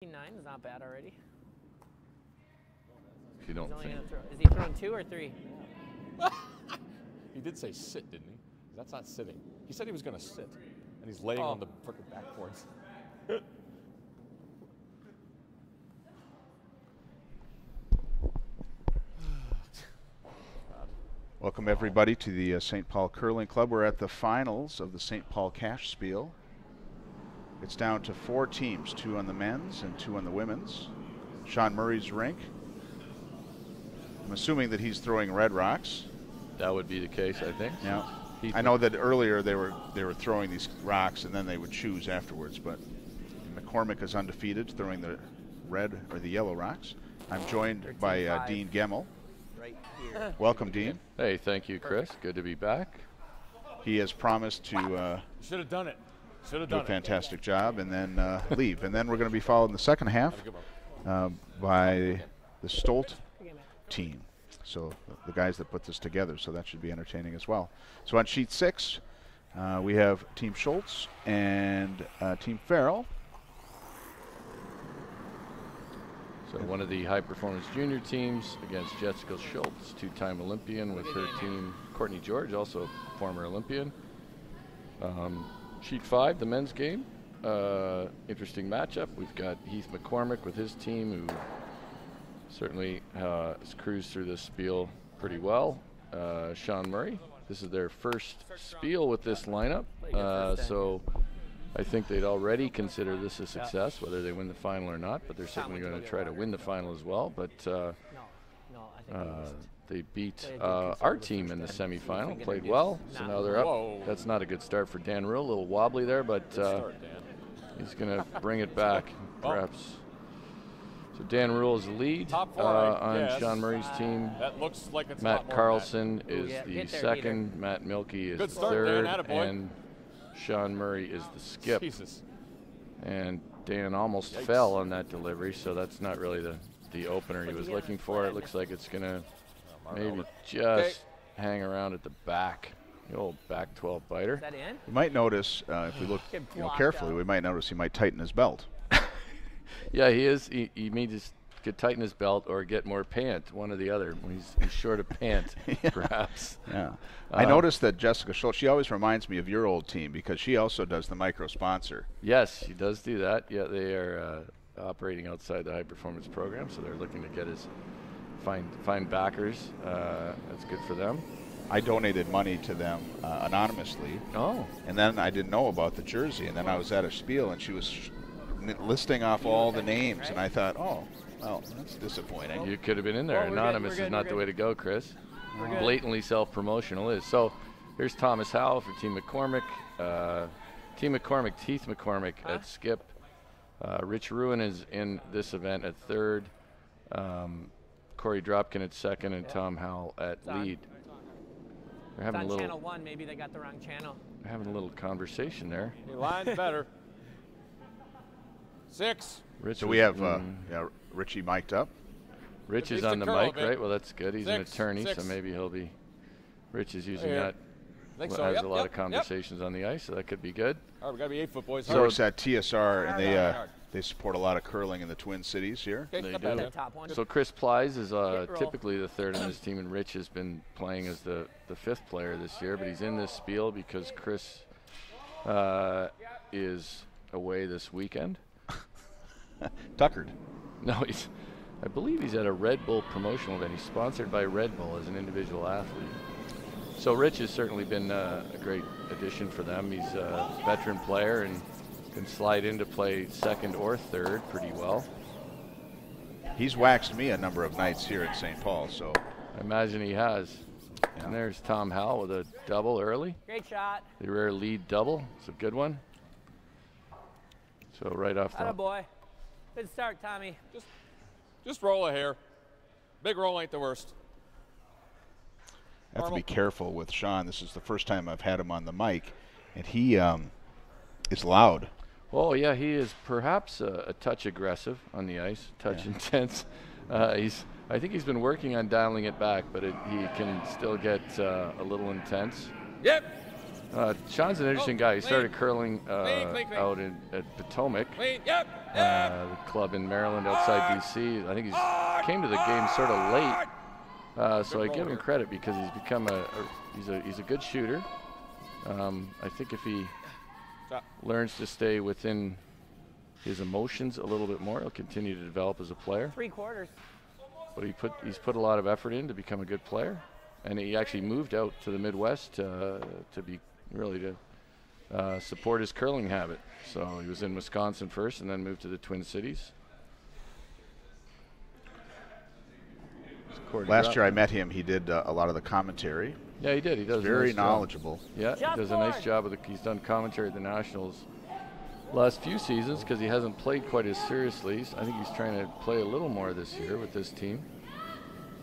9 is not bad already. If you don't think. Is he throwing 2 or 3? He did say sit, didn't he? That's not sitting. He said he was going to sit, and he's laying on the frickin' backboards. Welcome everybody to the St. Paul Curling Club. We're at the finals of the St. Paul Cash Spiel. It's down to 4 teams, 2 on the men's and 2 on the women's. Sean Murray's rink. I'm assuming that he's throwing red rocks. That would be the case, I think. Yeah. I know that earlier they were throwing these rocks and then they would choose afterwards, but McCormick is undefeated, throwing the red or the yellow rocks. I'm joined by Dean Gemmel. Right here. Welcome, Dean. Hey, thank you, Chris. Good to be back. He has promised to Should have done it. Should have do done a fantastic job and then leave. And then we're going to be followed in the second half by the Schultz team. So the guys that put this together, so that should be entertaining as well. So on sheet 6, we have Team Schultz and Team Farrell. So one of the high-performance junior teams against Jessica Schultz, 2-time Olympian with her team. Courtney George, also a former Olympian. Sheet 5, the men's game. Interesting matchup. We've got Heath McCormick with his team, who certainly has cruised through this Spiel pretty well. Sean Murray. This is their first Spiel with this lineup. So I think they'd already consider this a success, whether they win the final or not, but they're certainly going to try to win the final as well. But they beat our team in the semifinal, played well, so now they're up. That's not a good start for Dan Rule, a little wobbly there, but he's going to bring it back, perhaps. So Dan Rule is the lead on Sean Murray's team. That looks like it's Matt Carlson is the second, Matt Milkey is the third, and Sean Murray is the skip. Jesus. And Dan almost fell on that delivery, so that's not really the opener he was looking for. It looks like it's going to maybe just hang around at the back. The old back 12 biter. Is that in? You might notice, if we look carefully, we might notice he might tighten his belt. Yeah, he is. He may just tighten his belt or get more pant, one or the other. He's short of pant, perhaps. Yeah. I noticed that Jessica Schultz, she always reminds me of your old team because she also does the micro sponsor. Yes, she does do that. Yeah, they are operating outside the high performance program, so they're looking to get find backers. That's good for them. I donated money to them anonymously. Oh. And then I didn't know about the jersey, and then I was at a Spiel, and she was listing off all the names, and I thought, oh, well, that's disappointing. You could have been in there. Anonymous is not the way to go, Chris. Blatantly self-promotional is. So here's Thomas Howell for Team McCormick. Team McCormick, Heath McCormick at skip. Rich Ruin is in this event at third. Corey Dropkin at second, and Tom Howell at lead. They're having a little channel 1, maybe they got the wrong channel. They're having a little conversation there. He lines better. 6. Rich, so we have Richie mic'd up. Rich is on the mic, right? Well, that's good. He's an attorney, so maybe he'll be. Rich is using that. Has a lot of conversations on the ice, so that could be good. All right, we got to be 8-foot boys. So it's at TSR, and they support a lot of curling in the Twin Cities here. They do. So Chris Plies is typically the third on his team, and Rich has been playing as the 5th player this year, but he's in this Spiel because Chris is away this weekend. Tuckered. No, I believe he's at a Red Bull promotional event. He's sponsored by Red Bull as an individual athlete. So Rich has certainly been a great addition for them. He's a veteran player and can slide in to play second or third pretty well. He's waxed me a number of nights here at St. Paul, so. I imagine he has. Yeah. And there's Tom Howell with a double early. Great shot. The rare lead double. It's a good one. So right off the. Attaboy. Good start, Tommy. Just roll a hair. Big roll ain't the worst. I have to be careful with Sean. This is the first time I've had him on the mic, and he is loud. Oh, yeah, he is perhaps a touch aggressive on the ice, touch intense. I think he's been working on dialing it back, but he can still get a little intense. Yep. Sean's an interesting guy. He started curling clean. out at Potomac, Clean. Yep. the club in Maryland outside D.C. I think he came to the game sort of late, so I give him credit because he's become he's a good shooter. I think if he learns to stay within his emotions a little bit more, he'll continue to develop as a player. 3/4. But he's put a lot of effort in to become a good player, and he actually moved out to the Midwest to support his curling habit. So he was in Wisconsin first, and then moved to the Twin Cities. Last year I met him. He did a lot of the commentary. Yeah, he did. He does very a nice knowledgeable. Job. Yeah, he does a nice job of he's done commentary at the Nationals last few seasons because he hasn't played quite as seriously. I think he's trying to play a little more this year with this team.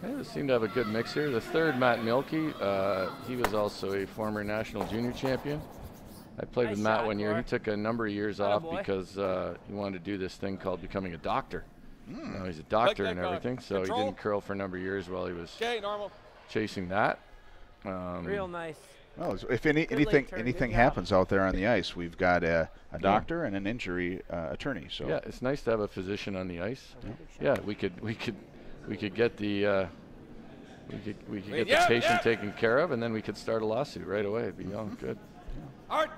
They seem to have a good mix here. The third, Matt Mielke, he was also a former national junior champion. I played with Matt one year. He took a number of years off because he wanted to do this thing called becoming a doctor. Now he's a doctor and everything, so he didn't curl for a number of years while he was chasing that. Real nice. Well, if anything happens out there on the ice, we've got a doctor and an injury attorney. So yeah, it's nice to have a physician on the ice. Yeah, we could get the the patient taken care of, and then we could start a lawsuit right away. It'd be good. Hard.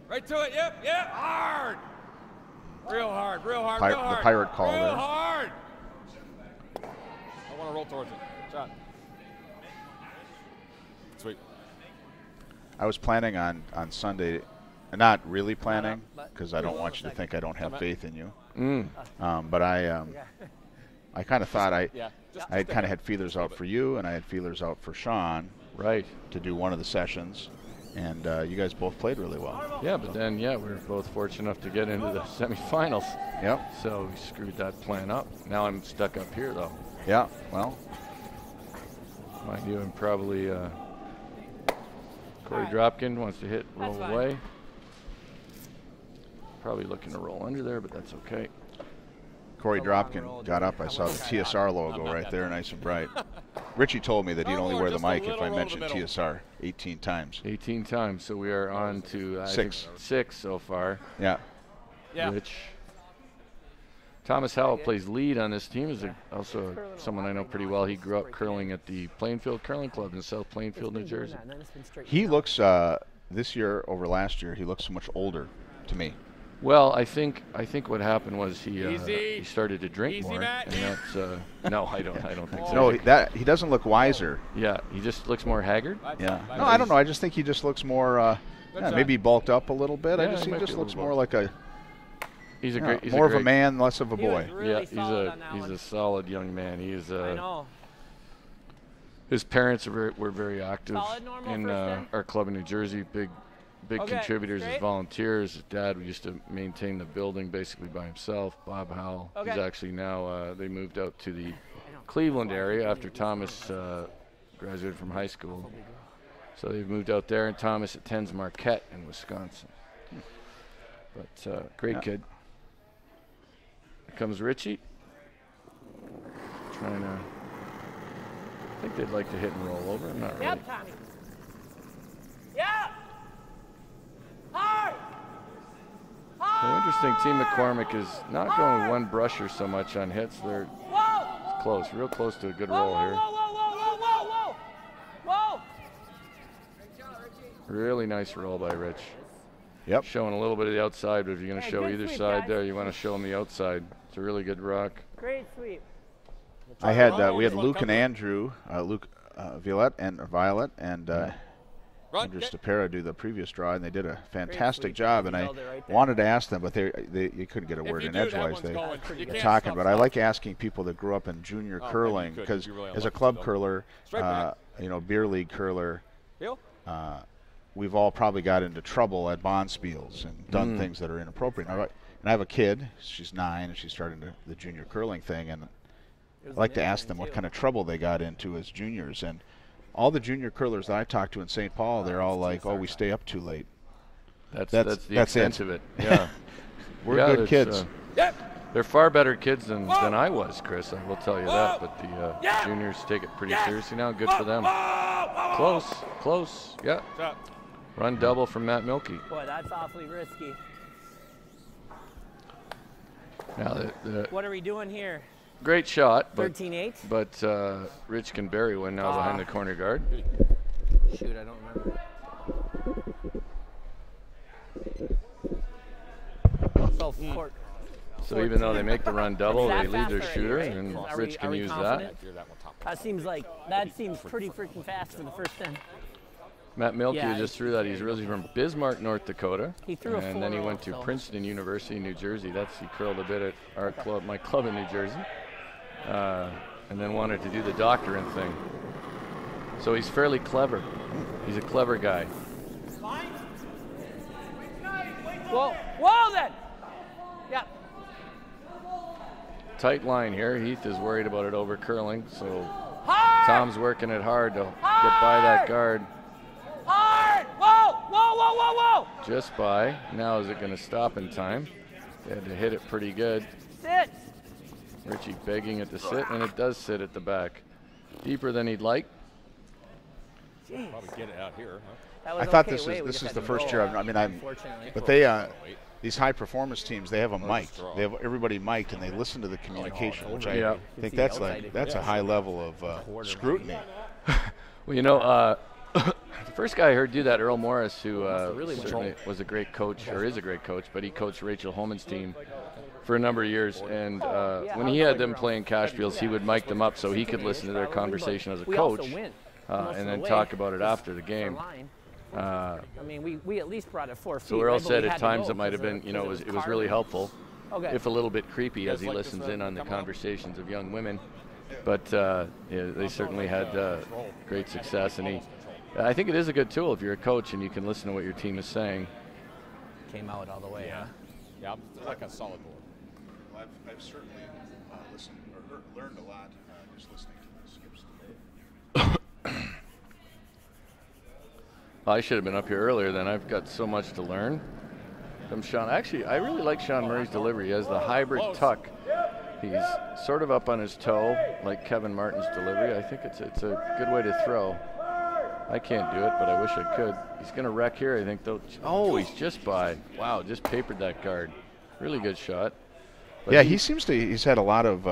Right to it. Yep. Hard. Real hard. Real hard. The pirate call real there. Hard. I want to roll towards it. Shot. Sweet. I was planning on Sunday, not really planning, because I don't want you to think I don't have faith in you. But I kind of thought I had kind of had feelers out for you, and I had feelers out for Sean. Right. To do one of the sessions, and you guys both played really well. Yeah, but then we were both fortunate enough to get into the semifinals. Yep. So we screwed that plan up. Now I'm stuck up here though. Yeah. Well. Mind you, I'm probably. Corey Dropkin wants to roll away. Probably looking to roll under there, but that's okay. Corey Dropkin got up. I saw the TSR logo right there, nice and bright. Richie told me that he'd only wear the mic if I mentioned TSR 18 times. 18 times, so we are on to 6 so far. Yeah. Which Thomas Howell plays lead on this team. Is also someone I know pretty well. He grew up curling at the Plainfield Curling Club in South Plainfield, New Jersey. He looks, this year over last year, he looks so much older to me. Well, I think what happened was he started to drink more, and that's no, I don't think so. No, he doesn't look wiser. Yeah, he just looks more haggard. Yeah. No, I don't know. I just think he just looks more. Maybe bulked up a little bit. Yeah, he just looks more like a. He's a great. More of a man, less of a boy. Really he's a solid young man. He's his parents were very active in our club in New Jersey. Big contributors as volunteers. His dad used to maintain the building basically by himself. Bob Howell. He's actually now they moved out to the Cleveland area after Thomas graduated from high school. So they've moved out there, and Thomas attends Marquette in Wisconsin. But great kid. Here comes Richie. Trying to. I think they'd like to hit and roll over. I'm not really. Yep, Tommy. Yeah. Hard. So interesting. Team McCormick is not going one brusher so much on hits. They're close, real close to a good roll here. Whoa. Really nice roll by Rich. Yep. Showing a little bit of the outside, but if you're going to show either side there, you want to show them the outside. It's a really good rock. Great sweep. We had Luke and Andrew, Violet and Andrew Stapera do the previous draw, and they did a fantastic job. And I wanted to ask them, but you couldn't get a word in edgewise. They're talking, but I like asking people that grew up in junior curling because as a club curler, beer league curler, we've all probably got into trouble at bond spiels and done things that are inappropriate. And I have a kid; she's 9, and she's starting the junior curling thing, and I like to ask them what kind of trouble they got into as juniors. And all the junior curlers that I talk to in St. Paul, they're all like, "Oh, we stay up too late." That's the extent of it. Yeah, we're good kids. They're far better kids than I was, Chris. I will tell you that. But the juniors take it pretty seriously now. Good for them. Close. Yeah. Run double from Matt Milkey. Boy, that's awfully risky. Now, What are we doing here? great shot, but 13-8? but Rich can bury one now behind the corner guard. Shoot, I don't remember. So even though they make the run double, It's they that leave fast their already, shooter, right? and Are Rich can we use confident? that. That seems pretty freaking fast for the first 10. Matt Milkey Yeah, just threw that. He's really from Bismarck, North Dakota. He threw a and then he 4-0, went to so. Princeton University, New Jersey. He curled a bit at our club, my club in New Jersey, and then wanted to do the doctorate thing. So he's fairly clever. He's a clever guy. Whoa then! Yeah. Tight line here. Heath is worried about it over curling, so Hard! Tom's working it hard to get by that guard. Hard! Whoa! Whoa, whoa, whoa, whoa! Just by. Now is it going to stop in time? They had to hit it pretty good. Sit! Richie begging it to sit, and it does sit at the back. Deeper than he'd like. Jeez. Probably get it out here, huh? That was I thought okay this weight, is we this just is had the to first roll, year. I mean, unfortunately. but they these high performance teams, they have them mic'd. straw. They have everybody mic'd, and they listen to the communication, which Yeah. I think that's a high level of scrutiny. Well, you know, the first guy I heard do that, Earl Morris, who really certainly was a great coach, or is a great coach, but he coached Rachel Holman's team for a number of years. And when he had them playing cash fields, he would mic them up so he could listen to their conversation as a coach and then talk about it after the game. I mean, we at least brought it 4 feet. So Earl right, but said we at had to times go it might have been, you know, it was really helpful, if a little bit creepy as he listens in on the conversations of young women. But yeah, they certainly had great success, and I think it is a good tool if you're a coach and you can listen to what your team is saying. Came out all the way, huh? Yeah, like a solid board. Well, I've certainly listened or learned a lot just listening to the skips today. I should have been up here earlier then. I've got so much to learn from Sean. Actually, I really like Sean Murray's delivery. He has the hybrid tuck. He's sort of up on his toe, like Kevin Martin's delivery. I think it's a good way to throw. I can't do it, but I wish I could. He's going to wreck here, I think, though. Oh, he's just by. Wow, just papered that guard. Really good shot. But Yeah, he's had a lot of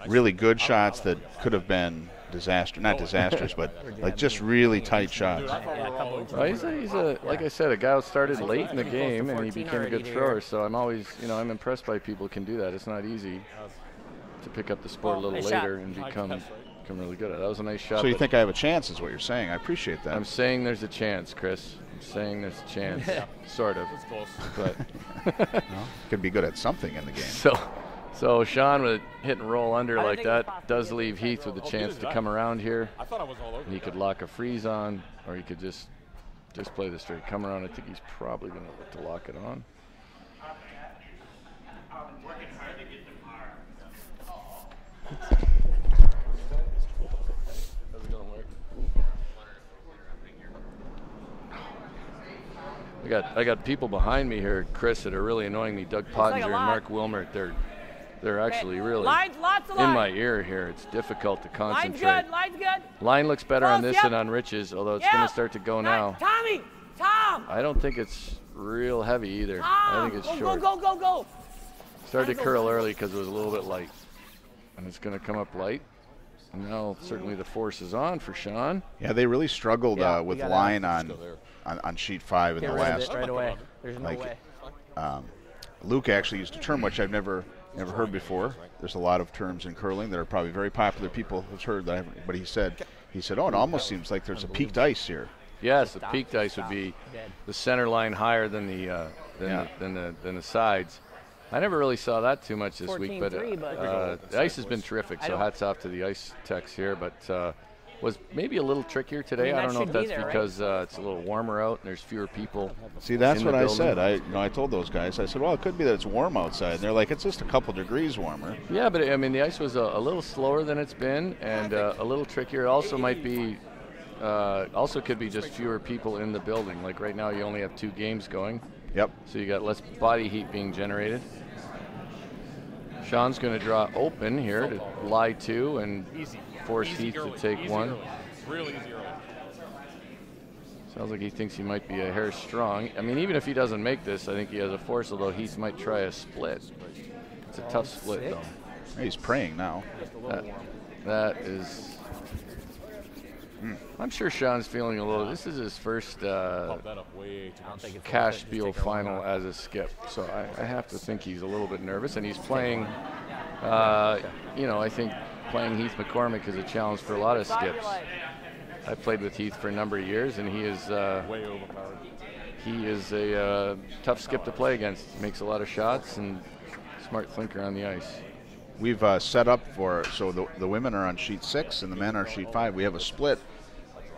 really good shots that could have been not disastrous, but like just really tight shots. Well, he's like I said, a guy who started late in the game and he became a good thrower. So I'm always, I'm impressed by people who can do that. It's not easy to pick up the sport a little later and become really good at it. That was a nice shot. So you think I have a chance is what you're saying. I appreciate that. I'm saying there's a chance, Chris. I'm saying there's a chance. Sort of. It's close. But could be good at something in the game. So Sean with hit and roll under like that does leave Heath with a chance to come around here. I thought I was all over. And he could lock a freeze on, or he could just play the straight come around. I think he's probably going to look to lock it on. I got people behind me here, Chris, that are really annoying me. Doug Pottinger and Mark Wilmert. They're actually really in my ear here. It's difficult to concentrate. Line's good. Line looks better on this than on Rich's, although it's going to start to go now. Tom! I don't think it's real heavy either. Tom! I think it's short. Go! Started to curl early because it was a little bit light. And it's going to come up light. And now certainly the force is on for Sean. Yeah, they really struggled with line on sheet 5 in the last. Right away. There's no way. Luke actually used a term which I've never heard before. There's a lot of terms in curling that are probably very popular. People have heard that, but he said, oh, it almost seems like there's a peaked ice here. Yes, the peaked ice would be the center line higher than the sides. I never really saw that too much this week, but the ice has been terrific. So hats off to the ice techs here, but was maybe a little trickier today. I don't know if that's because it's a little warmer out and there's fewer people. See, that's what I said. I told those guys. I said, well, it could be that it's warm outside. And they're like, it's just a couple degrees warmer. Yeah, but I mean, the ice was a little slower than it's been and a little trickier. It also might be, also could be just fewer people in the building. Like right now, you only have 2 games going. Yep. So you got less body heat being generated. Sean's going to draw open here to lie 2 and force Heath to take 1. Real easy early. Sounds like he thinks he might be a hair strong. I mean, even if he doesn't make this, I think he has a force, although Heath might try a split. It's a tough split, though. He's praying now. That is... I'm sure Sean's feeling a little... This is his first cash Spiel final as a skip, so I have to think he's a little bit nervous, and he's playing... you know, I think playing Heath McCormick is a challenge for a lot of skips. I played with Heath for a number of years, and he is way overpowered. He is a tough skip to play against. Makes a lot of shots and smart thinker on the ice. We've set up for, so the women are on sheet 6 and the men are sheet 5. We have a split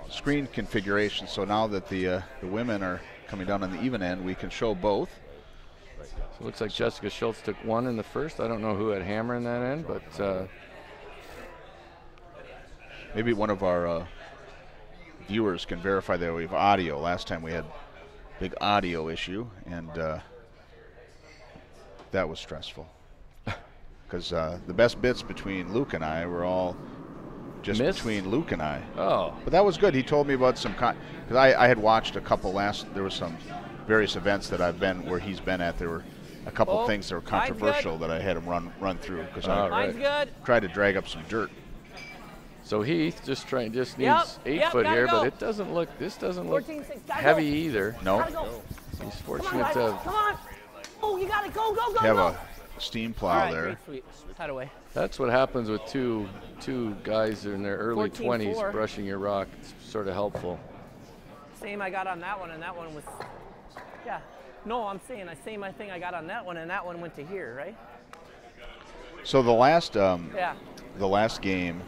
screen configuration, so now that the women are coming down on the even end, we can show both. So it looks like Jessica Schultz took 1 in the first. I don't know who had hammer in that end, but maybe one of our viewers can verify that we have audio. Last time we had big audio issue, and that was stressful. Because the best bits between Luke and I were all just between Luke and I. Oh. But that was good. He told me about some, because I had watched a couple there was some various events that I've been, where he's been at. There were a couple things that were controversial that I had him run through, because I tried to drag up some dirt. So Heath just needs 8 foot here, but it doesn't look, this doesn't look heavy either. No. He's fortunate to Come on. Oh, you got it. Go, go, go, have go. a steam plow there. Sweet. Tied away. That's what happens with two guys in their early 20s 14-4. brushing your rock. It's sort of helpful. Same I got on that one, and that one was, yeah. No, I'm saying the same thing I got on that one, and that one went to here, right? So the last game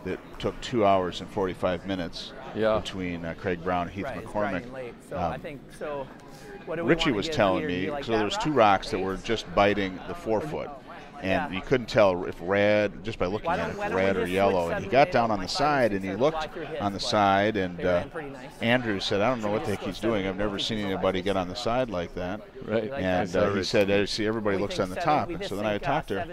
that took 2 hours and 45 minutes between Craig Brown and Heath McCormick. Late. So I think so. What do we Richie want to was get telling here? me, Like so there was 2 rocks that were just biting the 4-foot. And you couldn't tell if red, just by looking at it, red or yellow. And he got down on the side and he looked on the side, and Andrew said, I don't know what the heck he's doing. I've never seen anybody get on the side like that. Right. And he said, I see everybody looks on the top. And so then I talked to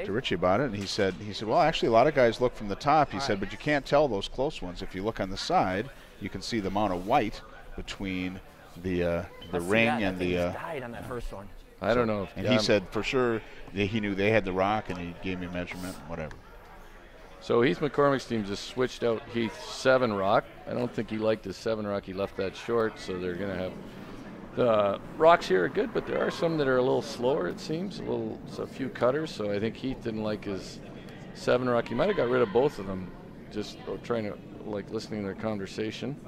Richie about it, and he said, well, actually a lot of guys look from the top. He said, but you can't tell those close ones. If you look on the side, you can see the amount of white between the ring and the. Died on that first one. I don't know. And he said for sure he knew they had the rock, and he gave me a measurement, whatever. So Heath McCormick's team just switched out Heath's 7 rock. I don't think he liked his 7 rock. He left that short, so they're going to have the rocks here are good, but there are some that are a little slower. It seems a few cutters. So I think Heath didn't like his 7 rock. He might have got rid of both of them, just trying to listening to their conversation.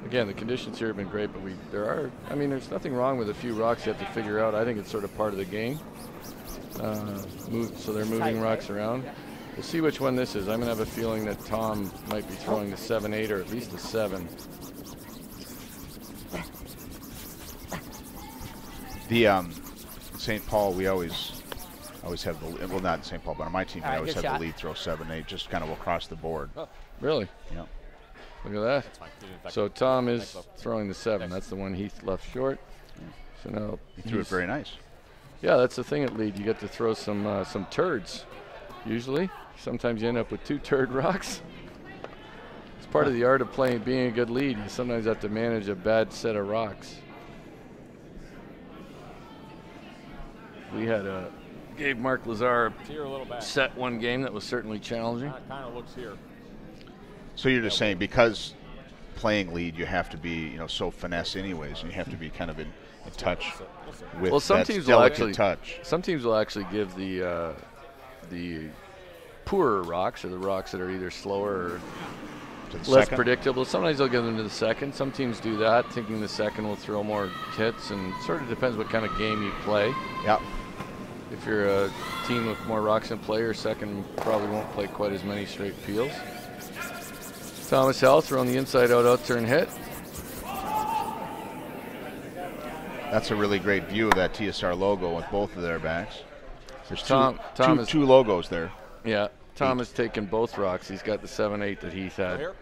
Again, the conditions here have been great, but there's nothing wrong with a few rocks you have to figure out. I think it's sort of part of the game. So they're moving rocks around. We'll see which one this is. I'm going to have a feeling that Tom might be throwing the 7-8 or at least a 7. The St. Paul, we always have the, well, not St. Paul, but on my team, we always have the lead throw 7-8, just kind of across the board. Oh, really? Yeah. Look at that. So Tom is throwing the 7. That's the one Heath left short. So now he threw it very nice. Yeah, that's the thing at lead. You get to throw some turds. Usually, sometimes you end up with 2 turd rocks. It's part of the art of being a good lead. You sometimes have to manage a bad set of rocks. We had gave Mark Lazar set one game that was certainly challenging. Kind of looks here. So you're just saying because playing lead, you have to be, so finesse anyways, and you have to be kind of in touch with that delicate touch. Some teams will actually give the poorer rocks, or the rocks that are either slower or less predictable. Sometimes they'll give them to the second. Some teams do that, thinking the second will throw more hits, and sort of depends what kind of game you play. Yep. If you're a team with more rocks in play, your second probably won't play quite as many straight peels. Thomas Hell throwing the inside out turn hit. That's a really great view of that TSR logo with both of their backs. There's two logos there. Yeah, Tom has taken both rocks. He's got the 7-8 that Heath had.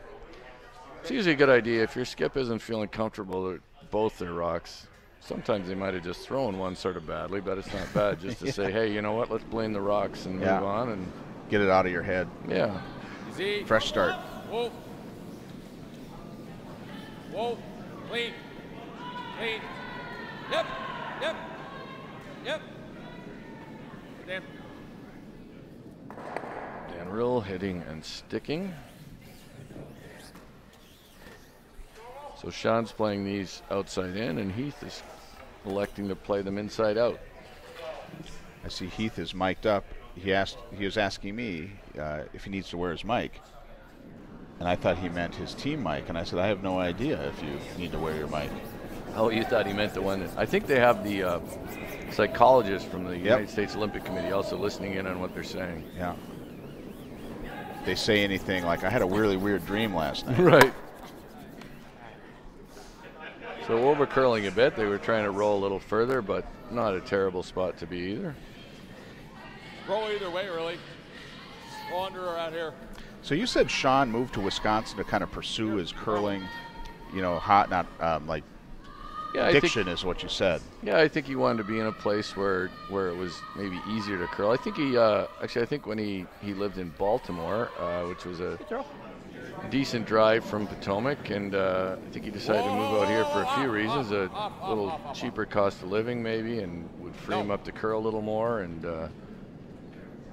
It's usually a good idea if your skip isn't feeling comfortable with both their rocks. Sometimes they might have just thrown one sort of badly, but it's not bad just to say, hey, you know what, let's blame the rocks and move on and get it out of your head. Yeah. Fresh start. Whoa. Whoa. Clean. Clean. Yep. Yep. Yep. Dan. Dan Rill hitting and sticking. So Sean's playing these outside in, and Heath is electing to play them inside out. I see Heath is mic'd up. He was asking me if he needs to wear his mic. And I thought he meant his team mic, and I said, I have no idea if you need to wear your mic. Oh, you thought he meant the one that, I think they have the psychologist from the United States Olympic Committee also listening in on what they're saying. Yeah. If they say anything like, I had a really weird dream last night. Right. So over curling a bit, they were trying to roll a little further, but not a terrible spot to be either. Roll either way, really. Go under or out here. So you said Sean moved to Wisconsin to kind of pursue his curling, hot, not like diction is what you said. Yeah, I think he wanted to be in a place where it was maybe easier to curl. I think he actually, I think when he lived in Baltimore, which was a decent drive from Potomac, and I think he decided to move out here for a few reasons. A little cheaper cost of living maybe, and would free him up to curl a little more, and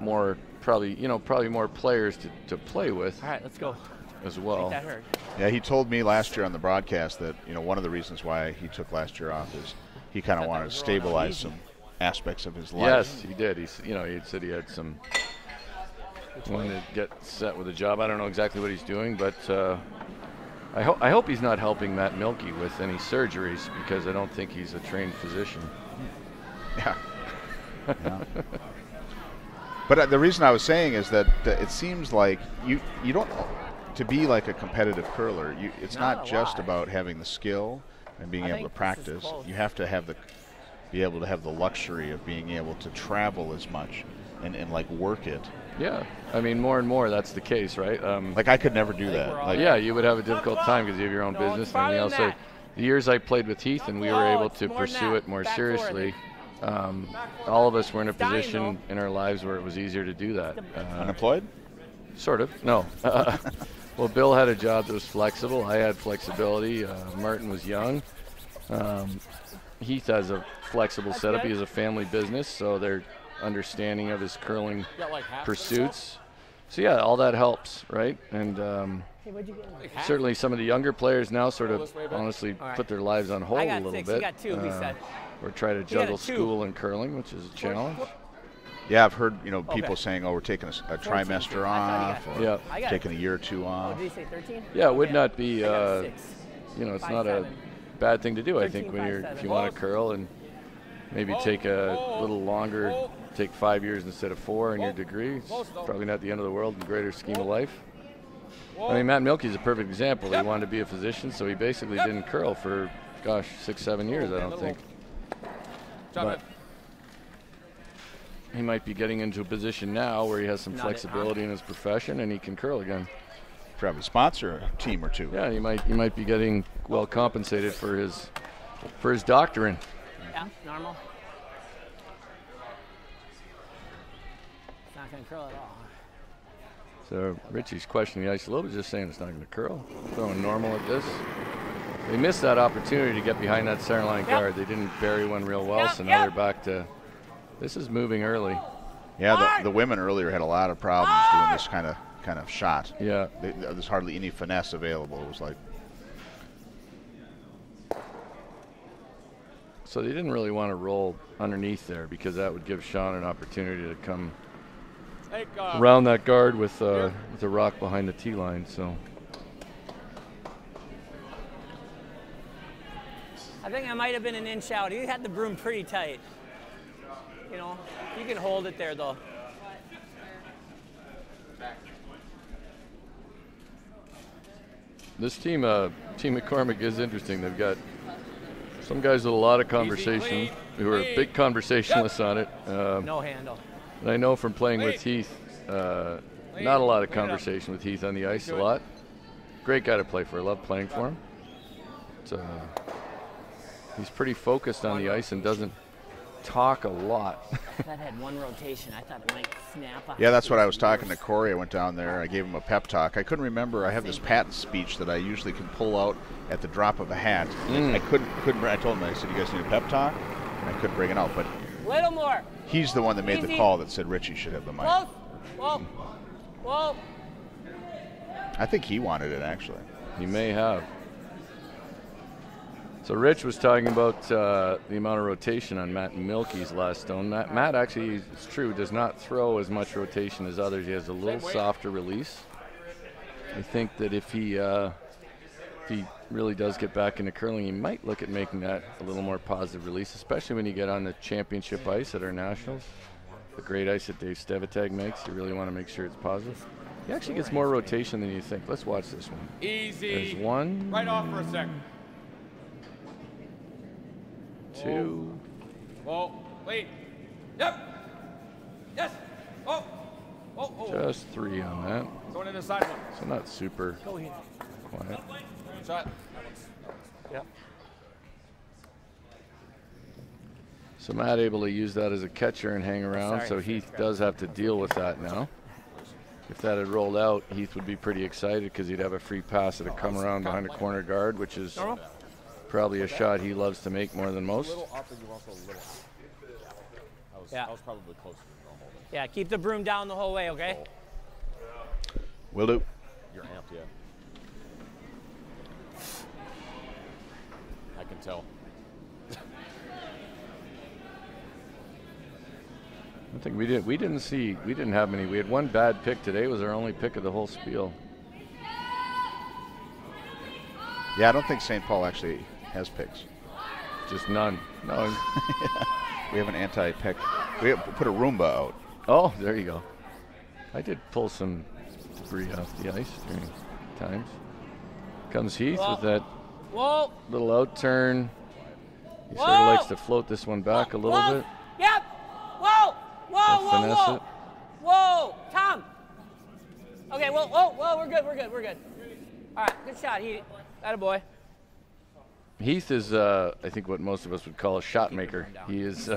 more probably more players to play with. All right, let's go. As well. That hurt. Yeah, he told me last year on the broadcast that one of the reasons why he took last year off is he kind of wanted to stabilize some aspects of his life. Yes, he did. He said he had some wanted to get set with a job. I don't know exactly what he's doing, but I hope he's not helping Matt Milkey with any surgeries, because I don't think he's a trained physician. Yeah. Yeah. But the reason I was saying is that it seems like you don't. To be like a competitive curler, it's not just about having the skill and being able to practice. You have to be able to have the luxury of being able to travel as much and like work it. Yeah, I mean more and more that's the case, right? Like I could never do that. Like, yeah, you would have a difficult time because you have your own business. And also, the years I played with Heath and we were able to pursue it more seriously, all of us were in a position in our lives where it was easier to do that. Unemployed? Sort of. No. Well, Bill had a job that was flexible. I had flexibility. Martin was young. Heath has a flexible setup. He has a family business, so they're understanding of his curling pursuits. So yeah, all that helps, right? And certainly some of the younger players now sort of honestly put their lives on hold a little bit. You got two, he said. Or try to juggle school and curling, which is a challenge. Yeah, I've heard people saying, "Oh, we're taking a trimester off, or taking a year or two off." Did you say 13? Yeah, it would not be. It's not a bad thing to do. I think if you want to curl and maybe take a little longer, take 5 years instead of 4 in your degree. It's probably not the end of the world in the greater scheme of life. I mean, Matt Milkey is a perfect example. He wanted to be a physician, so he basically didn't curl for, 6-7 years, I don't think. But he might be getting into a position now where he has some flexibility in his profession and he can curl again. Probably sponsor a team or two. Yeah, he might be getting well compensated for his doctorate. Yeah, normal. It's not going to curl at all. So Richie's questioning the ice a little bit, just saying it's not going to curl. Throwing normal at this. They missed that opportunity to get behind that center line guard. They didn't bury one real well, so now they're back to. This is moving early. Yeah, the women earlier had a lot of problems doing this kind of shot. Yeah, there's hardly any finesse available. It was like. So they didn't really want to roll underneath there because that would give Sean an opportunity to come around that guard with a rock behind the tee line. So. I think I might have been an inch out. He had the broom pretty tight. You can hold it there though. This team McCormick is interesting. They've got some guys with a lot of conversation who are big conversationalists on it. No handle. And I know from playing with Heath, not a lot of conversation with Heath on the ice a lot. Great guy to play for. I love playing for him. He's pretty focused on the ice and doesn't talk a lot. That had one rotation. I thought it might snap. Yeah, that's what I was talking to Corey. I went down there. I gave him a pep talk. I couldn't remember. I have this patent speech that I usually can pull out at the drop of a hat. I couldn't. I told him, I said, you guys need a pep talk? And I couldn't bring it out. But little more. he's the one that made the call that said Richie should have the mic. Whoa. Whoa. Whoa. I think he wanted it, actually. He may have. So Rich was talking about the amount of rotation on Matt Milky's last stone. Matt actually, it's true, does not throw as much rotation as others. He has a little softer release. I think that if he really does get back into curling, he might look at making that a little more positive release, especially when you get on the championship ice at our nationals. The great ice that Dave Stevitag makes, you really want to make sure it's positive. He actually gets more rotation than you think. Let's watch this one. Easy. There's one. Right off for a second. Two. Whoa. Wait. Yep. Yes. Oh. Oh. Oh. Just three on that. Going in the side one. So not super quiet. Shot. Yep. So Matt able to use that as a catcher and hang around, Sorry. so Heath does have to deal with that now. If that had rolled out, Heath would be pretty excited because he'd have a free pass that would come around behind a corner guard, which is probably a shot he loves to make more than most. Yeah. I was probably closer to normal. Yeah, keep the broom down the whole way, okay? Will do. You're amped, yeah. I can tell. I think we didn't have many. We had one bad pick today. It was our only pick of the whole spiel. Yeah, I don't think St. Paul actually has picks. Just none. No. We have an anti-pick. We put a Roomba out. Oh, there you go. I did pull some debris off the ice during times. Comes Heath with that little out turn. He sort of likes to float this one back a little bit. Yep. Whoa. Whoa. Finesse Whoa. it. Whoa. Tom. Okay. Whoa. We're good. All right. Good shot, Heath. Attaboy. Heath is, I think, what most of us would call a shot maker. He is.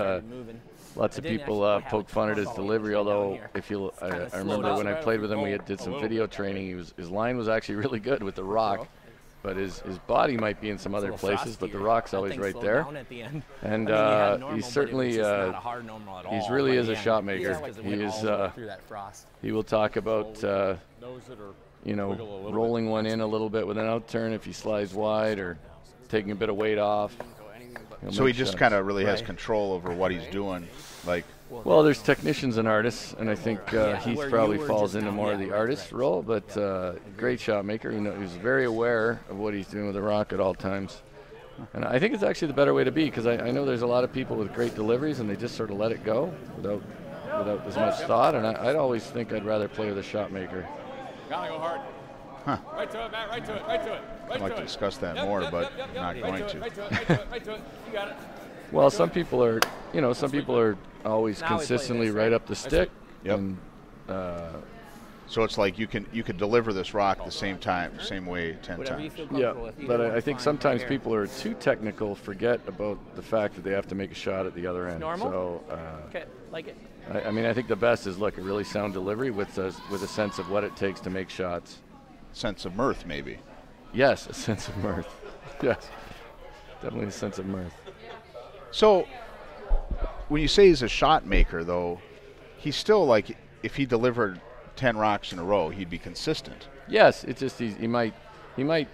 Lots of people poke fun at his delivery. Although, if you, I remember when I played with him, we did some video training. His line was actually really good with the rock, but his body might be in some other places. But the rock's always right there. And he's certainly, he's really is a shot maker. He is. He will talk about, rolling one in a little bit with an out turn if he slides wide or taking a bit of weight off. So he just kind of really has control over what he's doing. Like, well, there's technicians and artists, and I think Heath probably falls into more of the artist role, but great shot maker. He's very aware of what he's doing with the rock at all times. And I think it's actually the better way to be, because I know there's a lot of people with great deliveries, and they just sort of let it go without as much thought, and I'd always think I'd rather play with a shot maker. Gotta go hard. Huh. Right to it, Matt. Right to it. I'd like to discuss that more, but not going to. Right to it. You got it. Well, some people are always consistently right up the stick. Yep. And, so it's like you could deliver this rock the same way 10 times. Yeah, but I think sometimes people are too technical, forget about the fact that they have to make a shot at the other end. Normal? So, Okay, like it. I mean, I think the best is, look, a really sound delivery with a sense of what it takes to make shots. Sense of mirth, maybe. Yes, a sense of mirth. Yes, definitely a sense of mirth. So, when you say he's a shot maker, though, he's still like, if he delivered 10 rocks in a row, he'd be consistent. Yes, it's just he might make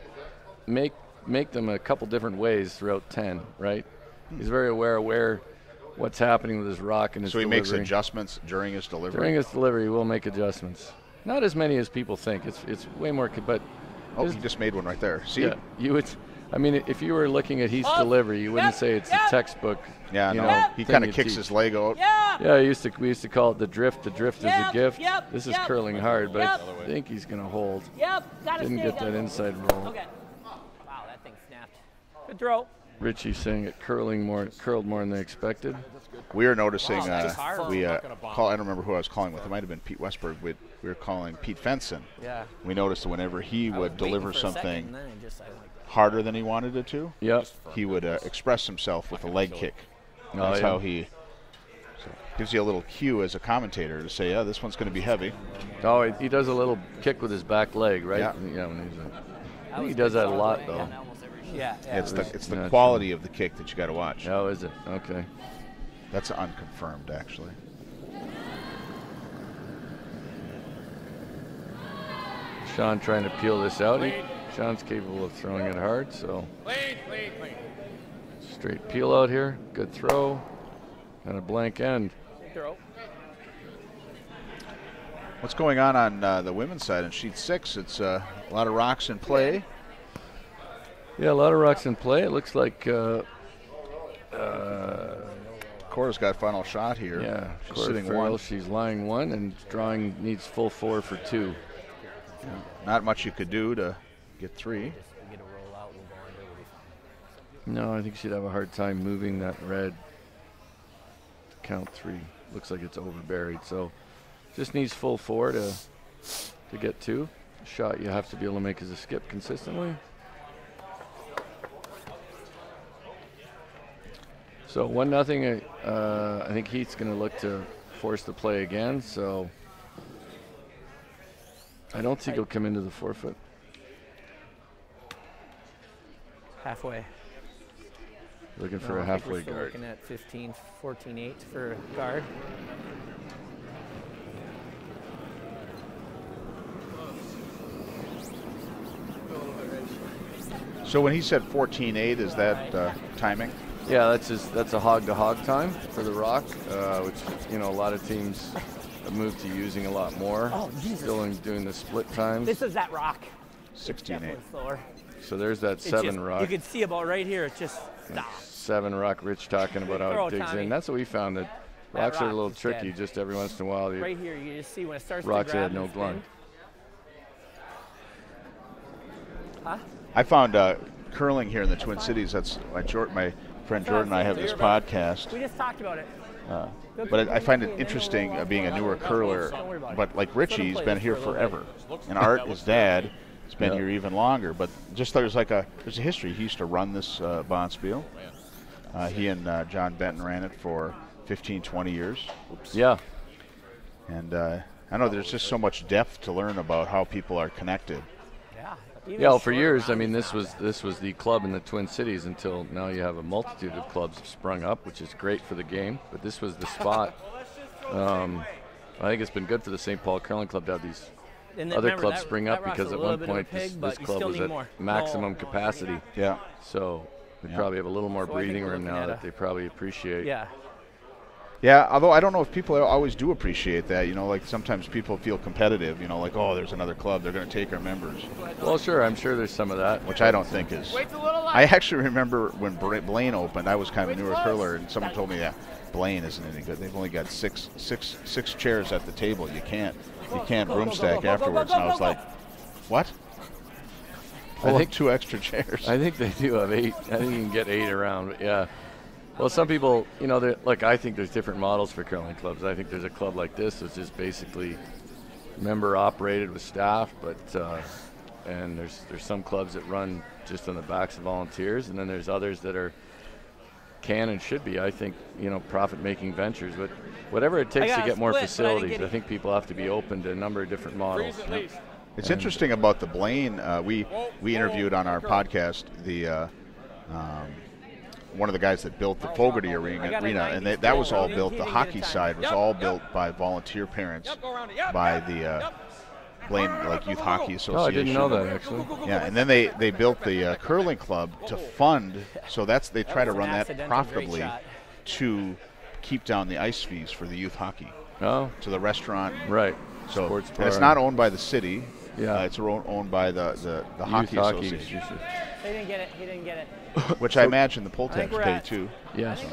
them a couple different ways throughout 10, right? He's very aware what's happening with his rock and his delivery. So he makes adjustments during his delivery? During his delivery, he will make adjustments. Not as many as people think. It's way more, but... Oh, he just made one right there. See? Yeah, you would... I mean, if you were looking at Heath's delivery, you wouldn't say it's a textbook. Yeah, no. He kind of kicks his leg out. Yeah, we used to call it the drift. The drift is a gift. This is curling hard, but I think he's going to hold. Didn't get that inside roll. Okay. Wow, that thing snapped. Good throw. Richie saying it curled more than they expected. We are noticing, I call. don't remember who I was calling with. It might have been Pete Westberg. We were calling Pete Fenson. Yeah. We noticed that whenever he would deliver something harder than he wanted it to, he would express himself with a leg kick. That's how he gives you a little cue as a commentator to say, yeah, this one's going to be heavy. Oh, he does a little kick with his back leg, right? Yeah. When he's I think he does that a lot, though. Yeah. It's the quality of the kick that you got to watch. Oh, is it? Okay. That's unconfirmed, actually. Sean trying to peel this out. Sean's capable of throwing it hard, so. Straight peel out here. Good throw. And a blank end. What's going on the women's side in sheet 6? It's a lot of rocks in play. Yeah, a lot of rocks in play. It looks like Cora's got final shot here. yeah, she's sitting Farrell, 1. she's lying 1 and drawing needs full 4 for 2. Yeah. Not much you could do to get 3. No, I think she'd have a hard time moving that red to count 3. Looks like it's overburied, so just needs full 4 to get 2. Shot you have to be able to make as a skip consistently. So 1-0. I think Heath's going to look to force the play again. So I don't think he'll come into the forefoot. Halfway. Looking for a halfway guard. Looking at 15, 14-8 for guard. So when he said 14-8, is that timing? Yeah, that's a hog-to-hog time for the rock, which a lot of teams have moved to using a lot more. Oh, Jesus. Still doing the split times. This is that rock. 16-8. So there's that 7 rock. You can see about right here. It's just stop. 7 rock. Rich talking about how it digs in. That's what we found. That rocks are a little tricky. Dead. Just every once in a while. Right here, you just see when it starts rocks to grab had no glunt. Huh? I found curling here in the Twin Cities. That's my friend Jordan and I have this podcast. We just talked about it. But I find it interesting being a newer curler. But like Richie, he's been here forever. And Art, his dad, has been here even longer. But just there's a history. He used to run this Spiel. He and John Benton ran it for 15, 20 years. Yeah. And I know there's just so much depth to learn about how people are connected. Yeah, well, for years, I mean, this was the club in the Twin Cities until now you have a multitude of clubs sprung up, which is great for the game. But this was the spot. I think it's been good for the St. Paul Curling Club to have these other clubs spring up because at one point this club was at maximum capacity. Yeah. So they probably have a little more breathing room now that they probably appreciate. Yeah. Yeah, although I don't know if people always do appreciate that. Like sometimes people feel competitive, like, oh, there's another club, they're going to take our members. Well, sure, I'm sure there's some of that. Which I don't think is. I actually remember when Blaine opened, I was kind of a newer curler, and someone told me, yeah, Blaine isn't any good. They've only got six chairs at the table. You can't room stack afterwards. And I was like, what? I think 2 extra chairs. I think they do have 8. I think you can get 8 around, but yeah. Well, some people, I think there's different models for curling clubs. I think there's a club like this that's just basically member operated with staff, but and there's some clubs that run just on the backs of volunteers, and then there's others that can and should be, I think, profit making ventures. But whatever it takes to get more facilities, I think people have to be open to a number of different models. It's interesting about the Blaine. We interviewed on our podcast one of the guys that built the Fogarty Arena, and that was all built. The hockey side was all built by volunteer parents, by the Blaine Youth Hockey Association. Oh, I didn't know that actually. Yeah, and then they built the curling club to fund. So they try to run that profitably to keep down the ice fees for the youth hockey. Oh, to the restaurant. Right. So it's not owned by the city. Yeah, it's owned by the hockey association. He didn't get it. Which I imagine the Polteks pay too. Yes.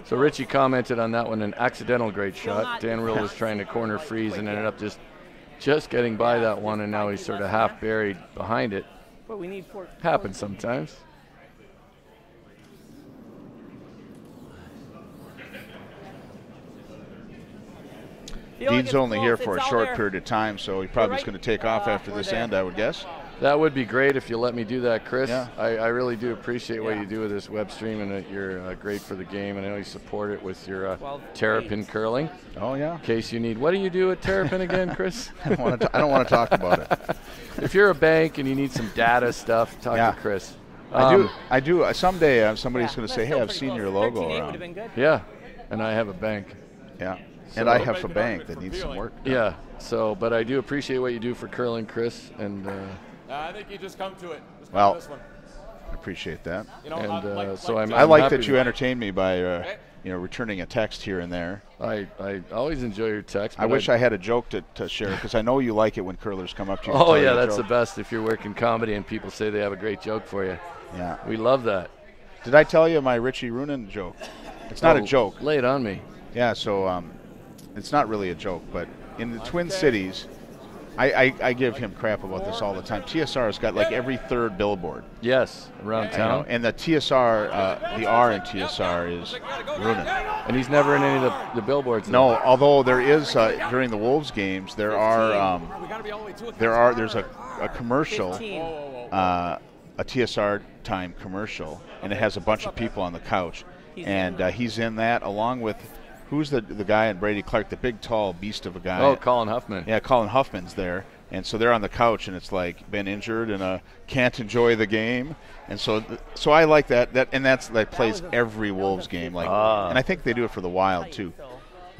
So Richie commented on that one, an accidental great shot. Dan Rill was trying to corner freeze and ended up just getting by that one, and now he's sort of half buried behind it. But we need happens sometimes. Dean's only here for a short period of time, so he probably is going to take off after this end, I would guess. That would be great if you let me do that, Chris. Yeah. I really do appreciate what you do with this web stream, and that you're great for the game. And I know you support it with your Terrapin curling. Oh, yeah. In case you need. What do you do at Terrapin again, Chris? I don't want to talk about it. If you're a bank and you need some data stuff, talk to Chris. I do. Someday somebody's going to say, hey, I've seen your logo around. Been good. Yeah, and I have a bank. Yeah, and I have a bank that needs some work done. Yeah, but I do appreciate what you do for curling, Chris. And I think you just come to it. Well, this one. I appreciate that. You know, I like that you entertain me by returning a text here and there. I always enjoy your text. I wish I had a joke to share, because I know you like it when curlers come up to you. Oh, yeah, that's the best if you're working comedy and people say they have a great joke for you. Yeah. We love that. Did I tell you my Richie Roonan joke? It's not a joke. Lay it on me. Yeah, so it's not really a joke, but in the Twin Cities, I give him crap about this all the time. TSR's got like every third billboard. Yes, around town. And the TSR, the R in TSR is Roonan. And he's never in any of the billboards. No, although there is during the Wolves games, there's a commercial, a TSR time commercial, and it has a bunch of people on the couch, and he's in that along with. Who's the guy in Brady Clark, the big, tall beast of a guy? Oh, Colin Huffman. Yeah, Colin Huffman's there. And so they're on the couch, and it's like been injured and can't enjoy the game. And so I like that. That plays every Wolves game. And I think they do it for the Wild, too.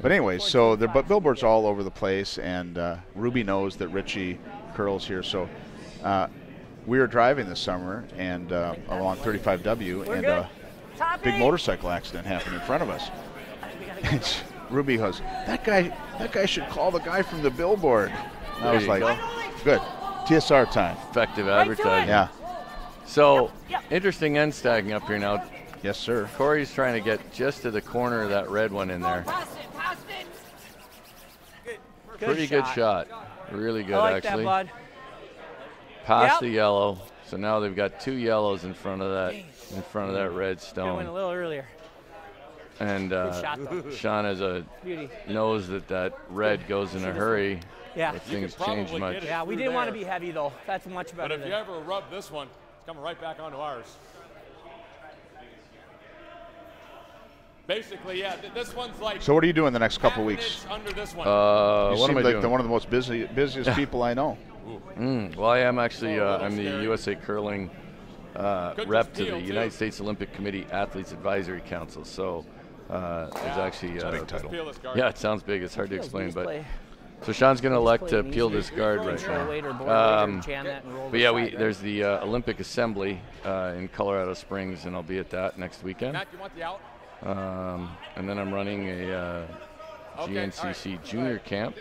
But anyway, so there are billboards all over the place, and Ruby knows that Richie curls here. So we were driving this summer and along 35W, and a big motorcycle accident happened in front of us. Ruby goes, that guy should call the guy from the billboard. And I was like, good. TSR time. Effective advertising. Yeah. So, interesting end stacking up here now. Yes, sir. Corey's trying to get just to the corner of that red one in there. Pretty good shot. Really good, actually. That, bud. Past the yellow. So now they've got 2 yellows in front of that red stone. Went a little earlier. And Sean knows that red goes in a hurry. Yeah. If things change much. Yeah, we didn't want to be heavy, though. That's much better. But if you ever rub this one, it's coming right back onto ours. Basically, yeah, this one's like. So what are you doing the next couple weeks? Under this one. You what seem am I like doing? one of the most busiest people I know. Well, I am actually. I'm the USA Curling rep to the United States Olympic Committee Athletes Advisory Council. So there's actually. Big title. Yeah, it sounds big. It's hard to explain, but. So Sean's going to elect to peel this guard right now. But yeah, there's the Olympic Assembly in Colorado Springs, and I'll be at that next weekend. Matt, you want the out? And then I'm running a GNCC junior camp.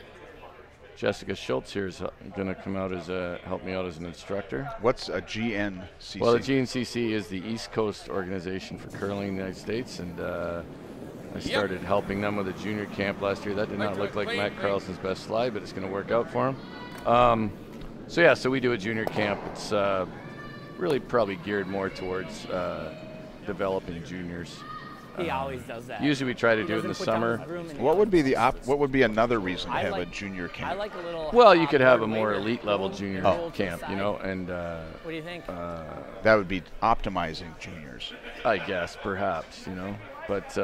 Jessica Schultz here is going to come out as help me out as an instructor. What's a GNCC? Well, the GNCC is the East Coast Organization for Curling in the United States, and I started helping them with a junior camp last year. That did not look like Matt Carlson's best slide, but it's going to work out for him. So we do a junior camp. It's really probably geared more towards developing juniors. He always does that. Usually we try to do it in the summer. What would be another reason to have a junior camp? I like a little. Well, you could have a more elite level junior camp, you know, and. What do you think? That would be optimizing juniors. I guess, perhaps, you know. But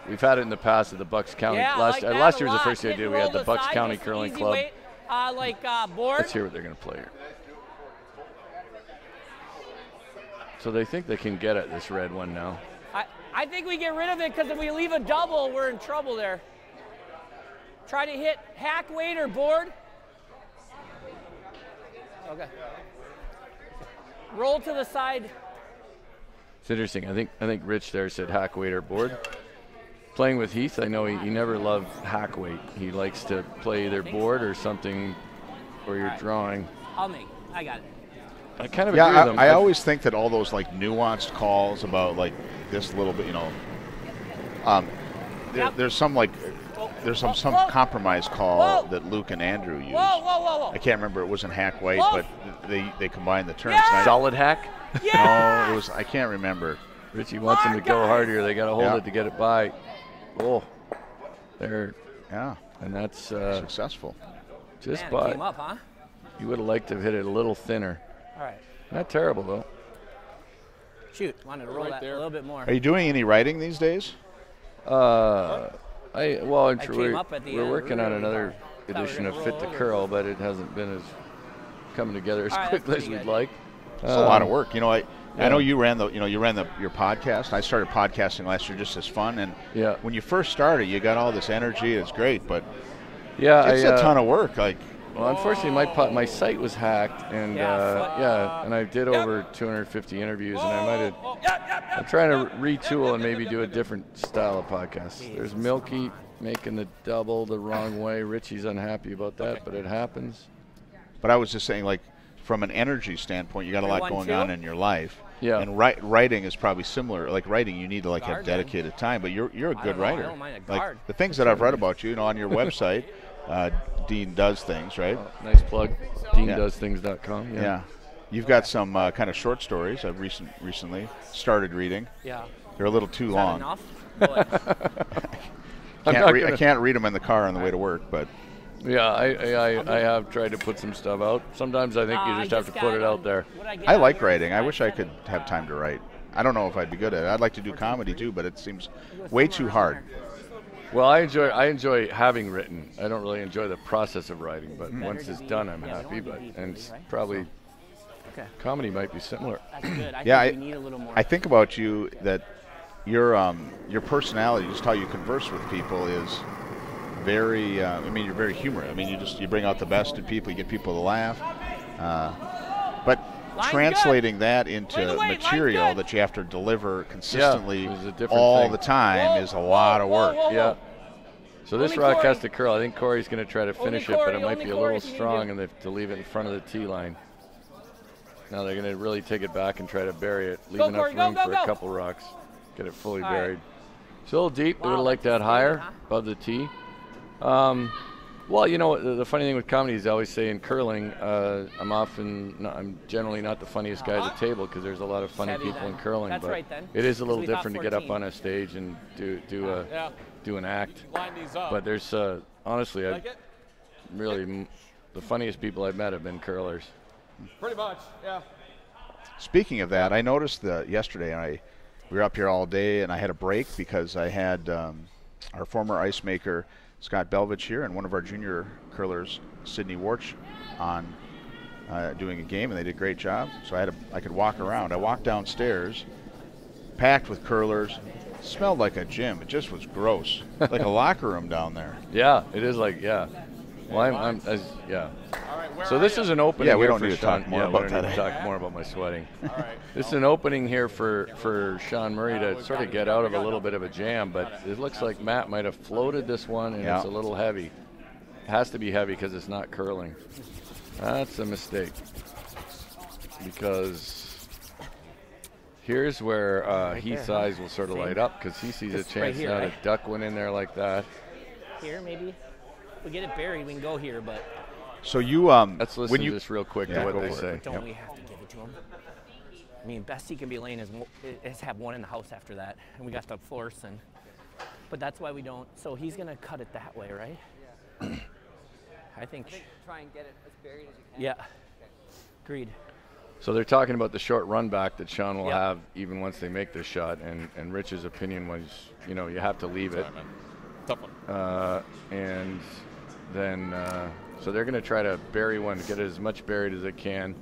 we've had it in the past at the Bucks County. Last year was the first year I did. We had the Bucks County Curling Club. Board. Let's hear what they're going to play here. So they think they can get at this red one now. I think we get rid of it because if we leave a double, we're in trouble there. Try to hit hack, weight, or board. Okay. Roll to the side. It's interesting. I think Rich there said hack, weight, or board. Playing with Heath, I know he never loved hack weight. He likes to play either board or something where you're drawing. I got it. I kind of agree with him. I always think that all those like nuanced calls about like this little bit, you know, there's some compromise call that Luke and Andrew used. Whoa. I can't remember. It wasn't hack weight, but they combined the terms. Solid hack? No, it was. I can't remember. Richie wants them to go harder. They got to hold it to get it by. Oh, there. Yeah. And that's successful. Just Man, by. it came up, huh? You would have liked to have hit it a little thinner. All right. Not terrible, though. Shoot, wanted to roll that a little bit more. Are you doing any writing these days? Well, came up at the we're end working on really another far. edition of Thought we were Fit gonna to roll Curl, but it hasn't been as coming together as All right, quickly that's as pretty we'd good. like. It's a lot of work. You know, I know you ran your podcast. I started podcasting last year just as fun, and Yeah. when you first started, you got all this energy. It's great, but Yeah, it's a ton of work. Like, well, unfortunately, my site was hacked, and and I did over 250 interviews, and I might have. I'm trying to retool and maybe do a different style of podcast. There's Milky making the double the wrong way. Richie's unhappy about that, but it happens. but I was just saying, like, from an energy standpoint, you got a lot 3-1-2? going on in your life. Yeah. And writing is probably similar. Like, writing, you need to have Guard, dedicated time, but you're a good don't know. writer. I don't mind a Like, guard. the things that I've read about you, on your website, Dean Does Things, right? Nice plug. Yeah. DeanDoesThings.com. Yeah. You've got some kind of short stories I've recently started reading. Yeah. They're a little too Is long. that enough? Boy. I can't read them in the car on the way to work, but Yeah, I have tried to put some stuff out. Sometimes I think you just have to put it out there. I like writing. I wish I could have time to write. I don't know if I'd be good at it. I'd like to do comedy too, but it seems way too hard. Well, I enjoy having written. I don't really enjoy the process of writing, but once it's done, I'm happy. And it's probably Okay. comedy might be similar. That's good. Yeah, I think we need a little more. I think about you that your personality, just how you converse with people, is very. You're very humorous. You bring out the best in people. You get people to laugh. But Line's translating that into Play the weight, line's material good. that you have to deliver consistently is a different all thing. the time is a lot of work. Yeah. So this Only rock Corey. has to curl. I think Corey's going to try to finish it, but Corey, it might only be a Corey little if you need strong, to. and they have to leave it in front of the tee line. Now they're going to really take it back and try to bury it, leave enough Corey, go, room go, for go. a couple rocks, get it fully All right. buried. It's a little deep. They would have Wow, liked that that's higher, huh? above the tee. Well, you know, the funny thing with comedy is I always say in curling, I'm generally not the funniest guy at the table because there's a lot of funny Heavy people then. in curling. That's but right then. it is a little We thought different to get up 14. on a stage and do an act. Line these up. But there's honestly, Like it? the funniest people I've met have been curlers. Pretty much, yeah. Speaking of that, I noticed that yesterday we were up here all day, and I had a break because I had our former ice maker Scott Belvich here and one of our junior curlers, Sydney Warch, on doing a game, and they did a great job. So I could walk around. I walked downstairs, packed with curlers. Smelled like a gym. It just was gross, like a locker room down there. Yeah, it is like, yeah. Well, yeah. All right, where So are this you? is an opening. Yeah, we here don't for need to Sean. talk more yeah, about we don't that. need to talk more about my sweating. All right. This is an opening here for Sean Murray to sort of get out of a little bit of a jam, but it looks like Matt might have floated this one, and Yeah. it's a little heavy. It has to be heavy because it's not curling. That's a mistake. Because here's where Heath's eyes will sort of light up because he sees a Just chance right here, now right? to duck one in there like that. Here, maybe. If we get it buried, we can go here, but So you Let's listen when to you this real quick Yeah, to what go they for it. say. don't we have to give it to him? I mean, best he can be laying is have one in the house after that, and we got the force, but that's why we don't. So he's gonna cut it that way, right? Yeah. I think. Try and get it as buried as you can. Yeah. Agreed. So they're talking about the short run back that Sean will Yep. have even once they make this shot, and Rich's opinion was, you know, you have to leave it. Sorry, man. Tough one. And then, so they're going to try to bury one, get it as much buried as they can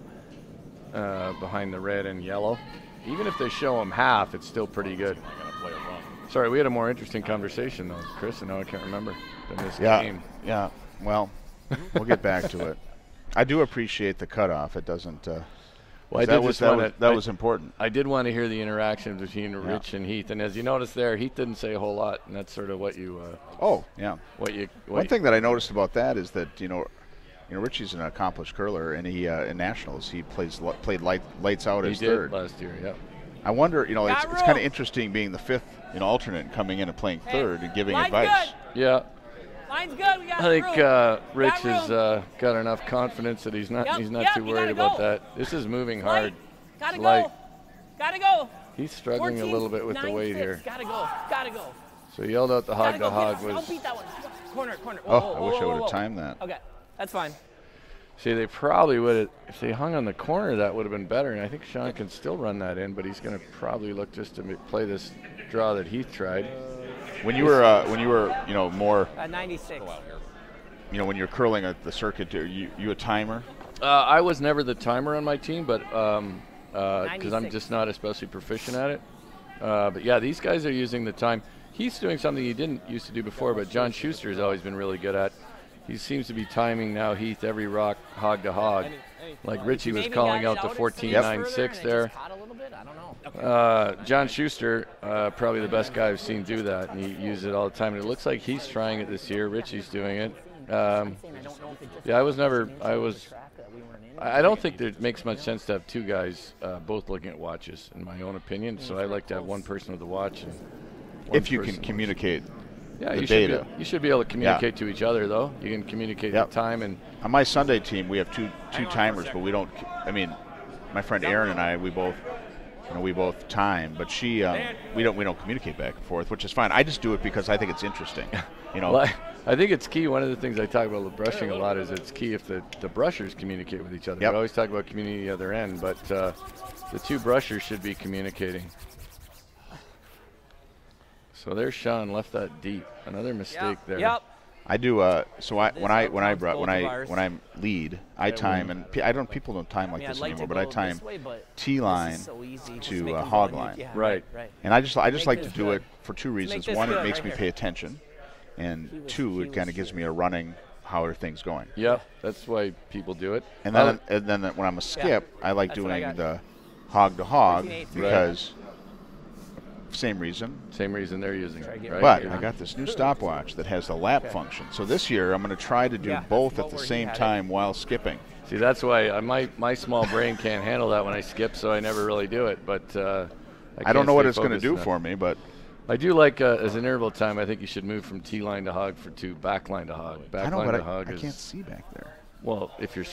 behind the red and yellow. Even if they show them half, it's still pretty good. I'm going to play it wrong. Sorry, we had a more interesting conversation, though, Chris, and now I can't remember than this Yeah, game. yeah. Well, we'll get back to it. I do appreciate the cutoff. It doesn't. Well, I that did was just that wanna- was that was important. I did want to hear the interaction between Rich and Heath, and as you notice there, Heath didn't say a whole lot, and that's sort of what you Oh, yeah. One thing that I noticed about that is that Richie's an accomplished curler, and he in nationals he played lights out he as did third. last year. Yeah. I wonder, it's Got kind of room. interesting being the fifth alternate and coming in and playing third and giving line's advice. good. Yeah. Line's good. We got I think room. Rich Got has room. got enough confidence that he's not Yep, he's not yep, too you worried gotta about go. that. This is moving Light. hard. Gotta It's go. light. Gotta go. He's struggling 14, a little bit with the 9, weight 6. here. Gotta go. Gotta go. So he yelled out the Gotta hog go. to hog Don't was. beat that one. Corner. Oh, Whoa, I wish I whoa, would have whoa. timed that. Okay, that's fine. See, they probably would have, if they hung on the corner, that would have been better. And I think Sean can still run that in, but he's going to probably look just to play this draw that Heath tried. When you were, you know, more 96. you know, when you're curling at the circuit, are you a timer? I was never the timer on my team, but because I'm just not especially proficient at it. But yeah, these guys are using the time. He's doing something he didn't used to do before, but John Schuster has always been really good at. He seems to be timing now Heath every rock hog to hog. Like Richie was calling out the 14.96 there. John Schuster, probably the best guy I've seen do that, and he uses it all the time. And it looks like he's trying it this year. Richie's doing it. Yeah, I don't think it makes much sense to have two guys both looking at watches, in my own opinion. So I like to have one person with the watch. And if you can communicate the you data. You should be able to communicate to each other, though. You can communicate the time. And on my Sunday team, we have two timers, but we don't. I mean, my friend Aaron and I, we both time, but she we don't communicate back and forth, which is fine. I just do it because I think it's interesting. You know. Well, I think it's key. One of the things I talk about with brushing a lot is it's key if the brushers communicate with each other. Yep. We always talk about communicating the other end, but the two brushers should be communicating. So there's Sean, left that deep. Another mistake there. Yep. I do. So when I lead, I time, and people don't time like this anymore. But I time tee line to hog line. Yeah, right. And I just like to do it for two reasons. One, it makes me pay attention, and two, it kind of gives me a running. How are things going? Yep, that's why people do it. And then when I'm a skip, I like doing the hog to hog because. Same reason they're using it. Right? But I got this new stopwatch that has the lap function. So this year I'm going to try to do both at the same time while skipping. See, that's why my small brain can't handle that when I skip, so I never really do it. But I don't know what it's going to do for me, but I do like as an interval time. I think you should move from T line to hog to back line to hog. I know, but I can't see back there. Well, if you're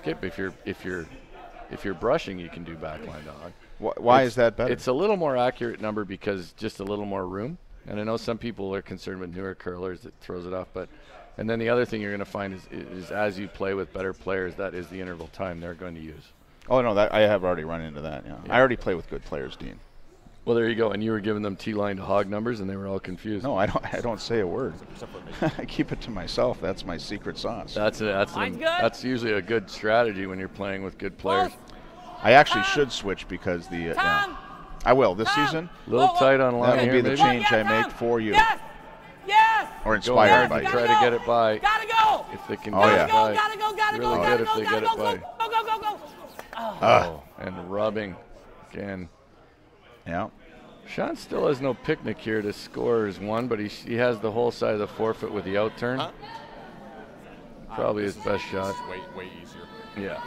brushing, you can do back line to hog. Why is that better? It's a little more accurate number because just a little more room. And I know some people are concerned with newer curlers, it throws it off. And then the other thing you're going to find is as you play with better players, that is the interval time they're going to use. Oh, no, I have already run into that. Yeah. I already play with good players, Dean. Well, there you go. And you were giving them T-line to hog numbers, and they were all confused. No, I don't say a word. I keep it to myself. That's my secret sauce. That's usually a good strategy when you're playing with good players. I actually should switch because the I will this season. A little tight on line here. That'll be the change I make for you. Yes! Or inspired by you. you. Try to get it by. Gotta go! If they can get it by. Gotta go! Really good if they get it by. Go! Oh, and rubbing again. Yeah. Sean still has no picnic here to score his one, but he has the whole side of the forfeit with the out turn. Probably his best shot. Way easier. Yeah.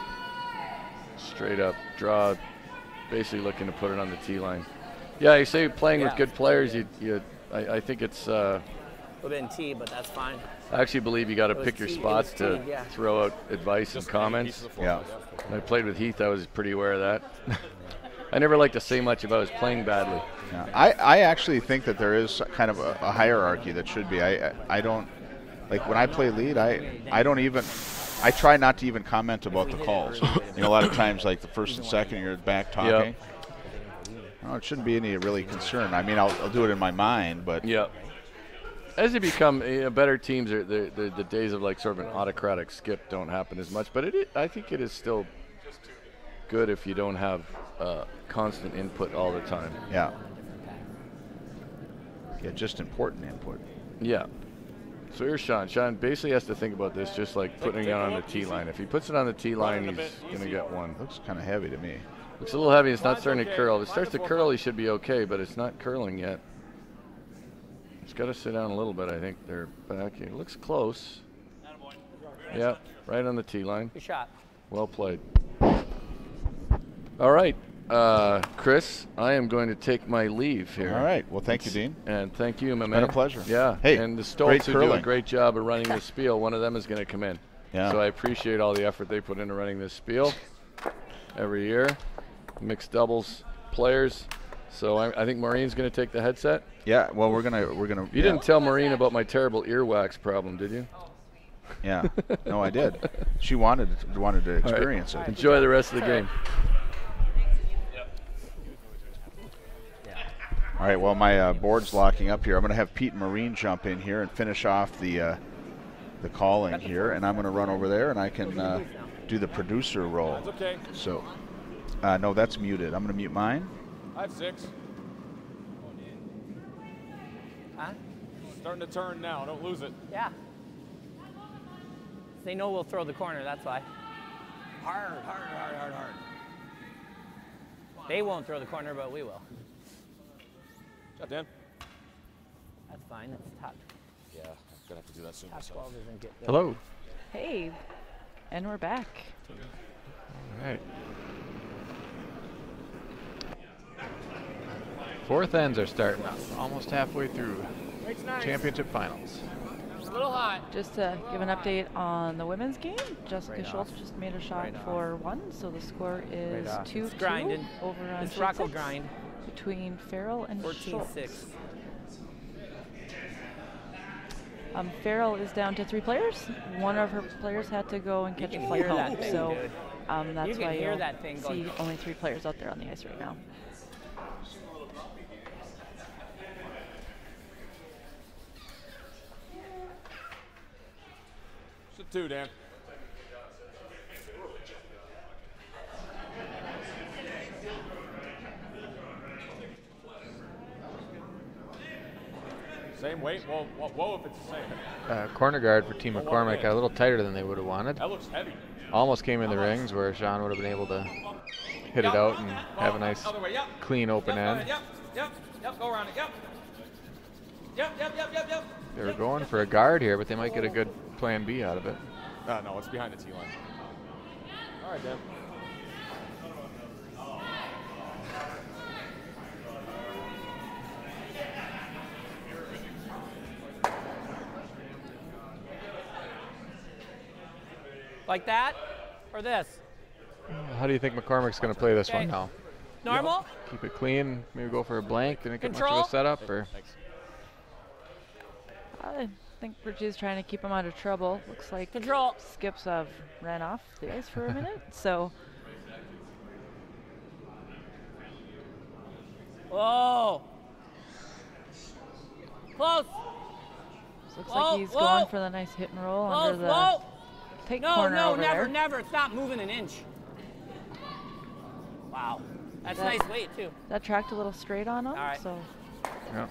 Straight up draw, basically looking to put it on the tee line. Yeah, you say playing with good players. I think it's. Would have been T, but that's fine. I actually believe you got to pick your spots to throw out advice and comments. Yeah. When I played with Heath, I was pretty aware of that. I never like to say much about his playing badly. Yeah. I actually think that there is kind of a hierarchy that should be. I don't like when I play lead. I don't even. I try not to even comment about the calls. You know, a lot of times, like the first and second, you're back talking. Yep. No, it shouldn't be any really concern. I mean, I'll do it in my mind, but. Yeah. As you become better teams, the days of like sort of an autocratic skip don't happen as much. But I think it is still good if you don't have constant input all the time. Yeah. Yeah, just important input. Yeah. So here's Sean. Sean basically has to think about this just like putting it on the tee line. If he puts it on the tee line, he's going to get one. Looks kind of heavy to me. Looks a little heavy. It's not starting to curl. If it starts to curl, he should be okay, but it's not curling yet. It's got to sit down a little bit, I think. They're back. It looks close. Yeah, right on the tee line. Good shot. Well played. All right. Chris, I am going to take my leave here. All right. Well, thank you, Dean. And thank you, my man. It's been a pleasure. Yeah. Hey, and the Stoltz who do a great job of running this spiel. One of them is going to come in. Yeah. So I appreciate all the effort they put into running this spiel every year. Mixed doubles players. So I think Maureen's going to take the headset. Yeah. Well, we're gonna. You didn't tell Maureen about my terrible earwax problem, did you? Yeah. No, I did. She wanted to experience it. Enjoy the rest of the game. All right, well, my board's locking up here. I'm going to have Pete and Maureen jump in here and finish off the calling here, and I'm going to run over there, and I can do the producer role. That's okay. So, no, that's muted. I'm going to mute mine. I have 6. Huh? Starting to turn now. Don't lose it. Yeah. They know we'll throw the corner, that's why. Hard, hard, hard, hard, hard. They won't throw the corner, but we will. Shut Dan. That's fine. That's top. Yeah, I'm gonna have to do that soon Top myself. 12 isn't good. Hello. Hey, and we're back. All right. Fourth ends are starting up. Almost halfway through championship finals. A little hot. Just to give an update on the women's game, Jessica Right Schultz off. just made a shot Right off. for 1, so the score is off. 2-2 It's grinding. over on It's Rocco Schultz grind. between Farrell and 14-6. Schultz. Farrell is down to 3 players. One of her players had to go and catch can a flight hear that home, thing, so dude. that's You can why hear you'll that thing see going. only 3 players out there on the ice right now. Should 2, Dan. Same weight? Whoa, if it's the same. Corner guard for Team McCormick got a little tighter than they would have wanted. That looks heavy. Almost came in the rings where Sean would have been able to hit it out and have a nice Other way, yep. clean open end. Yep, go around it, yep. Yep. They were going for a guard here, but they might get a good plan B out of it. No, it's behind the T line. All right, Dan. Like that? Or this? How do you think McCormick's going to play this one Okay. now? Normal? Keep it clean, maybe go for a blank, didn't get much Control? of a setup, or Thanks. I think Richie's trying to keep him out of trouble. Looks like Control. Skips ran off the ice for a minute, so Whoa. Close. looks Whoa, like he's whoa. going for the nice hit and roll Close. under the Whoa. tight No, corner no, over never, there. never. It's not moving an inch. Wow. That's That- nice weight, too. That tracked a little straight on him, All right. so yeah.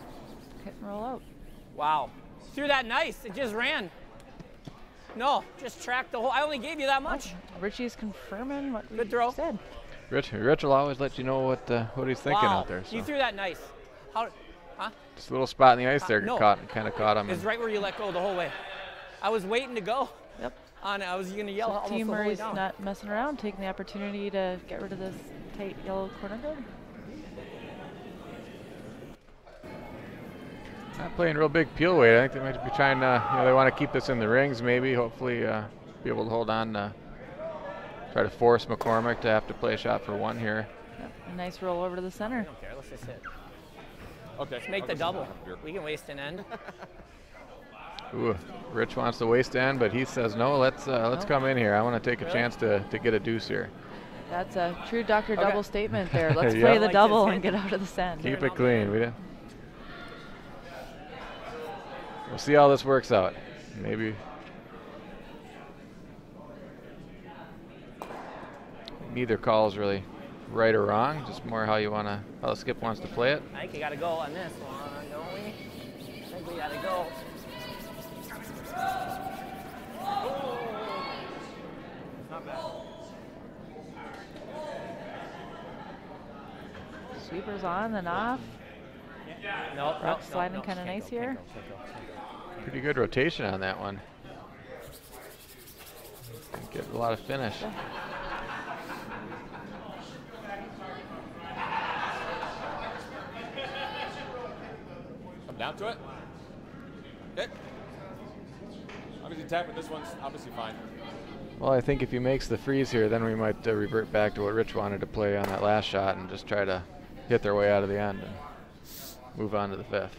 hit and roll out. Wow. Threw that nice. It just ran. No, just tracked the whole. I only gave you that much. Richie's confirming what we Good throw. said. Rich will always let you know what he's thinking Wow. out there. So. You threw that nice. How? Huh? Just a little spot in the ice there no. kind of caught him. It's right where you let go the whole way. I was waiting to go. Yep. On it. I was going to yell So almost Team the whole way Murray's down. not messing around, taking the opportunity to get rid of this tight yellow corner guard. Not playing real big peel weight. I think they might be trying to, they want to keep this in the rings maybe, hopefully be able to hold on, try to force McCormick to have to play a shot for 1 here. Yep. A nice roll over to the center. I don't care. Let's just hit. Okay. Let's make the double. We can waste an end. Ooh, Rich wants to waste end, but he says no. Let's come in here. I want to take a chance to get a deuce here. That's a true Dr. Double statement there. Let's Yeah. play the Like double this and get out of the send. Keep it clean. We'll see how this works out. Maybe neither call is really right or wrong. Just more how the skip wants to play it. I think you got to go on this one, don't we? I think we got to go. Not bad. Sweepers on and off. Nope, Rock sliding kinda nice here. Pretty good rotation on that one. Didn't get a lot of finish. Come down to it. Okay. Obviously tapping this one's obviously fine. Well, I think if he makes the freeze here, then we might revert back to what Rich wanted to play on that last shot and just try to hit their way out of the end and move on to the 5th.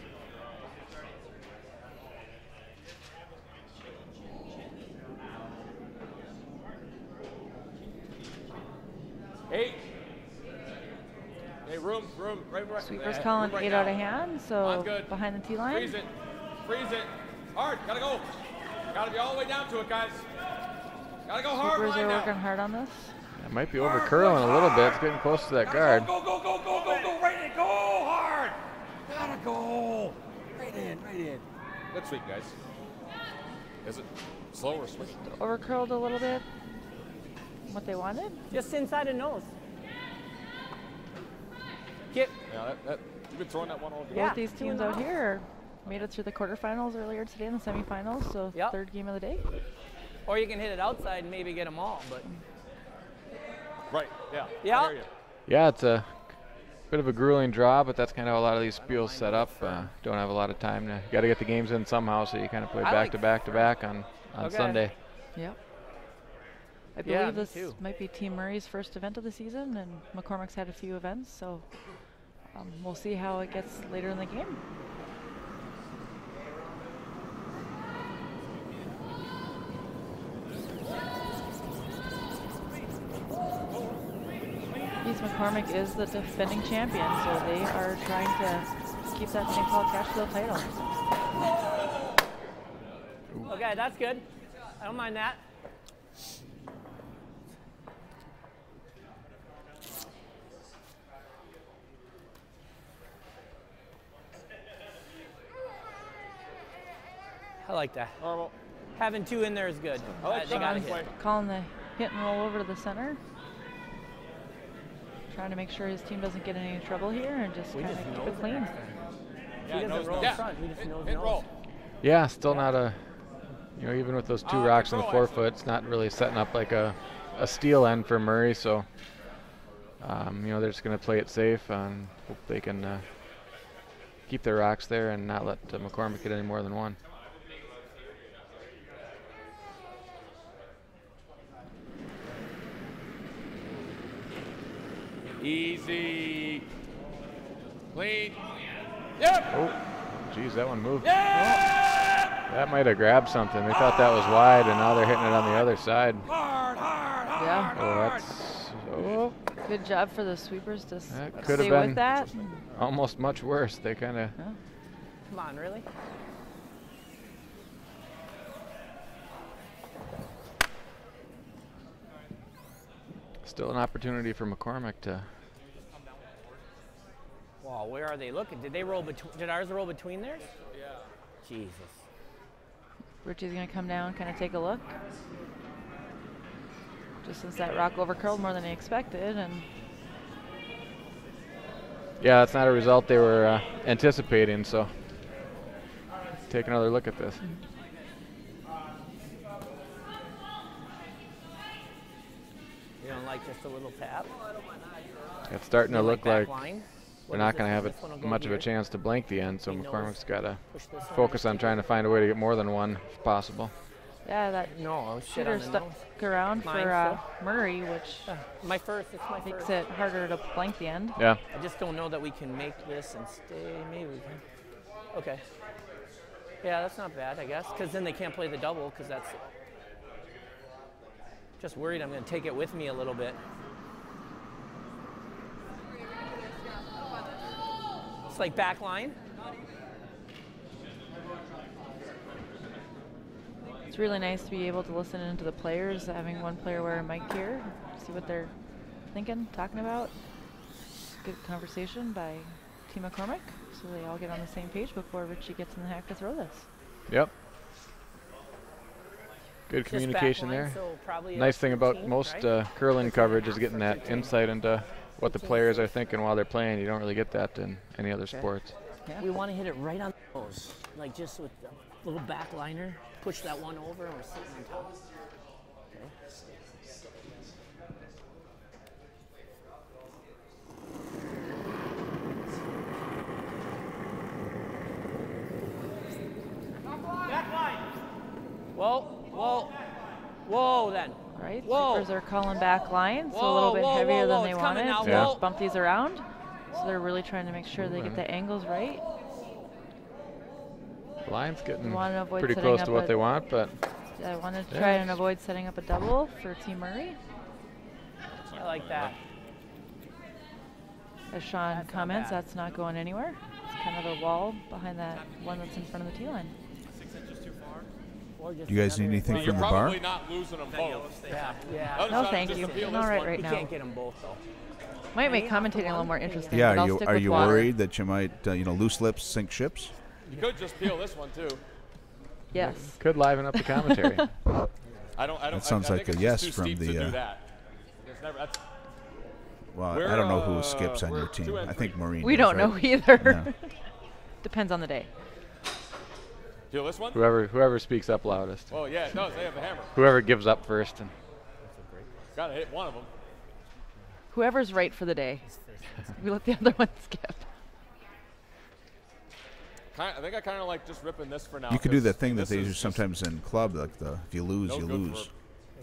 room, right. Sweeper's Yeah, calling room right 8 now. out of hand, so Good. behind the tee line. Freeze it. Hard, gotta go. Gotta be all the way down to it, guys. Gotta go hard Sweepers line are now. working hard on this. It might be over curling a little bit. It's getting close to that guard. Go, right in, go hard. Gotta go. Right in. Good sweep, guys. Is it slow or swish? Over curled a little bit. What they wanted. Just inside the nose. Get. Yeah, you've been throwing that one all game. Yeah. Both these teams out here made it through the quarterfinals earlier today in the semifinals, so Yep. third game of the day. Or you can hit it outside and maybe get them all, but. Right, yeah. Yeah. I hear you. Yeah, it's a bit of a grueling draw, but that's kind of how a lot of these Spiels set up. Don't have a lot of time. You got to get the games in somehow, so you kind of play back to back on Okay. Sunday. Yep. I Yeah, believe me this too. might be Team Murray's first event of the season, and McCormick's had a few events, so we'll see how it gets later in the game. McCormick is the defending champion, so they are trying to keep that St. Paul Cashville title. Okay, that's good. I don't mind that. I like that. Normal. Having two in there is good. I like They got to Sean's hit. play. Calling the hit and roll over to the center. Trying to make sure his team doesn't get in any trouble here and just kind of keep it clean. He doesn't roll in front. He just knows Hit nose. roll. Yeah, still not a, even with those two rocks on the forefoot, it's not really setting up like a steal end for Murray. So, they're just going to play it safe and hope they can keep their rocks there and not let McCormick get any more than one. Easy. Clean. Yep. Oh, geez, that one moved. Yeah. That might have grabbed something. They thought that was wide, and now they're hitting it on the other side. Hard. Yeah. Oh, that's Good job for the sweepers to That could stay have been with that. almost much worse. They kind of. Come on, really? Still an opportunity for McCormick to. Wow, where are they looking? Did they roll between? Did ours roll between theirs? Yeah. Jesus. Richie's going to come down, kind of take a look. Just since that rock overcurled more than he expected, and Yeah, that's not a result they were anticipating. So, take another look at this. You don't like just a little tap? It's starting to You look back like line? we're What not is going to this have one? This one will go much of a here. chance to blank the end. So He knows. McCormick's got to Push this one. focus on trying to find a way to get more than one if possible. yeah, that No, I was shit shooter on the stuck nose. around Mine for Murray, which My first, it's my makes first. it harder to blank the end. Yeah. I just don't know that we can make this and stay. Maybe we can. Okay. Yeah, that's not bad, I guess, because then they can't play the double, because that's. Just worried I'm going to take it with me a little bit. It's like back line. It's really nice to be able to listen into the players, having one player wear a mic here, see what they're thinking, talking about. Good conversation by Team McCormick, so they all get on the same page before Richie gets in the hack to throw this. Yep. Good Just communication back line, there. so probably a Nice thing about 13, most right? curling coverage is getting that insight into what the players are thinking while they're playing. You don't really get that in any other sports. We want to hit it right on the nose, like just with the little back liner. Push that one over and we're sitting on top. Whoa then. Right, Whoa. sweepers are calling back line, so a Whoa, little bit whoa, heavier whoa, than whoa, they it's coming wanted. now, So whoa. bump these around. So they're really trying to make sure they get the angles right. The line's getting Want to avoid pretty setting close up to what a- they want, but I wanted to Yeah. try and avoid setting up a double for Team Murray. I like that. As Sean comments, that's not going anywhere. It's kind of a wall behind that one that's in front of the tee line. 6 inches too far. Do you guys need anything You're from the bar? probably not losing them both. Yeah. No, thank you. I'm all right right You now. can't get them both, though. Might make commentating a little more interesting. Yeah, but I'll stick are with you water. worried that you might, loose lips sink ships? You could just peel this one too. Yes. Could liven up the commentary. That sounds like a yes from the. Well, I don't know who skips on your team. I think Maureen. We does, don't know right? either. Yeah. Depends on the day. Peel this one? Whoever speaks up loudest. Oh yeah, it does. They have the hammer. Whoever gives up first. And Gotta hit one of them. Whoever's right for the day. We let the other one skip. I think I kind of like just ripping this for now. You could do the thing that they do sometimes in club, like if you lose, no you good lose.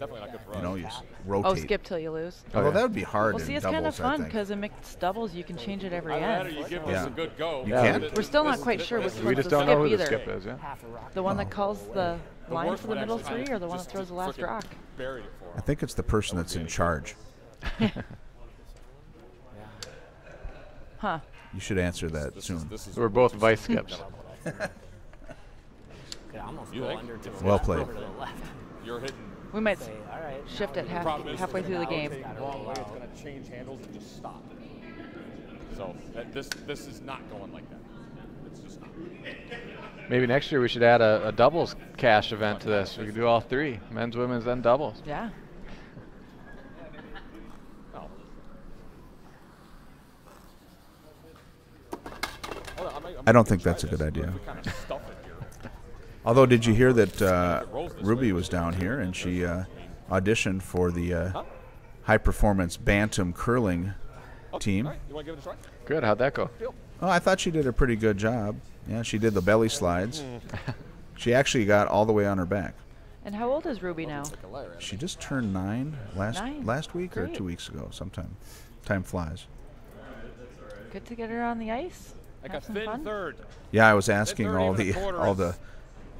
Definitely not good for us. You know, you rotate. Oh, skip till you lose. Well, that would be hard Well, in see, it's doubles, kind of I fun think. because in mixed doubles, you can change it every Either that or end. you give Yeah. this a good go. You can? This- We're still not this- quite this- sure this- which we one's just the don't know skip who the either. skip is. Yeah. The one that calls the The line worst for the one middle actually three or the one that just throws the last frickin' rock? Buried it for I think it's the person that's in charge. Huh. You should answer that soon. This is We're both vice skips. Could almost You go think? under to the Well left, played. over to the left. You're hitting. We might Say, all right. shift it Problem is halfway through the game. take the wrong way, it's going to change handles and just stop. So this is not going like that. It's just not. Maybe next year we should add a doubles cash event to this. We could do all three: men's, women's, and doubles. Yeah. No. Hold on, I don't think that's a good idea. We kind of stuff it here. Although, did you hear that Ruby was down here and she auditioned for the high-performance bantam curling team? All right, you want to give it a try? Good. How'd that go? Oh, I thought she did a pretty good job. Yeah, she did the belly slides. She actually got all the way on her back. And how old is Ruby now? She just turned 9 last week or Great. 2 weeks ago sometime. Time flies. Good to get her on the ice. Like Have a some thin fun. third. Yeah, I was asking third, all even a the quarter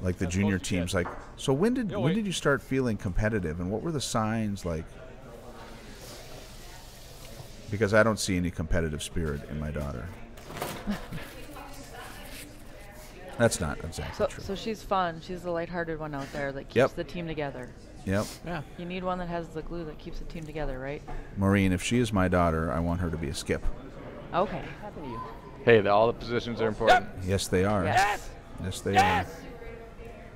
like the That's junior close to teams, shit. like, so when did wait. you start feeling competitive, and what were the signs like? Because I don't see any competitive spirit in my daughter. That's not exactly true. So she's fun. She's the lighthearted one out there that keeps Yep. the team together. Yep. Yeah. You need one that has the glue that keeps the team together, right? Maureen, if she is my daughter, I want her to be a skip. Okay. What happened to you? Hey, all the positions are important. Yes, they are. Yes. Yes, they Yes!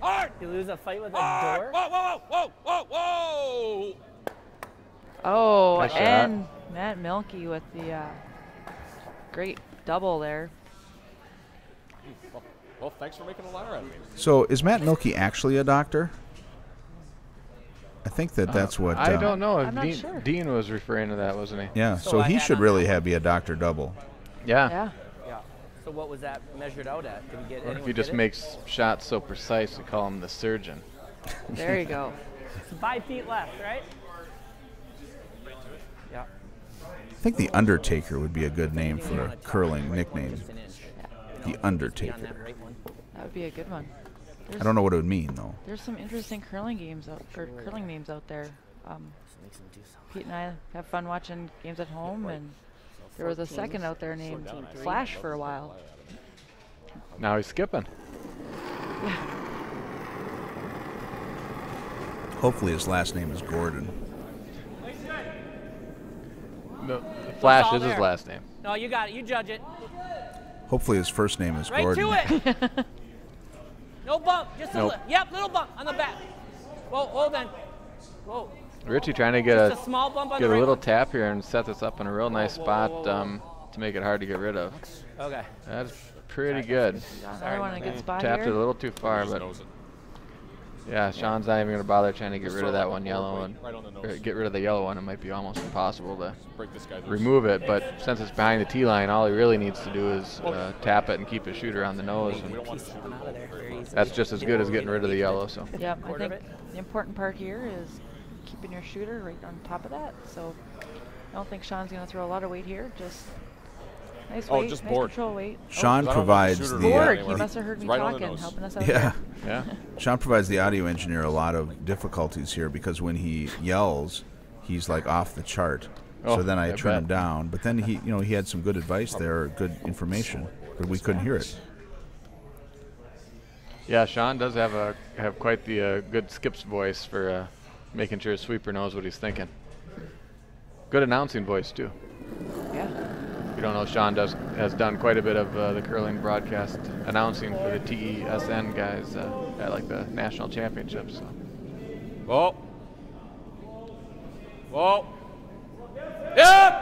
Hard! You lose a fight with a Hard! door? Whoa, whoa, whoa, whoa, whoa, whoa! Oh, Nice shot. and Matt Milkey with the great double there. Well, thanks for making a liar out of me. are. So, is Matt Milkey actually a doctor? I think that's what. I don't know. I'm not Dean, sure. Dean was referring to that, wasn't he? Yeah, So so I he had should on really that one. be a doctor double. Yeah. Yeah. Yeah. So what was that measured out at? Did we get Or anyone if he just get it? makes shots so precise, we call him the surgeon. There you go. It's 5 feet left, right? Yeah. I think the Undertaker would be a good name for a curling nickname. Just an inch. The Be on Undertaker. that right one. That would be a good one. I don't know what it would mean though. There's some interesting curling names out there. Just makes him do something. Pete and I have fun watching games at home, and there was a second out there named Flash for a while. Now he's skipping. Hopefully his last name is Gordon. No, Flash all is his there. last name. No, you got it. You judge it. Hopefully his first name is Right Gordon. to it. No bump. Just Nope. Yep, little bump on the back. Whoa, hold on. Whoa. Richie trying to get Just a small bump on get the a right little one. tap here and set this up in a real nice whoa, spot whoa. to make it hard to get rid of. Okay. That's pretty good. Another one in a good spot Tapped it a here. little too far, Just but knows it. yeah, Sean's not even going to bother trying to get Just rid of throw it that on one the yellow board, one. right on the nose. Or get rid of the yellow one. It might be almost impossible to Break this guy loose. remove it, but since it's behind the tee line, all he really needs to do is tap it and keep his shooter on the nose, We and don't want Piece to that shoot one out of there very easily. that's just as good as getting rid of the yellow. So Yep, I Quarter of think it. the important part here is keeping your shooter right on top of that. So I don't think Sean's going to throw a lot of weight here. Just nice Oh, weight, just nice board. control weight. Sean I don't want the provides shooter the to go Board. anywhere. He must have heard me Right on the talking, nose. helping us out Yeah. here. yeah, Sean provides the audio engineer a lot of difficulties here because when he yells, he's like off the chart. So then I I turned him bet. down. But then he had some good advice there, or good information, but we couldn't hear it. Yeah, Sean does have quite the good skips voice for making sure his sweeper knows what he's thinking. Good announcing voice too. Yeah. You don't know, Sean has done quite a bit of the curling broadcast announcing for the TESN guys at like the national championships. So. Whoa. Whoa. Yep.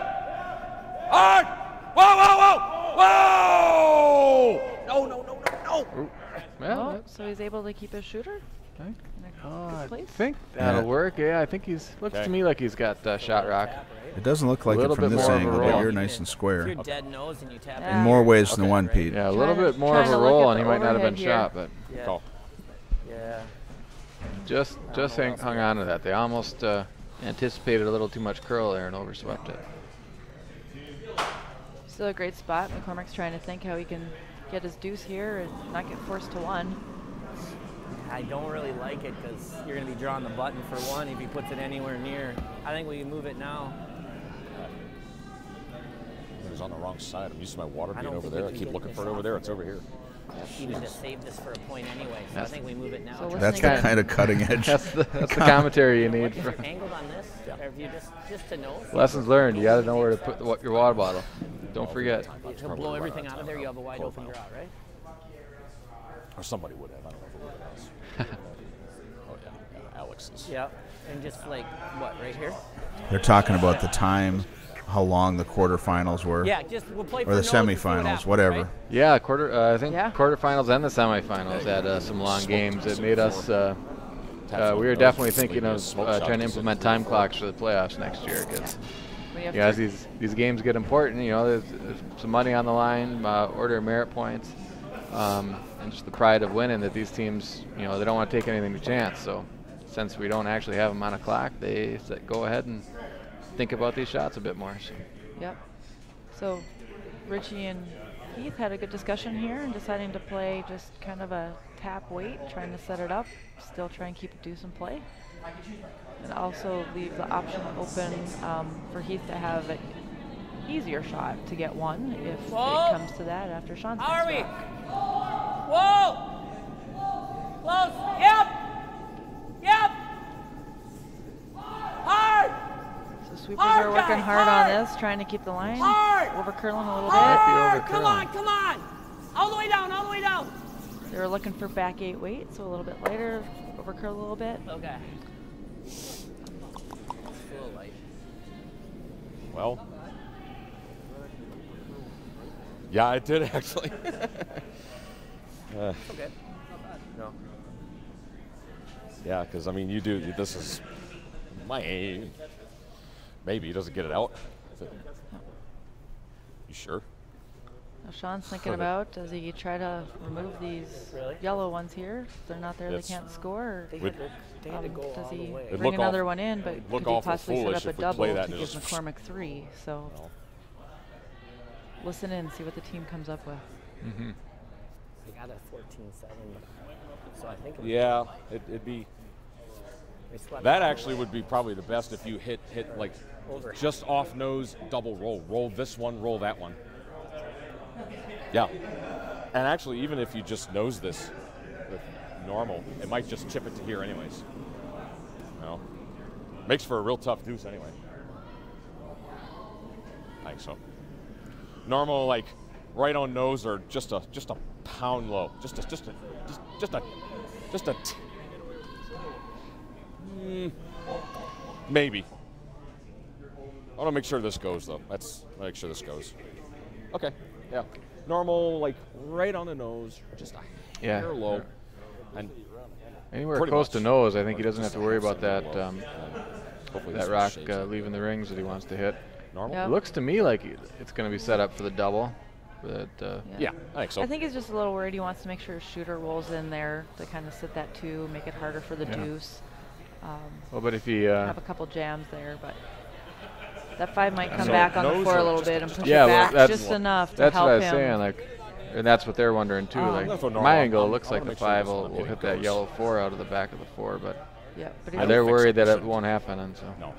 Hard. Whoa, whoa, whoa. Whoa. No, no, no, no, no. Yeah, Oh, so he's able to keep his shooter? I In a good I place? think that'll work. Yeah, I think looks to me like he's got shot rock. It doesn't look like it Little from bit this more of a angle, but roll. you're nice and If square. you're dead nose and you tap Yeah. In more ways than one, Pete. Yeah, a little Trying to- bit more of trying a to look roll, at and he the might not have been overhead here. shot, but Yeah. Call. Yeah. just hung on to that. They almost anticipated a little too much curl there and overswept it. Still a great spot. McCormick's trying to think how he can get his deuce here and not get forced to one. I don't really like it because you're going to be drawing the button for one if he puts it anywhere near. I think we can move it now. It was on the wrong side. I'm used to my water I being don't over think we there. I can keep get looking this for it over off there. of It's over here. He would just save this for a point anyway, so I think we move it now. So That's the kind of cutting edge. That's the commentary you need. If For you're angled on this, or if you just to know, lessons learned. You got to know where to put your water bottle. Don't forget. he'll blow everything out of there. You have a wide open draw, right? Or somebody would have. I don't know who it was. Oh, yeah. Alex is. Yeah. And just like what, right here? They're talking about the time, how long the quarterfinals were, Yeah, just we'll play for or the nose and see what semifinals, happens, whatever. right? Yeah, I think Yeah. quarterfinals and the semifinals had some long games. It made us. We were definitely thinking of trying to implement time clocks for the playoffs next year because. We have Yeah, as to- these games get important, there's some money on the line, order of merit points, and just the pride of winning that these teams, they don't want to take anything to chance. So since we don't actually have them on a clock, they go ahead and think about these shots a bit more. So. Yep. So Richie and Heath had a good discussion here and deciding to play just kind of a tap wait, trying to set it up, still try and keep a deuce in play. And also leave the option open for Heath to have an easier shot to get one if Whoa. it comes to that after Sean's How are next we? rock. Whoa! Close. Yep. Yep. Hard. So sweepers Hard, are working guys, hard hard. on this, trying to keep the line. Hard. Over curling a little Hard. overcurling. Come on, come on. All the way down, all the way down. bit. They were looking for back 8 weight, so a little bit lighter, over curl a little bit. Okay. Well. Yeah, I did actually. Okay. No. Yeah, because I mean, this is maybe he doesn't get it out. You sure? Now Sean's thinking about, does he try to remove these Really? yellow ones here? If they're not there, It's- they can't score. Or, They Would- had to go does all the he way. It'd bring look another awful- one in? But it'd look could he awful possibly set foolish up a if we double play to that give and just- McCormick 3? So No. listen in, see what the team comes up with. Mm-hmm. I got a 14-7, so I think it was Yeah, it'd be. they swept That it. actually would be probably the best if you hit like Over. just off nose double roll. Roll this one, roll that one. Yeah. And actually, even if you just nose this with normal, it might just chip it to here anyways. Makes for a real tough deuce anyway. I think so. Normal, like right on nose or just a pound low. Maybe. I want to make sure this goes though. Make sure this goes. Okay. Yeah. Normal, like right on the nose, just a Yeah. hair low, and Anywhere Pretty close much. to nose, I think he doesn't have to worry about that hopefully that this rock shades it. leaving the rings that he wants to hit. Normal. Yeah. It looks to me like it's going to be set up for the double. But Yeah, I think so. I think he's just a little worried. He wants to make sure his shooter rolls in there to kind of sit that 2, make it harder for the deuce. well, but if he Have a couple jams there, but that 5 might come So back on the nose 4 a or little just a- bit and just push a- Yeah, it well, back that's- just enough to that's help what I was him. saying, like, and that's what they're wondering too. Oh. Like That's what my normal- angle I'm- looks I like wanna the make sure 5 this will one will hitting hit that goes. yellow 4 out of the back of the 4, but Yeah, but he don't they're think so. worried that it Shouldn't. won't happen, and so. No.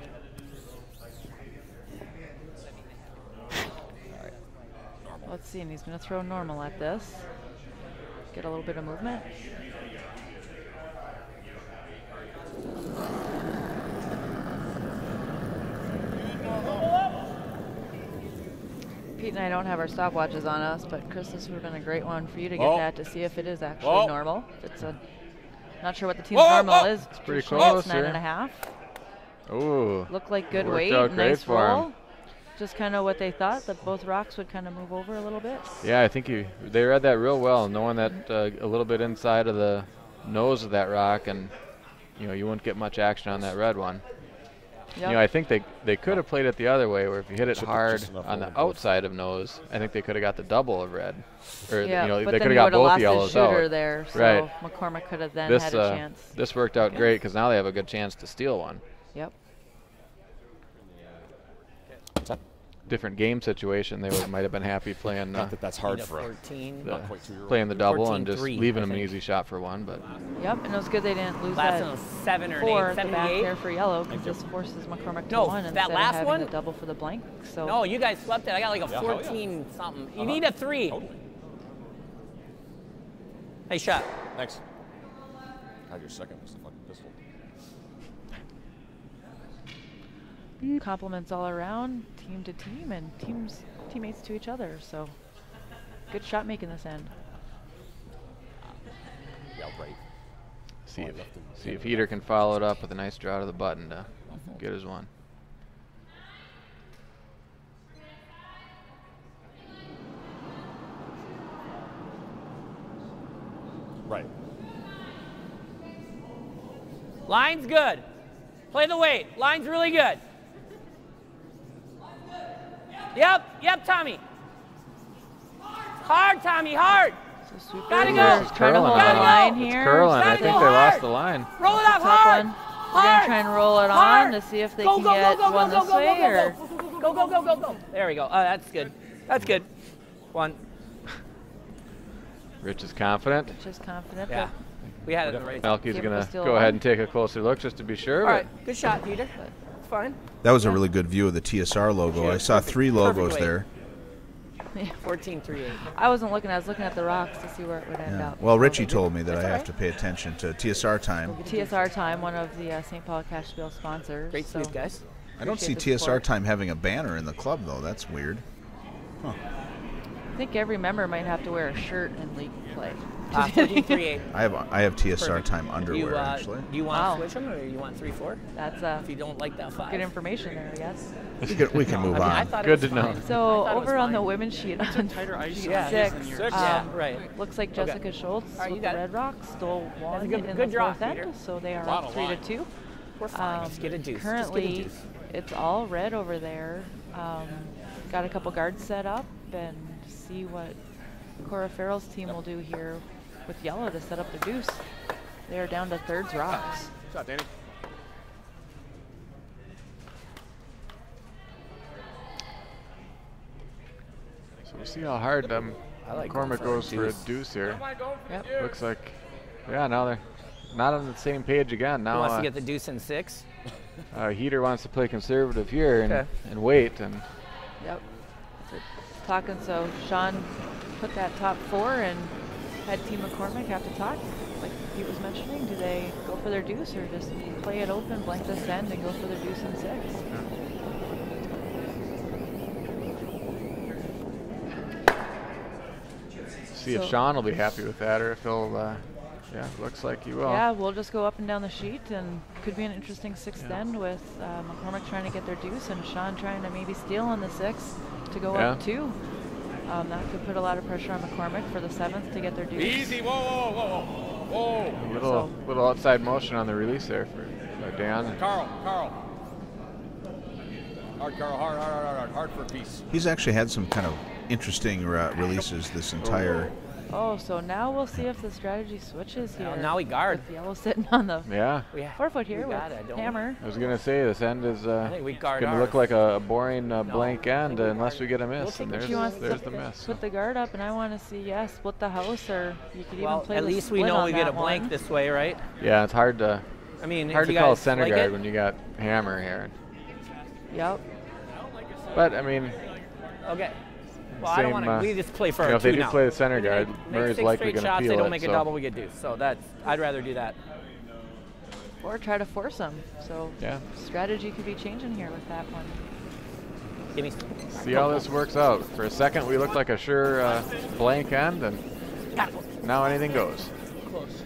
let's see, and he's going to throw normal at this. Get a little bit of movement. Pete and I don't have our stopwatches on us, but Chris, this would have been a great one for you to get that to see if it is actually normal. If it's a, not sure what the team's normal is. It's pretty close. close. 9.5. Ooh. Looked like good Worked weight. out great Nice for roll. him. Just kind of what they thought, that both rocks would kind of move over a little bit. Yeah, I think they read that real well, knowing that a little bit inside of the nose of that rock, and you wouldn't get much action on that red one. Yep. I think they could have played it the other way, where if you hit it hard on the outside of nose, I think they could have got the double of red. Or but they then could have got both lost yellows the shooter out. there, so right. McCormick could have then had a chance. This worked out great because now they have a good chance to steal one. Yep. Different game situation, they might have been happy playing. Not that that's hard for 14. Playing the double and just 14-3, leaving them an easy shot for one, but. Yep, and it was good they didn't lose Last that one was 7 or 4 8, at the back 78. there for yellow, because this forces McCormick to No, 1 that instead last of having one? the double for the blank. So No, you guys swept it. I got like a 14 something. You need a 3. Totally. Nice shot. Thanks. God, your second was the fucking pistol. compliments all around, team to team, and teammates to each other. So good shot making this end. Yeah, right. See if Heater can follow it up with a nice draw to the button to get his one. Right. Line's good. Play the weight. Line's really good. Yep, Tommy. Hard, Tommy, hard. So super Gotta Ooh, go. Trying to hold the Gotta line go. here. It's curling. I Gotta think go they hard. lost the line. Roll it up Top hard. one. We're gonna try and roll it on to see if they can get one this way or. Go. There we go. That's good. That's good. One. Rich is confident. Just confident. Yeah. We had it right. Melky's Give going it to still go on. ahead and take a closer look just to be sure. All but right. Good shot, Peter. It's fine. That was a really good view of the TSR logo. Yeah, I saw perfect- 3 perfect logos weight. there. 14-3-8. I wasn't looking. I was looking at the rocks to see where it would end Yeah. up. Well, So Richie told me that I That's have all to pay attention to TSR time. TSR Time, one of the St. Paul Cash Spiel sponsors. Great so sweep, guys. I don't see appreciate the TSR support. time having a banner in the club, though. That's weird. I think every member might have to wear a shirt in league play. 14-3-8. I have TSR Perfect. time underwear, actually. Do you want Wow. to switch them or you want 3-4? That's If you don't like that 5. good information there, I guess. We can move I on. thought it Good was to know. fine. So I thought it was over on fine. the women's sheet, on tighter ice sheet Yeah. 6, than yours. Yeah, right. looks like Okay. Jessica Schultz All right, you with got the it. Red Rocks stole one a good- in good the draw, fourth end, Peter. so they are Lot up of 3-2. We're fine. Just get a deuce. Currently, Just get a deuce. it's all red over there. Got a couple guards set up, and see what Cora Farrell's team will do here with yellow to set up the deuce. They are down to thirds rocks. Shot, Danny. so we'll see how hard I like going McCormick for a goes for a deuce. deuce here. Yep. Looks like, yeah, now they're not on the same page again. Who Now wants to get the deuce in 6? Heater wants to play conservative here Okay. and wait. And Yep. So talking, so Sean put that top 4 and had Team McCormick have to talk. Like he was mentioning, do they go for their deuce or just play it open, blank this end, and go for their deuce in 6? see if So- Sean will be happy with that or if he'll, yeah, looks like he will. Yeah, we'll just go up and down the sheet, and could be an interesting 6th end with McCormick trying to get their deuce and Sean trying to maybe steal on the 6th to go up 2. That could put a lot of pressure on McCormick for the 7th to get their deuce. Easy. Whoa. A little outside motion on the release there for Dan. Carl. Hard, Carl. Hard for a piece. He's actually had some kind of interesting releases this entire. Oh, so now we'll see if the strategy switches here. Now we guard. With yellow sitting on the Yeah. 4-foot here we with got it, don't we? hammer. I was going to say, this end is I think we guard going to ours. look like a boring blank end we unless guard- we get a we'll miss. take And what there's, She wants there's to the miss. put the guard up, and I want to see, yeah, split the house, or you could Well, even play at the least we split know on we get a that blank one. this way, right? Yeah, it's hard to I mean, hard if to you call guys center like guard it, when you got hammer here. Yep. But I mean, Okay. Well, I don't want to. We just play for you know, our if they two do now. play the center guard, Make Murray's 6 likely straight going to shots. peel They don't it, make a so- double, we get deuce. So I'd rather do that. Or try to force them. So Yeah. strategy could be changing here with that one. Give me. See how this works out. For a second, we looked like a sure blank end, and now anything goes. Close.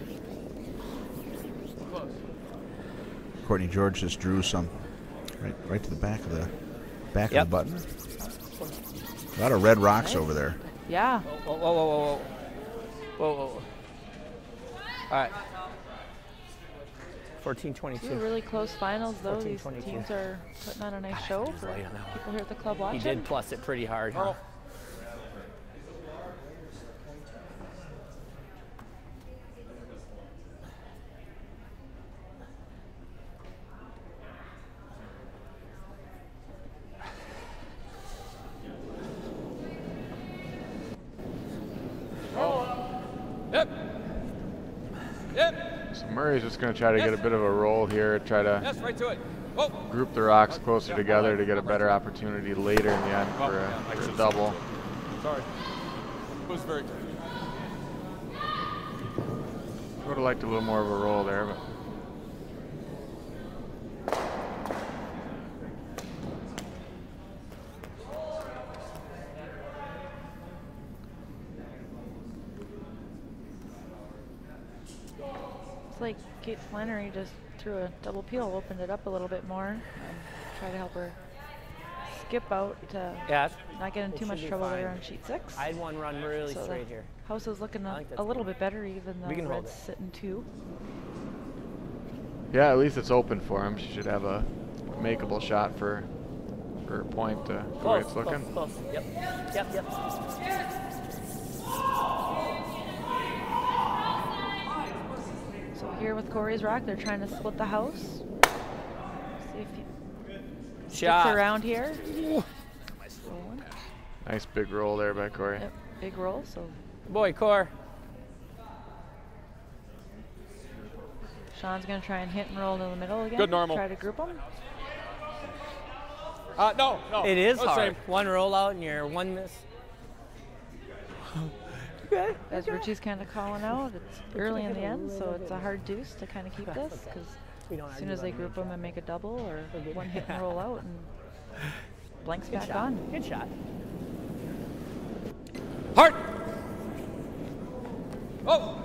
Courtney George just drew some right to the back of the button. A lot of red rocks over there. Yeah. Whoa, whoa, whoa, whoa, whoa, whoa, whoa. All right. 14-22. Two really close finals, though. 14, These 22. teams are putting on a nice show for light on that one. people here at the club He watching. did plus it pretty hard. Huh? Yep. Yep. So Murray's just going to try to get a bit of a roll here, try to Yes, right to it. Oh. group the rocks closer together to get a better opportunity later in the end for a double. Sorry. It was very. Would have liked a little more of a roll there, but It's like Kate Flannery just threw a double peel, opened it up a little bit more, and try to help her skip out to not get in too much trouble there on sheet 6. I had one run really So straight the here. house is looking I think a that's little bit better, even though We can hold Red's it. sitting 2. yeah, at least it's open for him. She should have a makeable shot for a point the way it's looking. Close. Yep. Yep. Yep. So here with Corey's rock, they're trying to split the house. See if he Shot. gets around here. Nice big roll there by Corey. Yep, big roll. So Boy, Core. Sean's going to try and hit and roll to the middle again. Good normal. Try to group them. No. It is No, hard. same. One rollout and you're one miss. Okay. As Richie's kind of calling out, it's early in the end, so it's a hard deuce to kind of keep this, because as soon as they group them and make a double or one hit and roll out, and blanks Good back shot. on. Good shot. Hard. Oh.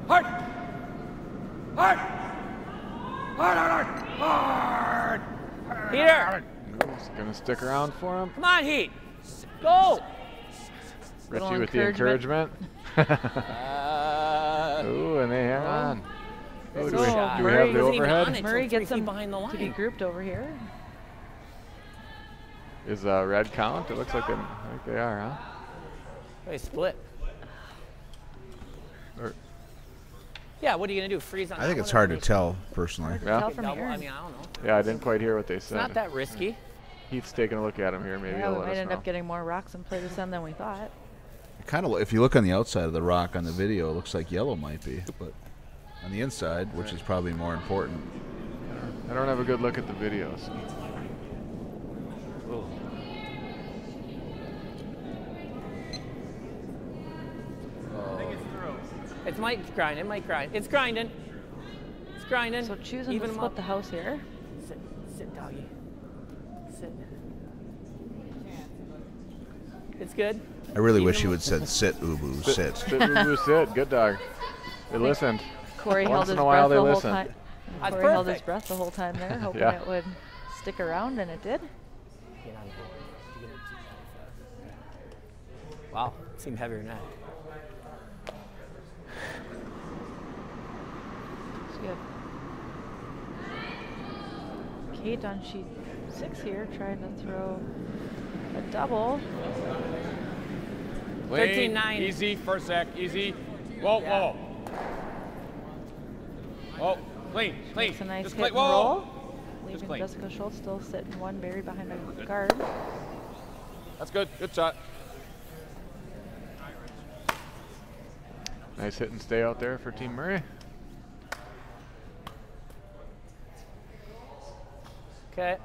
Hard. Hard. Hard. Hard. Hard. Hard. Heater. He's going to stick around for him. Come on, Heat. Go. Little Richie with the encouragement. Ooh, and they hang on. Ooh, do we shot. have Murray the wasn't even overhead? on it. Murray till 3 gets feet them behind the to be line. grouped over here. Is red count? It looks like I think they are, huh? They split. Or, Yeah, what are you going to do? Freeze on I that think one it's or hard to make tell, personally. Yeah. Tell from double? here. I mean, I don't know. yeah, I didn't quite hear what they It's said. not that risky. Heath's taking a look at him here. Maybe Yeah, he'll we let might us end know. up getting more rocks and play this end than we thought. Kind of, if you look on the outside of the rock on the video, it looks like yellow might be, but on the inside, which is probably more important. I don't have a good look at the videos. It might grind. It might grind. It's grinding. It's grinding. So choosing Even to 'em split up. the house here. Sit, doggy. Sit. It's good. I really Even wish you with- would said sit, Ubu, sit. Sit, boo, boo, sit. Good dog. They listened. Corey Once held in his a while breath they the whole listen. time. That's Corey held his perfect. breath the whole time there, hoping Yeah. it would stick around, and it did. Get on the Wow, seemed heavier than that. So you have Kate on sheet 6 here, trying to throw a double. Clean, 13-9. Easy. First sec. Easy. Whoa. Yeah. Whoa. Oh, clean. Clean. Makes a nice Just hit clean. and Whoa. roll, leaving clean. Jessica Schultz still sitting one buried behind a guard. That's good. Good shot. Nice hit and stay out there for Team Murray. Okay.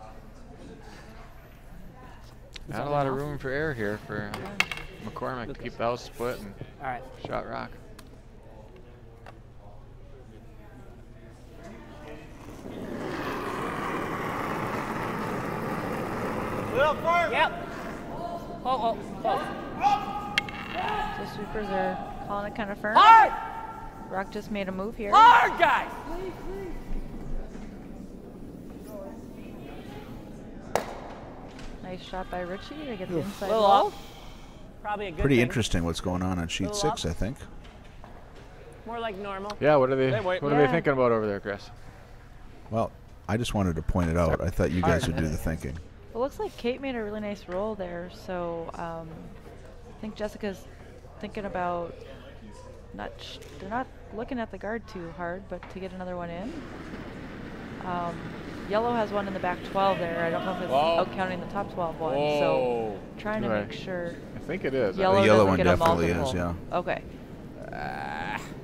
Not a lot of room for error here for McCormick to keep the house split and All right. shot rock. Yep. Oh, So sweepers are calling it kind of firm. Hard! Rock just made a move here. Hard, guys! Nice shot by Richie to get the inside little wall. off. Probably a good Pretty thing. interesting what's going on sheet Little 6, up. I think. More like normal. Yeah, what are they? Hey, wait. What are they Yeah. thinking about over there, Chris? Well, I just wanted to point it out. I thought you guys would do the thinking. It looks like Kate made a really nice roll there, so I think Jessica's thinking about they're not looking at the guard too hard, but to get another one in. Yellow has one in the back 12 there. I don't know if it's Whoa. out counting the top 12 one, Whoa. so trying to Right. make sure I think it is. yellow, The yellow doesn't one get definitely a multiple. is, yeah. Okay.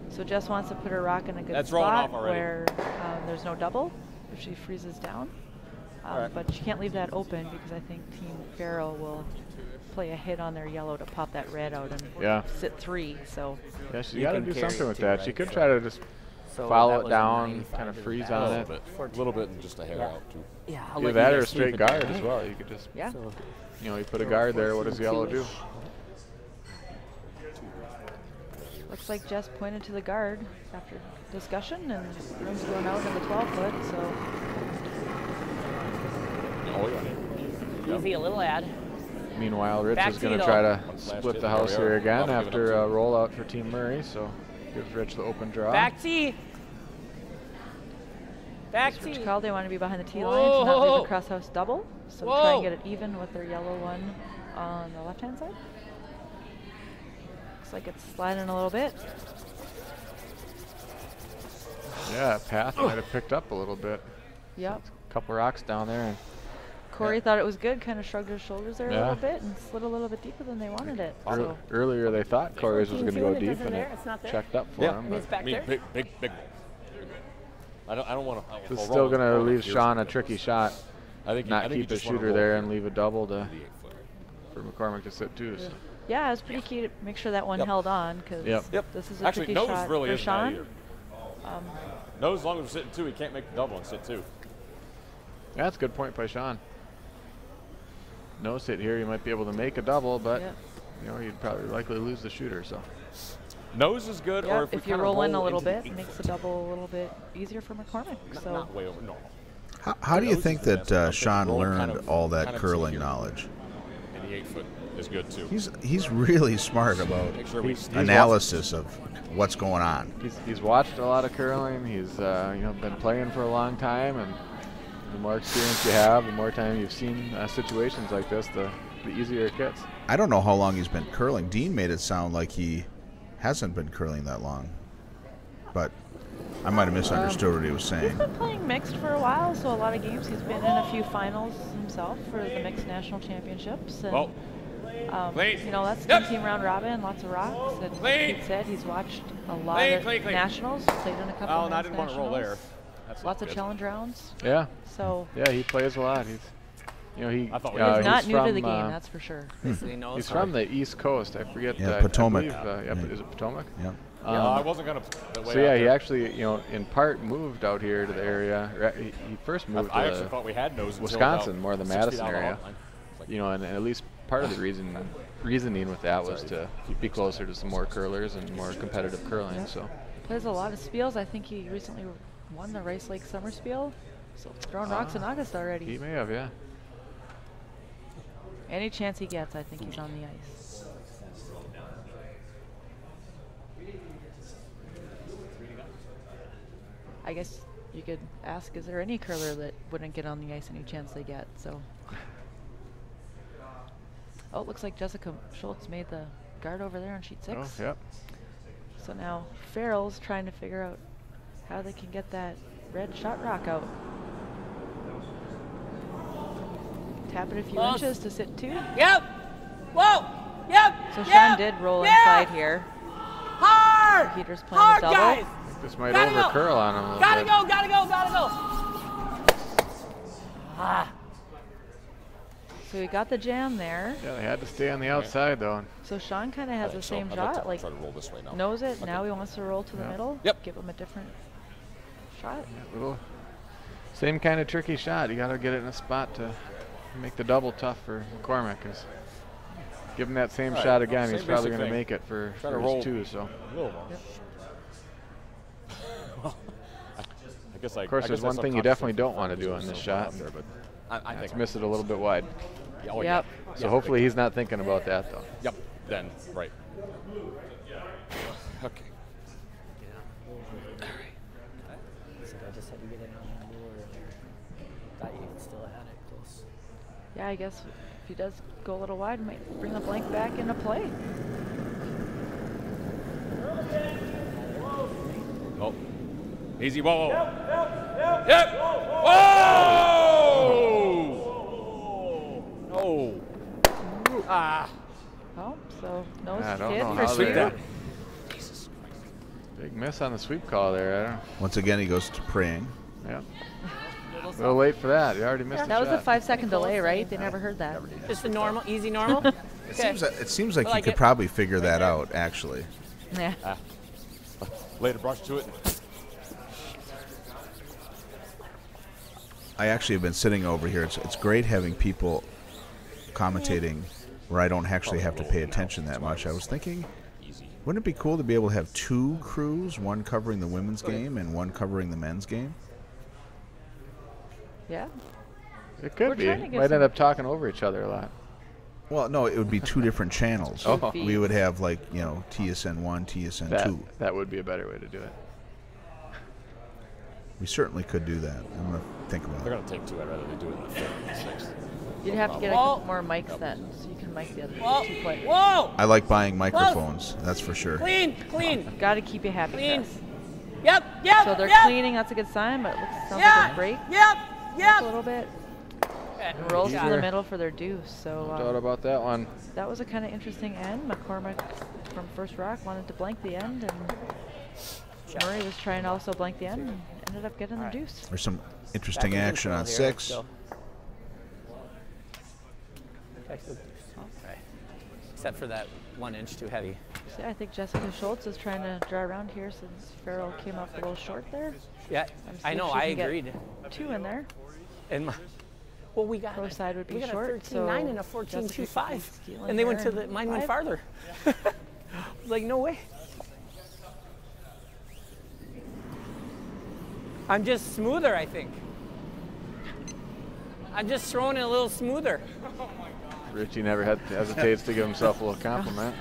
So Jess wants to put her rock in a good That's rolling spot off already. where there's no double if she freezes down. Alright. But she can't leave that open because I think Team Farrell will play a hit on their yellow to pop that red out and Yeah. sit 3. So Yeah, she's You got to can do carry something it with too, that. right? She could So- try to just So that follow it was a down, 95 kind of to the freeze back. on A it. little bit. A little bit and just a hair out, too. Yeah. I'll Either let that you or a guys straight keep it guard there. as well. You could just, yeah. So you put a guard there. What does yellow do? Looks like Jess pointed to the guard after discussion, and room's going out in the 12-foot. So Oh, yeah. easy, a little ad. Meanwhile, Rich Back is to going you, to though. try to One flash split hit, the there house we here are. again I'll give it after up a rollout for Team Murray. So gives Rich the open draw. Back tee. Back Rich tee. called they want to be behind the tee line to not leave Whoa. a cross house double. So Whoa. try and get it even with their yellow one on the left-hand side. Looks like it's sliding a little bit. Yeah, path might have picked up a little bit. Yep. Couple rocks down there. And Corey thought it was good, kind of shrugged his shoulders there a Yeah. little bit and slid a little bit deeper than they wanted it. So earlier they thought Corey's was going to go 14-2, it deep, doesn't and there, it it's not there? checked up for Yeah. him. And But it's back I mean, there. big. I don't want to. this is still going to leave Sean a tricky shot. I think Not I think keep a just wanna shooter roll there here. and leave a double to, The 8-foot. for McCormick to sit too. So. yeah, it's pretty key to make sure that one Yep. held on because Yep. this is a Actually, tricky nose shot really for isn't that Sean. either. Nose, as long as we're sitting 2, he can't make the double and sit 2. Yeah, that's a good point by Sean. No sit here, you might be able to make a double, but Yeah. you'd probably likely lose the shooter. So Nose is good, Yeah, or if we if you kinda roll in a roll little into the bit, it makes the double a little bit easier for McCormick. So not way over normal. How do you Nose think is the best. I'm that thinking Sean roll learned kind of- all that kind of curling here. knowledge? And the 8-foot is good too. He's really smart about Make sure we He's analysis of what's going on. he's watched a lot of curling. He's been playing for a long time, and the more experience you have, the more time you've seen situations like this, the easier it gets. I don't know how long he's been curling. Dean made it sound like he hasn't been curling that long, but I might have misunderstood what he was he's saying. been playing mixed for a while, so a lot of games. He's been in a few finals himself for the mixed national championships. And, Well, clean. that's Yep. team round robin, lots of rocks. And Clean. Pete said he's watched a lot Clean, of clean, clean. nationals, played in a couple Oh, of and I men's didn't want to roll there. nationals. That's Lots of good. challenge rounds. Yeah, So yeah, he plays a lot. He's, he. I thought we he's were not he's new to from, the game, that's for sure. Basically knows He's how from the East Coast. I forget. Yeah, I Potomac. believe, Yeah. Is it Potomac? Yeah. I wasn't gonna. So yeah, he actually, in part moved out here to the area. He first moved I to actually thought we had nose until Wisconsin, about more the 6 feet Madison out of the area. hot line. It's like, And at least part of the reasoning with that was to be closer to some more curlers and more competitive curling. So Plays a lot of Spiels. I think he recently won the Rice Lake Summer Spiel. So throwing rocks in August already. he may have, yeah. Any chance he gets, I think he's on the ice. I guess you could ask, is there any curler that wouldn't get on the ice any chance they get? So, oh, it looks like Jessica Schultz made the guard over there on sheet 6. Oh, yep. So now Farrell's trying to figure out how they can get that red shot rock out. Tap it a few Close. inches to sit 2. Yep. Whoa. Yep. So Sean yep. did roll yep. inside here. Hard. Heater's playing Hard, the double. guys. This might Gotta over go. curl on him a little Gotta bit. go. Gotta go. Gotta go. Ah. So we got the jam there. Yeah, they had to stay on the outside though. So Sean kind of has the same I'd like shot, to like try to roll this way now. knows it. Okay. Now he wants to roll to the middle. Yep. Give him a different shot. Little same kind of tricky shot. You got to get it in a spot to make the double tough for McCormick. Give him that same shot again. He's probably going to make it for his 2. So. I guess of course, there's one thing you definitely don't want to do on this shot. There, but I think miss it a little bit wide. Oh, yep. So hopefully he's not thinking about that though. Yep. Then right. Okay. So I just had to get it on the lure earlier. Thought you still had it close. Yeah, I guess if he does go a little wide, might bring the blank back into play. Oh. Easy. Whoa. Yep. Whoa! Oh. Ah. Oh, so nose I don't hit know for how Spiel. they big miss on the sweep call there. I don't. Once again, he goes to praying. Yeah. A little late for that. You already missed the That was a shot. 5-second delay, right? They never heard that. Just a normal, easy normal? It seems like I you like could it. probably figure that out, actually. Yeah. Laid a brush to it. I actually have been sitting over here. It's great having people commentating where I don't actually have to pay attention that much. I was thinking, wouldn't it be cool to be able to have 2 crews, one covering the women's game and one covering the men's game? Yeah. It could We're be. trying to get Might some- end up talking over each other a lot. Well, no, it would be 2 different channels. Oh. We would have like, TSN 1, TSN 2. That would be a better way to do it. We certainly could do that. I'm going to think about They're it. going to take 2. I'd rather they do it in the 5th and the 6th. You'd have to get a Whoa. couple more mics then, so you can mic the other Whoa! 2 players. Whoa! I like buying microphones, that's for sure. Clean! Got to keep you happy, Clean. Chris. Yep! So they're yep. cleaning. That's a good sign, but it sounds like a break Yep! a little bit. And rolls to the middle for their deuce. So No doubt about that one. that was a kind of interesting end. McCormick from first rock wanted to blank the end, and Murray was trying to also blank the end and ended up getting the deuce. There's some interesting action on 6. Except for that 1 inch too heavy. So yeah, I think Jessica Schultz is trying to draw around here since Farrell came up a little short there. Yeah, I know. I agreed. agreed. 2 in there. And well, we got Pro side would be we got short, a 13.9 and a so 14.25, stealing and they went there to in mine went 5. farther. Like no way. I'm just smoother, I think. I'm just throwing it a little smoother. Richie never hesitates to give himself a little compliment.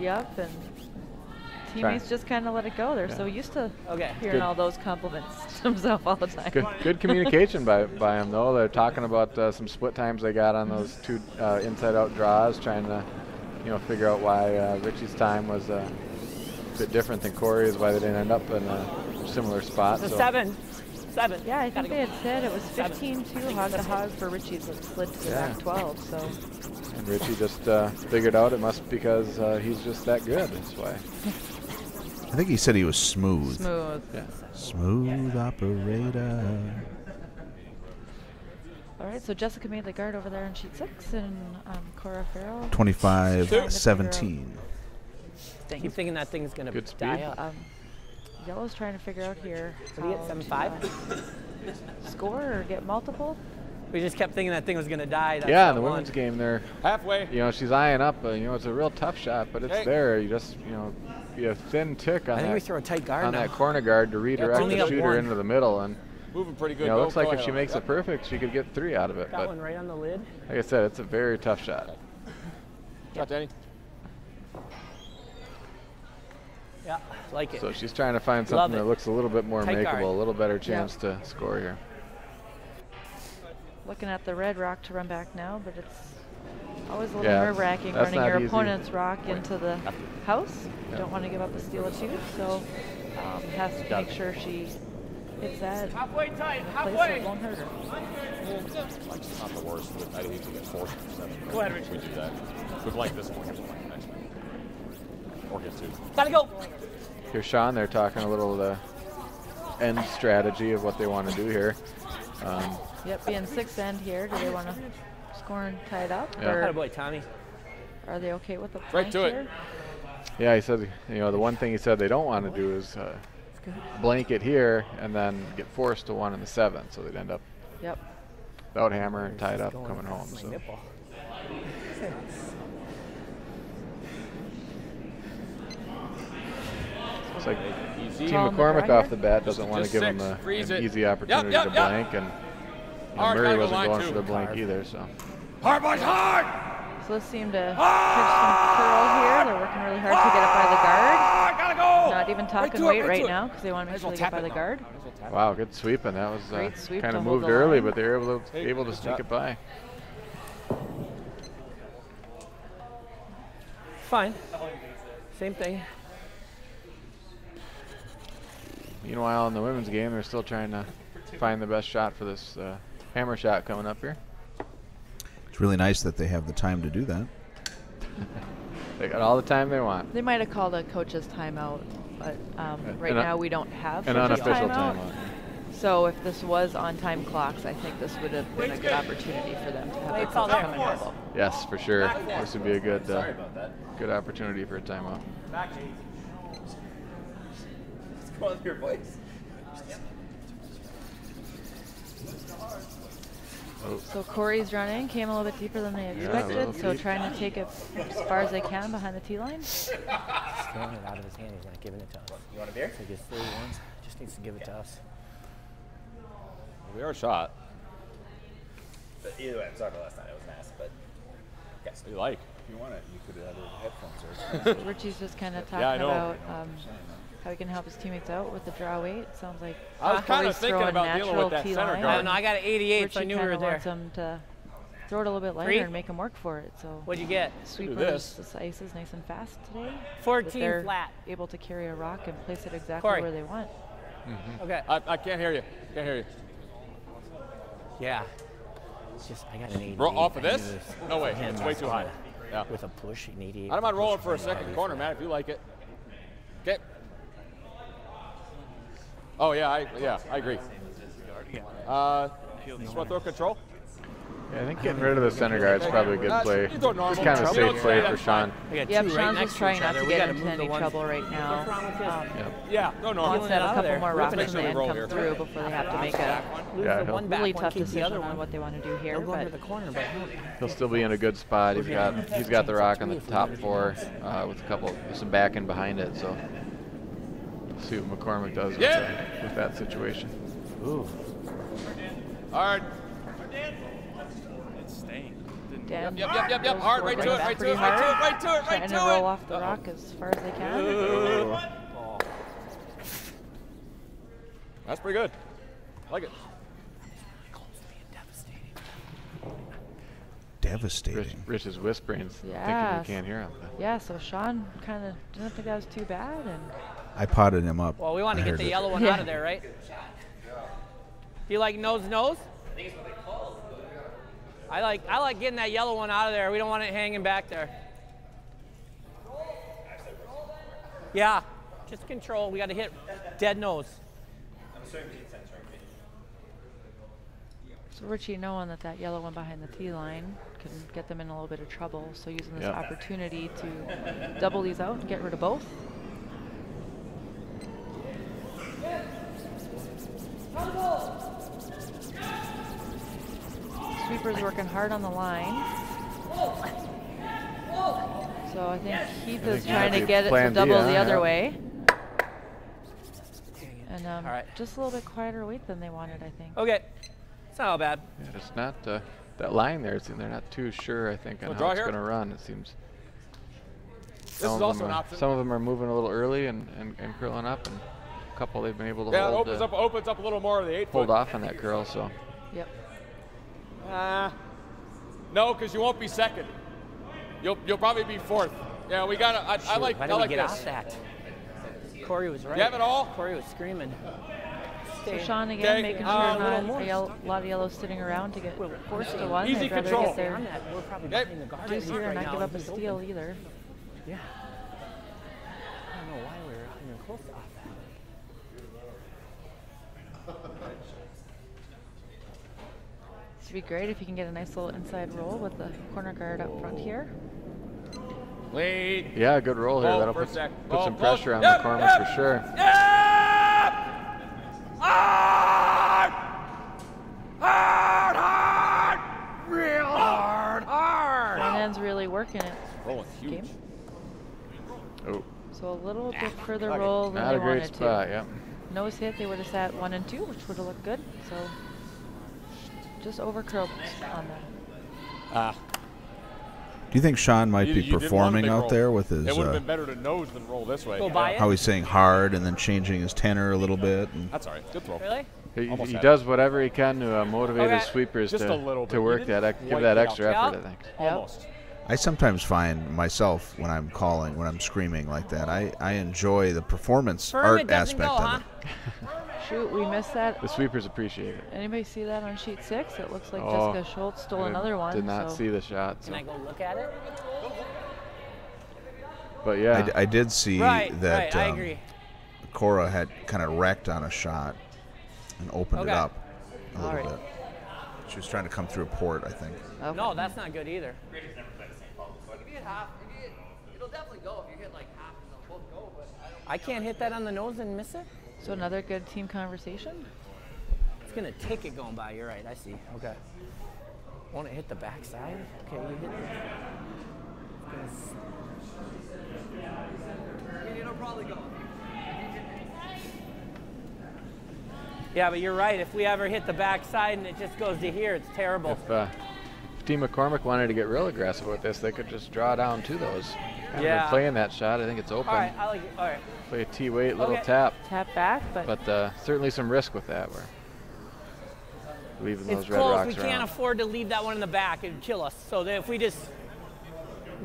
Yep, and teammates just kind of let it go. They're so used to hearing all those compliments to himself all the time. Good communication by him though. They're talking about some split times they got on those 2 inside-out draws, trying to figure out why Richie's time was a bit different than Corey's, why they didn't end up in a similar spot. It's a 7. Yeah, I think they had said it was 15-2 hog to hog for Richie's that slid to the back 12. So. And Richie just figured out it must because he's just that good. That's why. I think he said he was smooth. Smooth. Yeah. Smooth operator. All right, so Jessica made the guard over there in sheet 6, and Cora Farrell. 25-17. Keep thinking that thing's gonna Good speed. die up. Yellow's trying to figure out here. What do you get, 7-5? Score or get multiple? We just kept thinking that thing was gonna die. That's Yeah, that in the one. women's game, they're halfway. she's eyeing up. It's a real tough shot, but it's there. You just be a thin tick on I think we that throw a tight guard on now. that corner guard to redirect only the up shooter 1. into the middle, and Moving pretty good. it looks like Go if she ahead. makes it perfect, she could get 3 out of it. That But one right on the lid. like I said, it's a very tough shot. Shot, Danny. Yeah, like it. So she's trying to find Love something it. that looks a little bit more Tight makeable, guard. a little better chance to score here. Looking at the red rock to run back now, but it's always a little Yeah, nerve-wracking that's running not your easy. opponent's rock into the house. You don't want to give up a steal or 2, so has to make sure she hits that Halfway tight, in a place halfway. that won't hurt her. It's not the worst, but I hate to get forced for 7. Go ahead, Richie. We do that. We'd like this one. We'll get the next one. Or get 2. Gotta go. Here, Sean, they're talking a little the end strategy of what they want to do here. Yep, being 6th end here. Do they want to score and tie it up? Yeah. Or Attaboy, Tommy. are they okay with the Right to it. here? Yeah, he said, you know, the one thing he said they don't want to do is blanket here and then get forced to 1 in the 7th, so they'd end up Yep. without hammer and tied up Going coming home. across my So nipple. it's like Easy. Team Call him the McCormick driver. off the bat doesn't want to Just give him six. Freeze an it. easy opportunity Yep, to yep. blank, and Hard, Murray gotta go wasn't line going two. for the blank either. So Hard, boys, hard! So this seemed to catch some curl here. They're working really hard to get up by the guard. Gotta go! Not even talking to it, weight right right to it. now because they want to make sure they get by the guard. wow, good sweeping. That was Great sweep kind to of hold moved the early, line. but they were able to Hey, good sneak job. it by. Fine. Same thing. Meanwhile, in the women's game, they're still trying to find the best shot for this hammer shot coming up here. It's really nice that they have the time to do that. They got all the time they want. They might have called a coach's timeout, but right now we don't have An coach's unofficial timeout. timeout. So if this was on time clocks, I think this would have been a good opportunity for them to have their coach come and help. Yes, for sure. This would be a good good opportunity for a timeout. Come on, your voice. So Corey's running, came a little bit deeper than they a expected, little so deep. trying to take it as far as they can behind the tee line. He's throwing it out of his hand. He's not giving it to us. You want a beer? So he gets 31s. Just needs to give it to us. We are shot. But either way, I'm sorry for last time. It was nice, but What do you like? if you want it, you could have headphones or Richie's just kind of talking Yeah, I know. about how he can help his teammates out with the draw weight. Sounds like I was kind of Corey's thinking throwing about dealing natural with that tee center line. I guard. don't know. I got an 88, so I Richie knew we kind were of there. wants him to throw it a little bit lighter 3? and make him work for it. So What'd you get? sweepers, this. this ice is nice and fast today. 14 but they're flat. able to carry a rock and place it exactly Corey. where they want. Okay. I can't hear you. Can't hear you. Yeah. It's just, I got an 88. Roll off of I this? knew this No way. for him It's way was too high. gonna- Yeah. With a push, an 88. I don't mind rolling push for a was second heavy corner, for man, that. if you like it. Okay. Oh yeah, I agree. Just want to throw control? Yeah, I think getting rid of the center guard is probably a good play. You throw normal. Just kind of You safe don't play say for that's Sean. fine. We got Yep, two right Sean's next just to trying each not other. to We get gotta into move the any ones- trouble right now. What's wrong with this? Yeah, no Wants normal. to have a out of couple there. more Let's rock make and sure we man roll come here. through before they have to make a Lose Yeah, the he'll- one back really one, tough keep the decision other on one. what they want to do here. They'll go But into the corner, but He'll still be in a good spot. He's got the rock on the top 4 with some backing behind it. So we'll see what McCormick does with that situation. Ooh. Hard. Dan Yep. Hard. Right to it. Right to it. Right to it. Right to it. trying Right to to roll it. off the rock as far as they can. That's pretty good. I like it. Devastating. Rich is whispering, thinking Yes. we can't hear him. Yeah, so Sean kind of didn't think that was too bad, and I potted him up. Well, we want to I get heard the it. yellow one Yeah. out of there, right? Do you like nose? I like getting that yellow one out of there. We don't want it hanging back there. Yeah, just control. We got to hit dead nose. so Richie knowing that yellow one behind the tee line can get them in a little bit of trouble, so using this Yep. opportunity to double these out and get rid of both. Sweeper's working hard on the line. So I think Heath is he trying might to be get it to plan B, double huh? the other Yeah. way. And All right. just a little bit quieter weight than they wanted, I think. Okay, it's not all bad. Yeah, it's not that line there. They're not too sure, I think, on We'll how draw it's here? going to run. It seems. This is also an option. Some of them are moving a little early and curling up, and a couple they've been able to Yeah, it hold, opens up a little more of the 8 hold foot. off on that curl. So Yep. No, because you won't be second. You'll probably be 4th. Yeah, we gotta. I like. Why I did we like get this. off that? Corey was right. You have it all? Corey was screaming. So Sean again Okay, making a sure little not more. a lot of yellows sitting around to get forced to one. Easy They'd rather control. get their On that, we're probably Okay. behind the guard juice here and right not now. give up a He's steal open. either. Yeah. I don't know why we were even close to off that. would be great if you can get a nice little inside roll with the corner guard up front here. Lead. Yeah, good roll here. Oh, That'll first put sec. some Oh, pressure on yep, McCormick yep. for sure. Hard! Hard, hard! Real hard, hard! Ryan's really working it. Rolling huge. Game. Oh, So a little bit further roll than not they a great wanted spot. to. Yeah. Nose hit, they would have sat 1 and 2, which would have looked good. So just over curled on that. Do you think Sean might You be didn't want a performing big out roll. there with his It would have been better to nose than roll this way. Go by it? how he's saying hard and then changing his tenor a little bit? And That's all right. Good throw. Really? Almost He had does whatever he can to motivate his Okay. sweepers Just a little to bit. work You that, didn't give quite that get extra out. effort, I think. Almost. I sometimes find myself when I'm calling, when I'm screaming like that, I enjoy the performance Firm, art it doesn't aspect go, of huh? it. Shoot, we missed that. The sweepers appreciate it. Anybody see that on sheet 6? It looks like Oh, Jessica Schultz stole I another one. Did not so see the shot. Can So. I go look at it? But yeah, I did see Right, that right, I agree. Cora had kind of wrecked on a shot and opened it Okay. up a little Alright. bit. She was trying to come through a port, I think. Okay. No, that's not good either. If you hit half, it'll definitely go. If you hit like half, they'll both go. But I can't hit that on the nose and miss it? So another good team conversation. It's going to take it going by. You're right. I see. Okay. Won't it hit the backside? Okay, you hit it'll probably go. Yeah, but you're right. If we ever hit the backside and it just goes to here, it's terrible. if Team McCormick wanted to get real aggressive with this, they could just draw down to those. And Yeah. they're playing that shot. I think it's open. All right, I like it. All right. Play a T-weight, little Okay. tap. Tap back, but Certainly some risk with that. We're leaving It's those Red close. Rocks We around. can't afford to leave that one in the back. It'd kill us. So that if we just,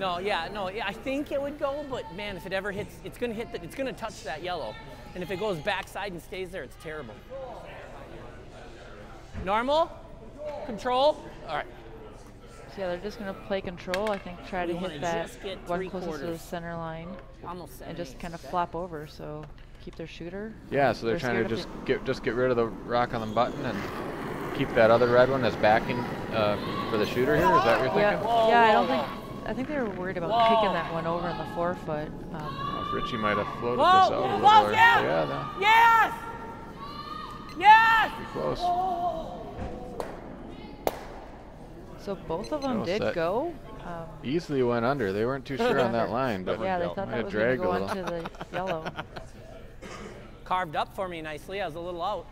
I think it would go, but man, if it ever hits, it's gonna hit. It's gonna touch that yellow, and if it goes backside and stays there, it's terrible. Normal, control. All right. so yeah, they're just going to play control. I think try to We wanna hit that just get one closest to the 3/4. center line Almost and just 70. kind of flop over. So keep their shooter. Yeah, so they're They're trying to scared just get rid of the rock on the button and keep that other red one as backing for the shooter here. Is that what you're Yeah, thinking? Whoa, yeah. I whoa, don't think. I think they were worried about Whoa. kicking that one over in the forefoot. Oh, Richie might have floated Whoa, this out a whoa, little whoa, more. yeah. Yeah, no, Yes. Yes. close. So both of them Well did set. go. Easily went under. They weren't too sure on that line, but Yeah, they go. thought Might that have was going to dragged a go little. onto the yellow. Carved up for me nicely. I was a little out.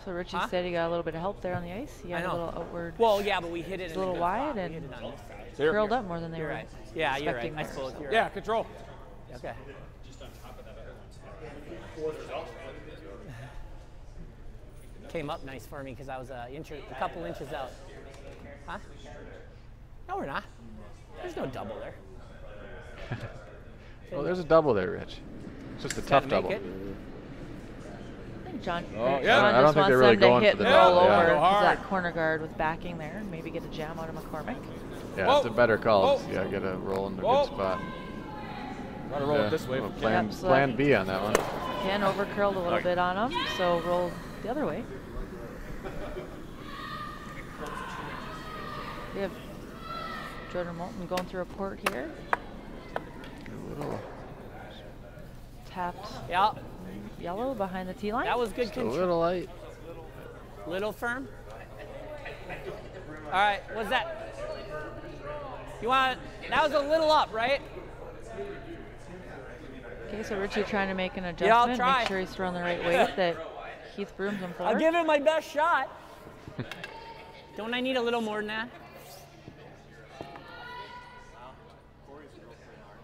So Richie Huh? said he got a little bit of help there on the ice. He I had a know. little outward Well, yeah, but we hit it. It's in a little good wide spot. We and hit it on this side. So here- curled up more than they You're were right. Yeah, you're right. expecting I there. suppose you're Yeah, right. control. Okay. Came up nice for me because I was a couple inches out. Huh? No, we're not. There's no double there. Well, there's a double there, Rich. It's just a tough Gotta make double. it. I think John, Oh, John yeah. I don't just think they're wants really them to going hit for the and roll double, yeah. over Go because hard. that corner guard with backing there and maybe get a jam out of McCormick. Yeah, Whoa. it's a better call. Whoa. Yeah, get a roll in a Whoa. good spot. Try to roll it this way. well, if you can. Yep, so plan that- B on that one. Again, over curled a little bit on him, so roll the other way. We have Jordan Moulton going through a port here. A little, Tapped Yeah, yellow behind the T line. that was good just a control. little light. Little firm. All right, what's that? You want? That was a little up, right? Okay, so Richie trying to make an I'll adjustment, try. make sure he's throwing the right weight that Keith brooms him for. I'll give it my best shot. Don't I need a little more than that?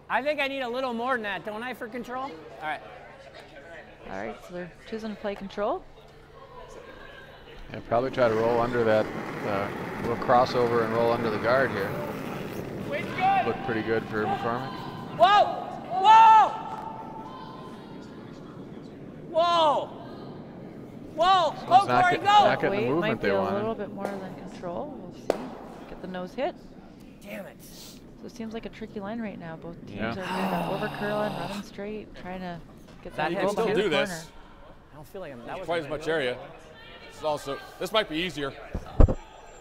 I think I need a little more than that, don't I, for control? All right. All right, so they're choosing to play control. Yeah, probably try to roll under that little crossover and roll under the guard here. Looked pretty good for McCormick. Whoa! Whoa! Whoa! Whoa! So Go, it's not Corey, get- go! not getting the Weight movement might be they a wanted. little bit more than control. We'll see. Get the nose hit. Damn it. So it seems like a tricky line right now. Both teams Yeah. are kind of over curling, running straight, trying to get that You goal can still behind do the this. corner. I don't feel like I'm. That was Quite as much area. This might be easier.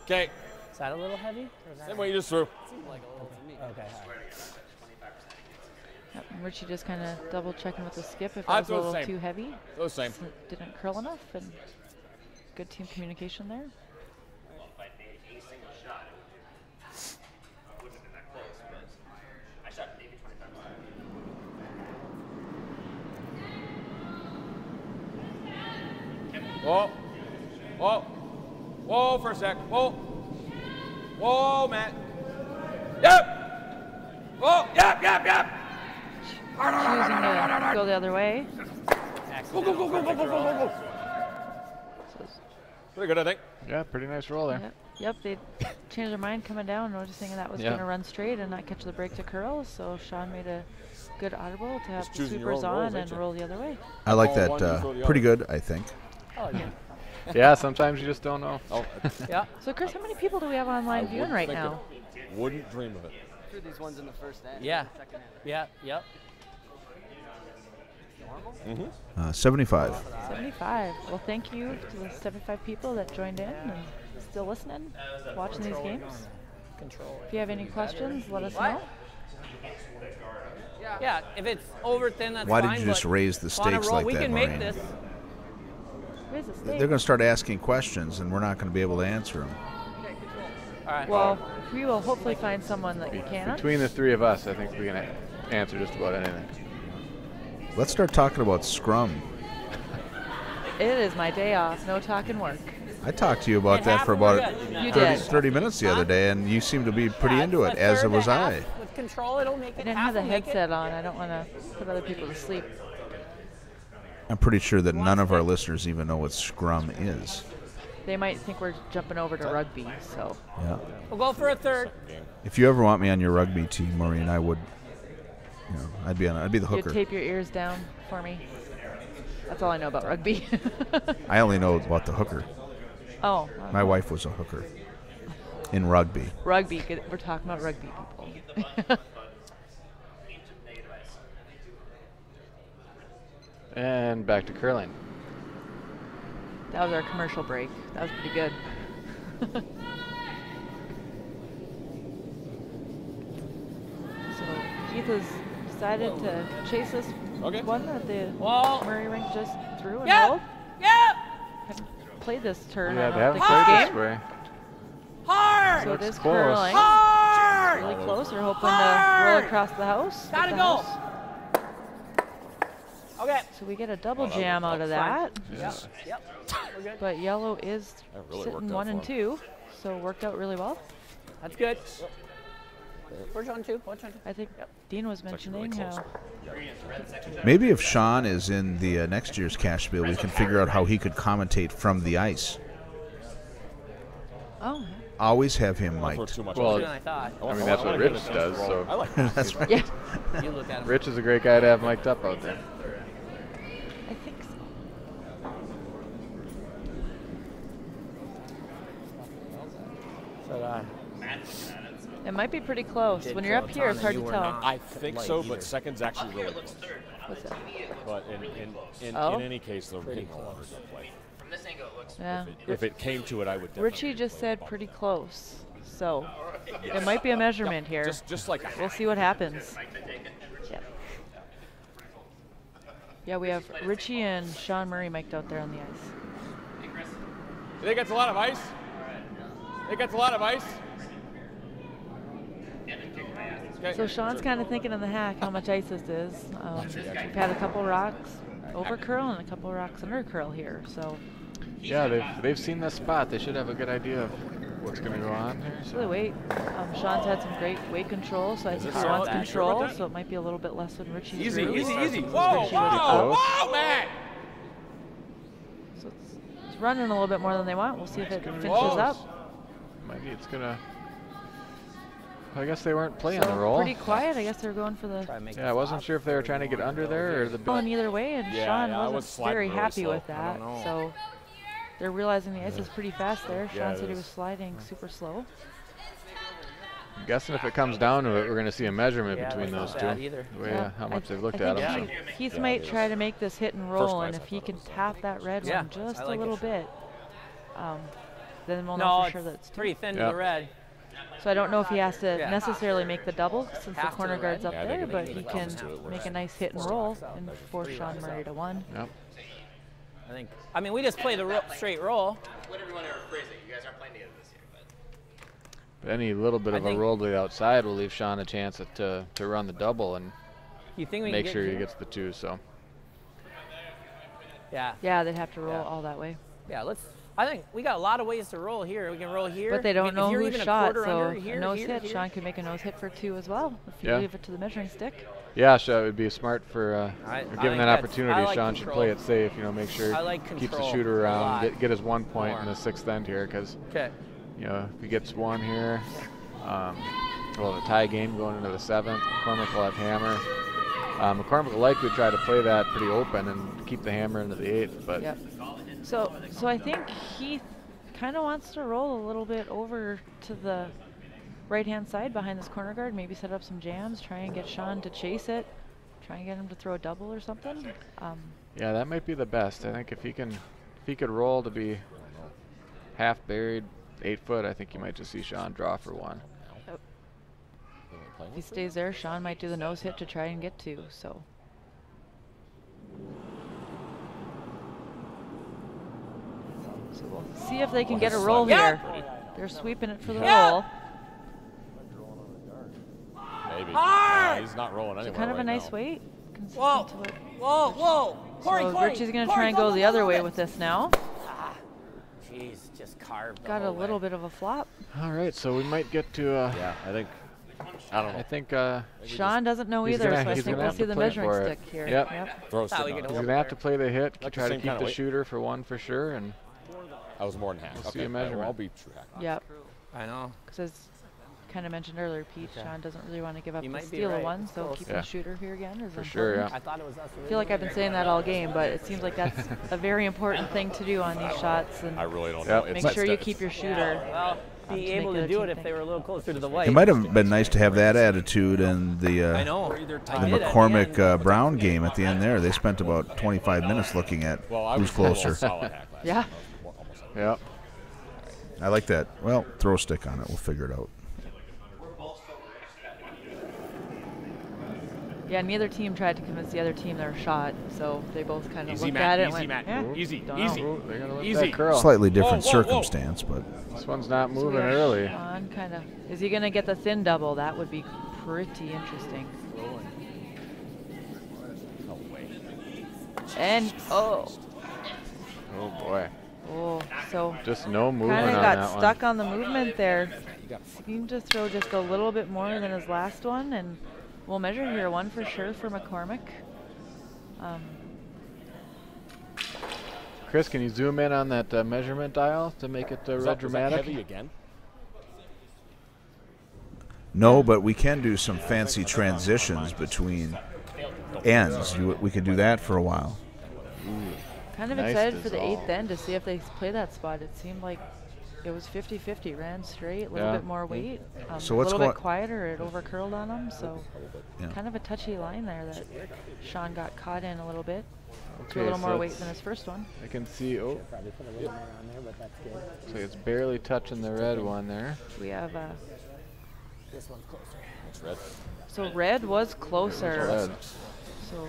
Okay. Is that a little heavy? Or is that Same way you just threw. Seemed like a little to me. Okay. All right. Yep, and Richie just kind of double checking with the skip if it I was a throw the little same. too heavy. Throw the same. So it didn't curl enough, and good team communication there. Whoa. Whoa. Whoa for a sec. Whoa. Whoa, Matt. Yep. Whoa. Yep. Choosing to go the other way. Go. So it's- Pretty good, I think. Yeah, pretty nice roll there. Yep, they changed their mind coming down, noticing that was Yeah. going to run straight and not catch the break to curl. So Sean made a good audible to have Just the choosing your sweepers own rolls, on ain't and you? roll the other way. I like Oh, that. one, you throw the Pretty other. good, I think. Oh, yeah. Yeah, sometimes you just don't know. Oh, Yeah. So Chris, how many people do we have online viewing wouldn't right think now? it. Wouldn't dream of it. Threw these ones in the first half. Yeah. Second half. Yeah. Yep. Normal? 75. 75. Well, thank you to the 75 people that joined in and still listening, watching these games. Control. If you have any questions, let us know. Yeah. If it's over thin, that's Why fine. did you just but raise the on a stakes roll, like we that, can Maureen? make this. Raise the They're stake. going to start asking questions, and we're not going to be able to answer them. All right. Well, we will hopefully find someone that can. Between the three of us, I think we can answer just about anything. Let's start talking about scrum. It is my day off. No talking work. I talked to you about At that half for and we're about good. You 30, did. 30 minutes the other day, and you seemed to be pretty Yeah, into it's it, a as third was to half. I. With control, it'll make I it didn't half have the will make it. headset on. I don't want to put other people to sleep. I'm pretty sure that none of our listeners even know what scrum is. They might think we're jumping over to rugby, so. Yeah. We'll go for a third. If you ever want me on your rugby team, Maureen, I would. You know, I'd be the You hooker. tape your ears down for me. That's all I know about rugby. I only know about the hooker. Oh. My wife was a hooker in rugby. Rugby. We're talking about rugby people. And back to curling. That was our commercial break. That was pretty good. So Keith has decided to chase this one that the Whoa. Murray rink just threw and Yep. rolled. Yep. Haven't played this turn. Yeah, I they don't haven't think played this this game. way. Hard. So it Looks is close. curling. Hard. Really close. We're hoping to roll across the house. with Gotta the go. house. Okay. So we get a double jam out of that. Yep. Yep. We're good. But yellow is That really sitting worked out 1 and for 2. So it worked out really well. That's good. Where's on two? What's on two? I think Dean was actually really mentioning close. how Maybe if Sean is in the next year's cash bill, we can figure out how he could commentate from the ice. oh Always have him Don't throw mic'd. too much Well, on it. Than I thought. I mean, that's what Rich does, so. I like that. That's right. yeah. You look at him. Rich is a great guy to have mic'd up out there. I think so. So, It might be pretty close. Did When you're up throw a here, ton it's and hard you to were tell. not. I think Light so, either. but second's actually really close. What's that? But in Oh. any case, the hitting roll is gonna play. From this angle, it looks. Yeah. If it came to it, I would definitely. Richie just said pretty close. So it might be a measurement here. Just like a We'll see what happens. Yeah. Yeah, we have Richie and Sean Murray mic'd out there on the ice. You think it's a lot of ice? Think it's a lot of ice? Okay. So Sean's kind of thinking in the hack how much ice this is. We've had a couple rocks over curl and a couple rocks under curl here. So Yeah, they've seen this spot. They should have a good idea of what's going to go on here. the weight. Sean's had some great weight control, so I think he it wants solid? control. So it might be a little bit less than Richie's. Easy, threw. easy, easy. Since Whoa, Richie was whoa, up. whoa, man! So it's running a little bit more than they want. We'll see if it finishes close. up. Maybe it's going to. I guess they weren't playing So the roll. pretty quiet. I guess they're going for the. try and make Yeah, I wasn't sure if they were trying to get under there or the. Going either way, and Yeah, Sean yeah, I was wasn't sliding very really happy slow. with I that. don't know. So they're realizing the ice is pretty fast there. Sean Yeah, it said he is. was sliding super slow. I'm guessing if it comes down to it, we're going to see a measurement Yeah, between that's those not two. bad either. The way, how much they've looked I at think them. Keith Yeah, might it try is. to make this hit and First roll, and place, if I he thought can it was. tap that red Yeah, one just I a like little it. bit, then we'll know No, for sure that it's two. pretty thin to Yep. the red. So I don't know if he has to Yeah. necessarily make the double since the Half to corner the guard's red. up Yeah, I there, think but it he allows can us to do it make a worse. nice hit and roll and force Sean Murray to one. Yep. I think. I mean, we just play the straight roll. Whatever you want to phrase it. You guys aren't playing together this year, but. Any little bit I of a think- roll to the outside will leave Sean a chance to run the double and You think we make can sure get he here? gets the two. So Yeah. Yeah, they'd have to roll Yeah. all that way. Yeah. Let's. I think we got a lot of ways to roll here. We can roll here. But they If don't if know you're who even a shot, quarter so under, here, a nose here, hit. here. Sean could make a nose hit for two as well if you Yeah. leave it to the measuring stick. yeah, so it would be smart for I given think that that's- opportunity. I like Sean should control. play it safe. Make sure I like keeps the control shooter a around, lot get his 1 point in more. the 6th end here, because Okay. if he gets one here, well, the tie game going into the 7th. McCormick will have hammer. McCormick will likely try to play that pretty open and keep the hammer into the 8th, but Yep. So I think he kind of wants to roll a little bit over to the right-hand side behind this corner guard, maybe set up some jams, try and get Sean to chase it, try and get him to throw a double or something. yeah, that might be the best. I think if he could roll to be half buried, 8 foot, I think you might just see Sean draw for one. If he stays there, Sean might do the nose hit to try and get two. So we'll see if they can get a roll Yeah. here. They're sweeping it for the Yeah. roll. Maybe. Hard! He's not rolling So anywhere kind of a right nice now. weight. consistent Whoa. to what- Whoa. Whoa. Corey. So Corey. Richie's going to Corey, try and go the other way go. with this now. Jeez, just carved. the Got a whole little way. bit of a flop. All right, so we might get to. Yeah, I think. I don't know. I think Sean doesn't know he's either, gonna- so I he's think gonna we'll have see to the play measuring for it. stick here. Yep. Throw a Thought stick we on could it. he's gonna have to play the hit, Like the try to same keep kinda the weight. shooter for one for sure, and I was more than half. We'll Okay, see a all right, well, measurement. I'll be true half. Yep. I know. Because as kind of mentioned earlier, Pete, Okay. Sean doesn't really want to give up You the might be steal right. of one, It's so close. keeping Yeah. the shooter here again is For sure, important. yeah. I thought it was us. I feel like I've been saying that all game, but it seems like that's a very important thing to do on these shots. And I really don't Yep. know. make sure you keep your shooter. Well, to be make able it to a do team it if thing. they were a little closer to the white. It might have been nice to have that attitude in the I know. the I did at the McCormick end. Brown game at the end there. They spent about 25 minutes looking at Well, I who's was more closer. solid hack last Yeah. time. I was almost like yep. I like that. Well, throw a stick on it. We'll figure it out. Yeah, neither team tried to convince the other team their shot, so they both kind of Easy, looked Matt, at it easy, and Matt. went, eh, Easy, don't easy. know. Ooh, they're gonna let Easy. that curl. Slightly different Whoa, whoa, whoa. circumstance, but This one's not So we moving have early. Sean kind of, is he going to get the thin double? That would be pretty interesting. And, oh, Oh boy, so just no movement kind on of that got one. stuck on the movement there. Seemed to throw just a little bit more than his last one, and we'll measure here one for sure for McCormick. Chris, can you zoom in on that measurement dial to make it real Was that dramatic? heavy again? no. But we can do some fancy transitions between ends. We could do that for a while. Kind of Nice excited for the dissolve. 8th end to see if they play that spot. It seemed like it was 50-50, ran straight, a little Yeah. bit more weight, So a what's little bit going- quieter. It overcurled on him, so Yeah. kind of a touchy line there that Sean got caught in a little bit. Threw a Okay, little so more weight it's- than his first one. I can see. Oh, Probably put a little more on there, but that's good. so it's barely touching the red one there. We have This one's closer. It's red. so red was closer. Red. So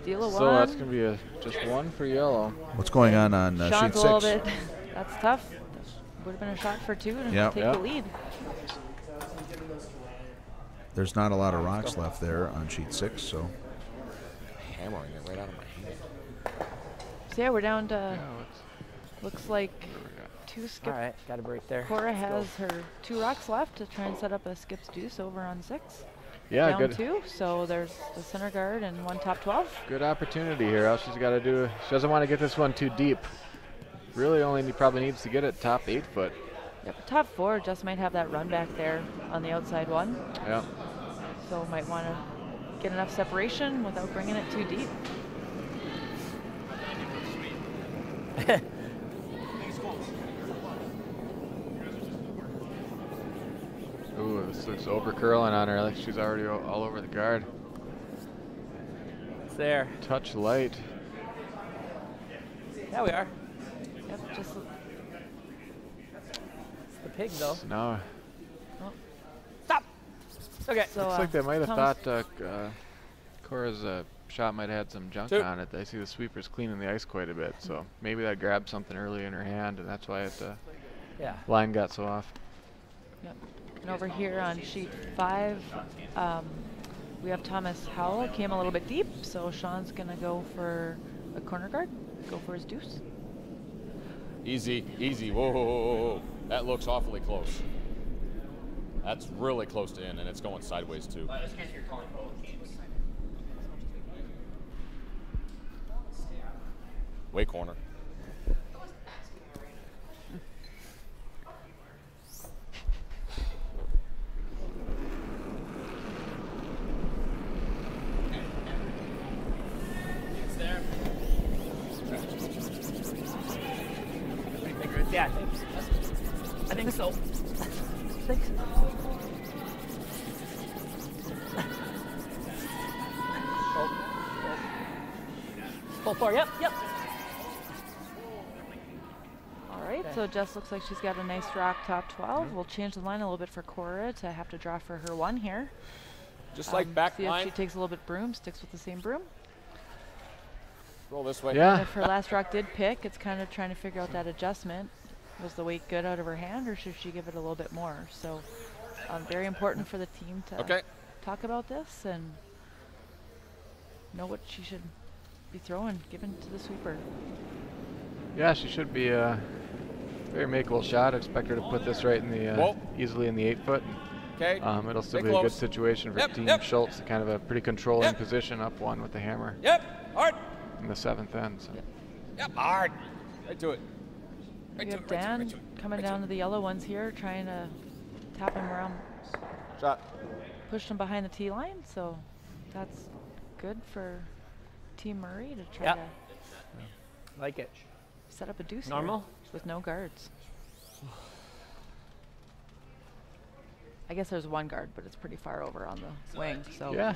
steal a So one. that's gonna be just one for yellow. What's going on sheet Sean's a little 6? bit. That's tough. Would have been a shot for two to Yep. take Yep. the lead. There's not a lot of rocks left there on sheet 6, so Hammering it right out of my hand. So yeah, we're down to Yeah, it's- looks like two All skip. right, got a break there. Cora has her 2 rocks left to try and set up a skips deuce over on 6. yeah, down good. 2, so there's the center guard and one top 12. Good opportunity here. All she's got to do. She doesn't want to get this one too deep. Really, only probably needs to get it top 8 foot. Yep, top 4 just might have that run back there on the outside one, Yeah. so might want to get enough separation without bringing it too deep. Ooh, this looks over curling on her. Like she's already all over the guard. It's there. Touch light. Yeah, we are. Yep, just the pig, though. So now Stop! Okay. So, looks like they might have Thomas- thought Cora's shot might have had some junk on it. I see the sweeper's cleaning the ice quite a bit, so maybe that grabbed something early in her hand, and that's why it Yeah. line got so off. Yep. And over here on sheet 5, we have Thomas Howell came a little bit deep, so Sean's gonna go for a corner guard, go for his deuce. Easy, easy. Whoa, whoa, whoa, whoa. That looks awfully close. That's really close to in, and it's going sideways too. This case you're calling both teams. Way corner. It's there. Yeah, I think so. Thanks. Pull forward, yep, yep. All right, so Jess looks like she's got a nice rock top 12. We'll change the line a little bit for Cora to have to draw for her 1 here. Just like back See if line. she takes a little bit broom, sticks with the same broom. Roll this way. And Yeah, if her last rock did pick, it's kind of trying to figure out that adjustment. Was the weight good out of her hand, or should she give it a little bit more? So very important for the team to Okay. talk about this and know what she should be throwing, given to the sweeper. yeah, she should be a very makeable shot. I expect her to put this right in the Whoa. easily in the 8-foot. Okay. It'll still Stay be a good close. situation for Yep, Team yep. Schultz, kind of a pretty controlling Yep. position up 1 with the hammer Yep. Hard. in the 7th end. So. Yep. Hard. Right to it. We have Dan coming down to the yellow ones here, trying to tap him around, Shot. push him behind the tee line. So that's good for Team Murray to try Yep. to Like it. set up a deuce here Normal? with no guards. I guess there's 1 guard, but it's pretty far over on the wing. So Yeah,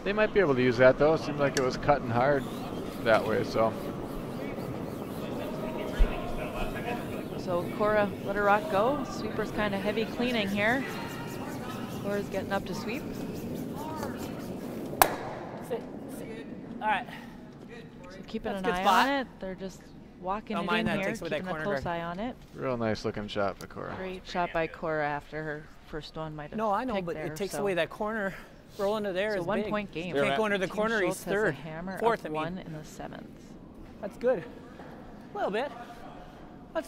they might be able to use that though. It seemed like it was cutting hard that way. So So Cora let her rock go. Sweeper's kind of heavy cleaning here. Cora's getting up to sweep. Sit. All right. So keeping That's an a good eye spot. on it. They're just walking Don't it mind in that, here, takes away that keeping a corner close guard. eye on it. real nice looking shot for Cora. Great shot by Cora after her first one might have No, I know, picked but there, it takes so. away that corner. Rolling to there So is 1 big. point game. You can't go under the Team corner. Schultz He's has a third. hammer 4th, of I mean. 1 in the 7th. That's good. A little bit.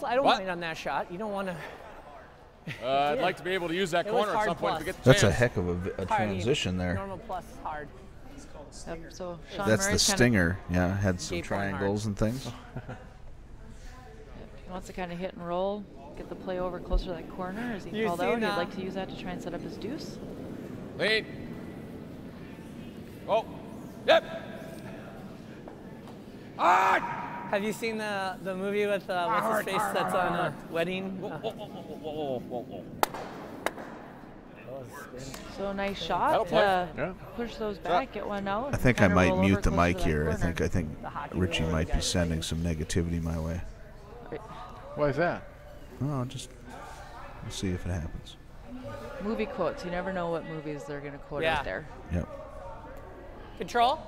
I don't What? mind on that shot. You don't want to. I'd like to be able to use that It was corner at hard some point if plus. we get the That's a chance. heck of a transition there. Normal plus hard. Yep, so Sean That's the Murray's stinger. Yeah, had some Gate one hard. triangles and things. He wants to kind of hit and roll, get the play over closer to that corner as he You called seen, out. He'd uh, like to use that to try and set up his deuce. Lead. Oh. Yep. Hard. Have you seen the movie with what's his face that's on a wedding? Whoa, whoa, whoa, whoa, whoa, whoa, whoa. So nice That'll shot play. to Yeah. push those back, get one out. I think I kinda might roll over mute the closer mic to that here. I corner. think The hockey Richie really might be guys. sending some negativity my way. Why is that? Oh, just we'll see if it happens. Movie quotes. You never know what movies they're going to quote Yeah. out there. Yep. Control.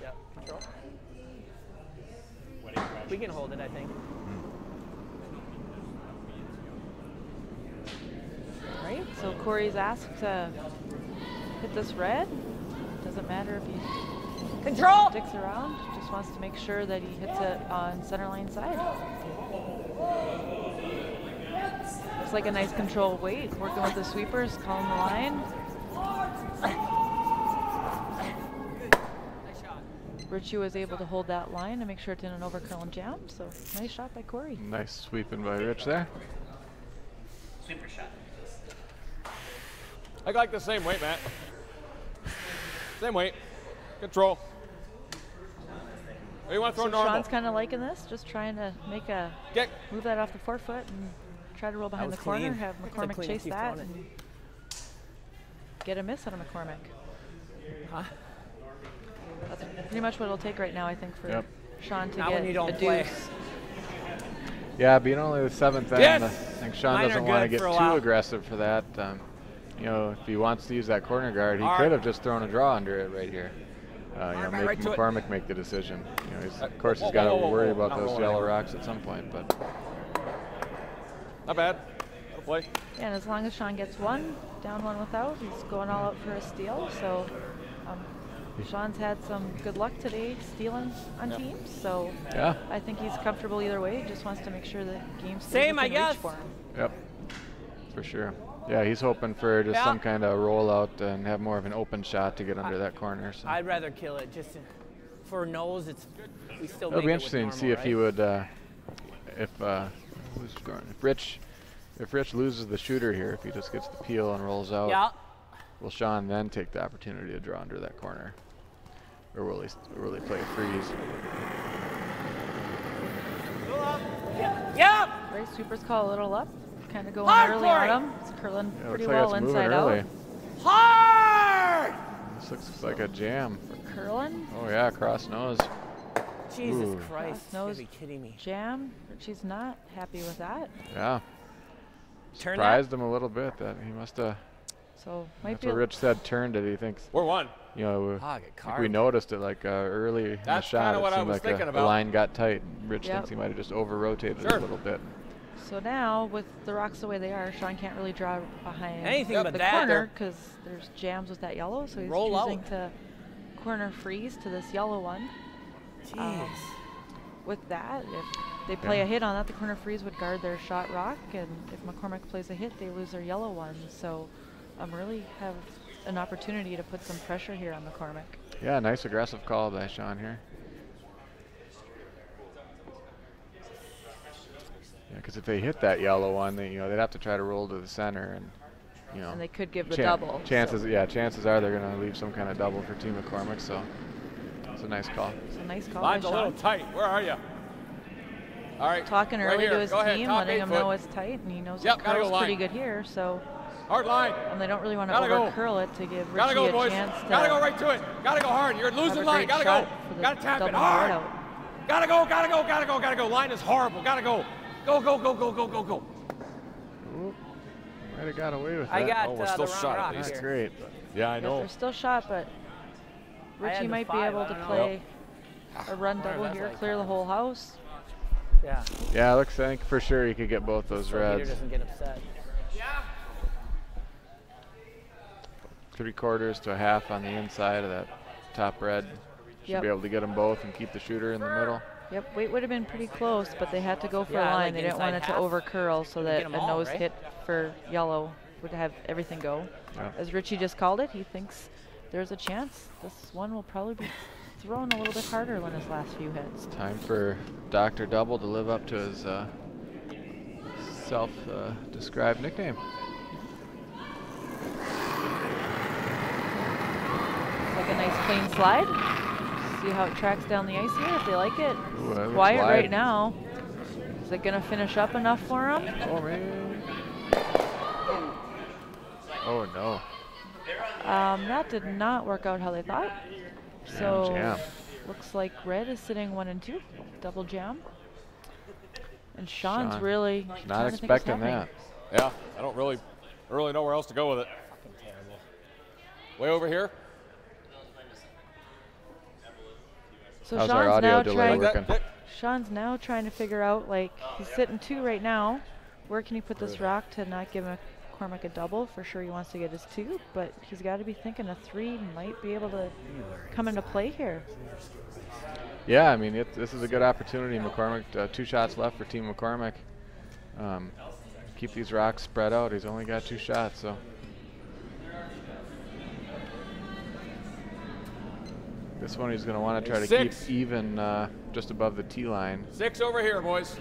Yep. Control. We can hold it, I think. Right? So Corey's asked to hit this red. Doesn't matter if he Control. sticks around. Just wants to make sure that he hits it on center line side. Looks like a nice control weight. Working with the sweepers, calling the line. Richie was able to hold that line and make sure it didn't overcurl and jam. So nice shot by Corey. Nice sweeping by Rich there. Sweeper shot. I like the same weight, Matt. Same weight. Control. Or you want to throw So normal? Sean's kind of liking this, just trying to make a Get. move that off the forefoot and try to roll behind the was corner, clean. have It's a McCormick clean chase keep that, throwing it. and get a miss out of McCormick. Huh? That's pretty much what it'll take right now, I think, for Yep. Sean to Not get when you don't a play. deuce. Yeah, being only the 7th end, Yes! I think Sean Mine are doesn't want to good get for a too while. aggressive for that. You know, if he wants to use that corner guard, he All could right. have just thrown a draw under it right here. You know, right, make right to it. McCormick make the decision. You know, of course, whoa, he's got to whoa, whoa, worry whoa. about Not those rolling yellow anywhere. rocks at some point, but Not bad. That'll play. Yeah, and as long as Sean gets one, down one without, he's going all out for a steal. So Sean's had some good luck today stealing on teams. So yeah. I think he's comfortable either way. He just wants to make sure the game stays Same, I within reach guess. for him. Yep, for sure. Yeah, he's hoping for just Yeah. some kind of rollout and have more of an open shot to get under that corner. So. I'd rather kill it just for nose. It's we still. It'll make be it interesting with to see normal, if he right? would, who's scoring? If Rich loses the shooter here, if he just gets the peel and rolls out, Yeah. will Sean then take the opportunity to draw under that corner, or will he play a freeze? Yep. Right, sweepers call a little up, kind of going Hard early for on it. him. It's curling Yeah, pretty looks like well it's moving inside early. out. Hard. This looks like a jam. Curling, Oh yeah, cross nose. Jesus Ooh. Christ! You Nose. gotta be kidding me. jam. She's not happy with that. Yeah, Turn surprised him a little bit. That he must have. So might That's be what Rich said. Turned it. He thinks. We're one. You know, Ah, get I think we carved. noticed it like early in the That's shot. kinda It what I seemed was like thinking the about. line got tight. Rich Yep. thinks he might have just over-rotated it Sure. a little bit. So now, with the rocks the way they are, Sean can't really draw behind Anything but the that. corner because there's jams with that yellow. So he's Roll choosing out. to corner freeze to this yellow one. Jeez. With that, if they play a hit on that, the corner freeze would guard their shot rock, and if McCormick plays a hit, they lose their yellow one. So really have an opportunity to put some pressure here on McCormick. Yeah, nice aggressive call by Sean here. Yeah, because if they hit that yellow one, they, they'd have to try to roll to the center, and And they could give the double. Chances, so yeah, chances are they're going to leave some kind of double for Team McCormick. So it's a nice call. it's a nice call Line's by a little Sean. tight. Where are you? All right. Talking right early here. to his Go ahead. team, Top letting 8 him foot. know it's tight, and he knows Yep, his gotta go curl's pretty line. good here. So Hard line. and they don't really want to Gotta go. over curl it to give Gotta Richie go, a boys. chance to Gotta go right to it. Gotta go hard. You're have losing a line. great Gotta shot go. for the Gotta tap it double hard. right out. Gotta go. Gotta go. Gotta go. Gotta go. Line is horrible. Gotta go. Go. Go. Go. Go. Go. Go. Go. Ooh, might have got away with I that. got Oh, we're the still wrong shot at rock least. That's here. great. But Yeah, I Yes, know. they're still shot, but I had Richie the might be 5, able I to don't know. play a run Wonder if double that's here, like clear the whole house. Yeah. yeah, I think for sure he could get both those So Peter reds. doesn't get upset. 3/4 to a half on the inside of that top red. Should Yep. be able to get them both and keep the shooter in the middle. Yep, weight would have been pretty close, but they had to go for Yeah, a I line. like They didn't want it inside to half. over curl so Get that 'em a all, nose right? hit for yellow would have everything go. Yeah. As Richie just called it, he thinks there's a chance this one will probably be thrown a little bit harder than his last few hits. Time for Dr. Double to live up to his self-described nickname. Like a nice clean slide. See how it tracks down the ice here, if they like it. Ooh, that looks Quiet wide. right now. Is it gonna finish up enough for him? Oh, man. Oh, no. That did not work out how they thought. So jam. looks like red is sitting 1 and 2, double jam. And Sean's Sean, really Not trying to think what's expecting happening. that. Yeah, I don't really know where else to go with it. Way over here. So How's our Sean's audio now delay trying. working? Sean's now trying to figure out, like, he's sitting 2 right now. Where can he put this rock to not give McCormick a double? For sure he wants to get his 2, but he's got to be thinking a 3 might be able to come into play here. Yeah, I mean, this is a good opportunity. McCormick, 2 shots left for Team McCormick. Keep these rocks spread out. He's only got 2 shots, so. This one he's going to want to try to 6. keep even just above the tee line. 6 over here, boys.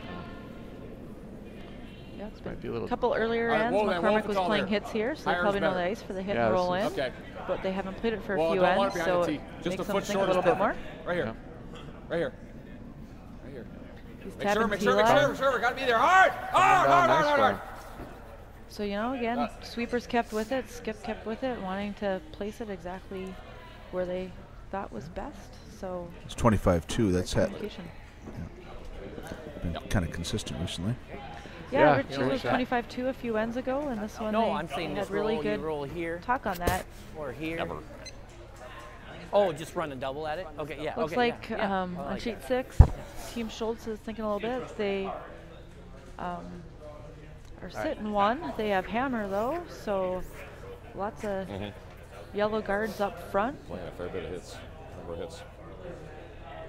Yep. Might be a little. A couple earlier All right, ends, whoa, then, McCormick Wolf, was it's all playing there. hits here, so they Higher is probably know the better. ice for the hit Yeah, and this roll in. is- Okay. But they haven't played it for Well, a few don't want ends, it behind so the it tee. Just makes a them foot think a short is little bit perfect. more. Right here. Yeah. Right here. Right here. He's Make sure, tapping make tee sure, make line. sure, make sure. Got to be there. Hard, hard, down hard, nice hard, for hard. him. So, again, sweepers kept with it, Skip kept with it, wanting to place it exactly where they thought was best. So It's 25-2. That's had communication. been kind kind of consistent recently. Yeah, Yeah, Richie was 25-2 a few ends ago, and this one No, they I'm saying had this really roll, good you roll here talk on that. or here. Never. Oh, just run a double at it? Okay, yeah. Looks okay, like yeah, yeah. I on like sheet that. 6, Team Schultz is thinking a little bit. They are sitting one. They have hammer though, so lots of yellow guards up front. Playing a fair bit of hits. Number of hits.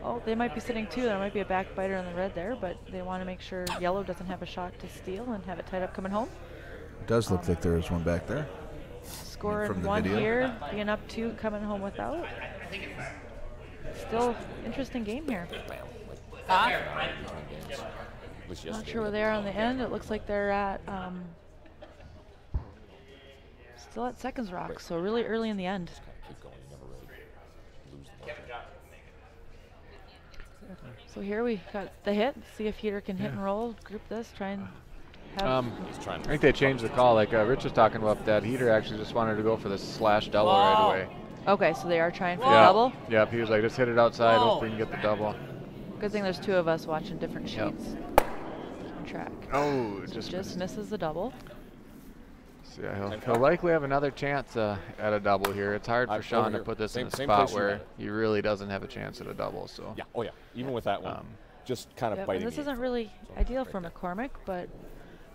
Oh, they might be sitting two. There might be a backbiter in the red there, but they want to make sure yellow doesn't have a shot to steal and have it tied up coming home. It does look like there is one back there. Scoring from the one video. here, being up two, coming home without. Still interesting game here. Huh? Not sure where they are on the end. It looks like they're at still at seconds rock, so really early in the end. Keep going. You never really lose the momentum. So here we got the hit. See if Heater can hit and roll. Group this. Try and have. He's trying I think they changed the call. Like Rich was talking about that. Heater actually just wanted to go for the slash double right away. Okay, so they are trying for the Yeah. double. Yep, he was like, just hit it outside, Whoa. hope we can get the double. Good thing there's two of us watching different Yep. sheets. On track. Oh, So just just misses the double. So yeah, he'll likely have another chance at a double here. It's hard for I've Sean over to here. put this in a Same spot place you where had. he really doesn't have a chance at a double. So Yeah. Oh yeah. Even with that one, just kind of Yep, biting. and this me. isn't really So, ideal right for there. McCormick, but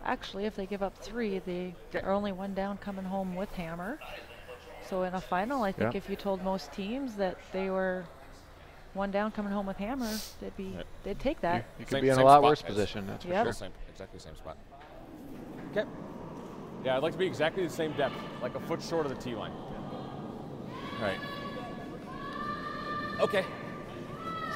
actually if they give up three, they are only one down coming home with hammer. So in a final, I think Yeah. if you told most teams that they were one down coming home with hammer, they'd take that. you could Same- be in a same lot spot worse as- position. That's Yep. for sure. Same, exactly same spot. Okay. Yeah, I'd like to be exactly the same depth, like a foot short of the tee line. Right. Okay.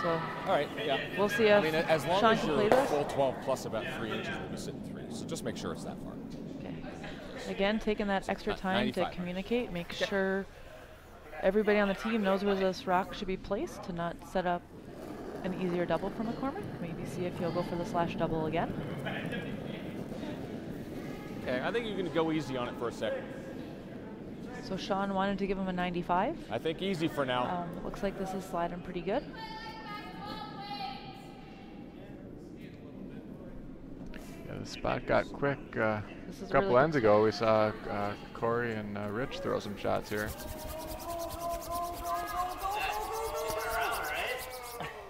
So All right. Yeah. we'll see I if mean, as long Sean as can you're play this. full 12 plus about 3 inches, we'll be sitting 3. So just make sure it's that far. Okay. Again, taking that extra time to 95. communicate, make sure everybody on the team knows where this rock should be placed to not set up an easier double for McCormick. Maybe see if he'll go for the slash double again. Okay, I think you can go easy on it for a second. So Sean wanted to give him a 95. I think easy for now. Looks like this is sliding pretty good. Yeah, the spot got quick. A This is a couple really ends ago, we saw Corey and Rich throw some shots here.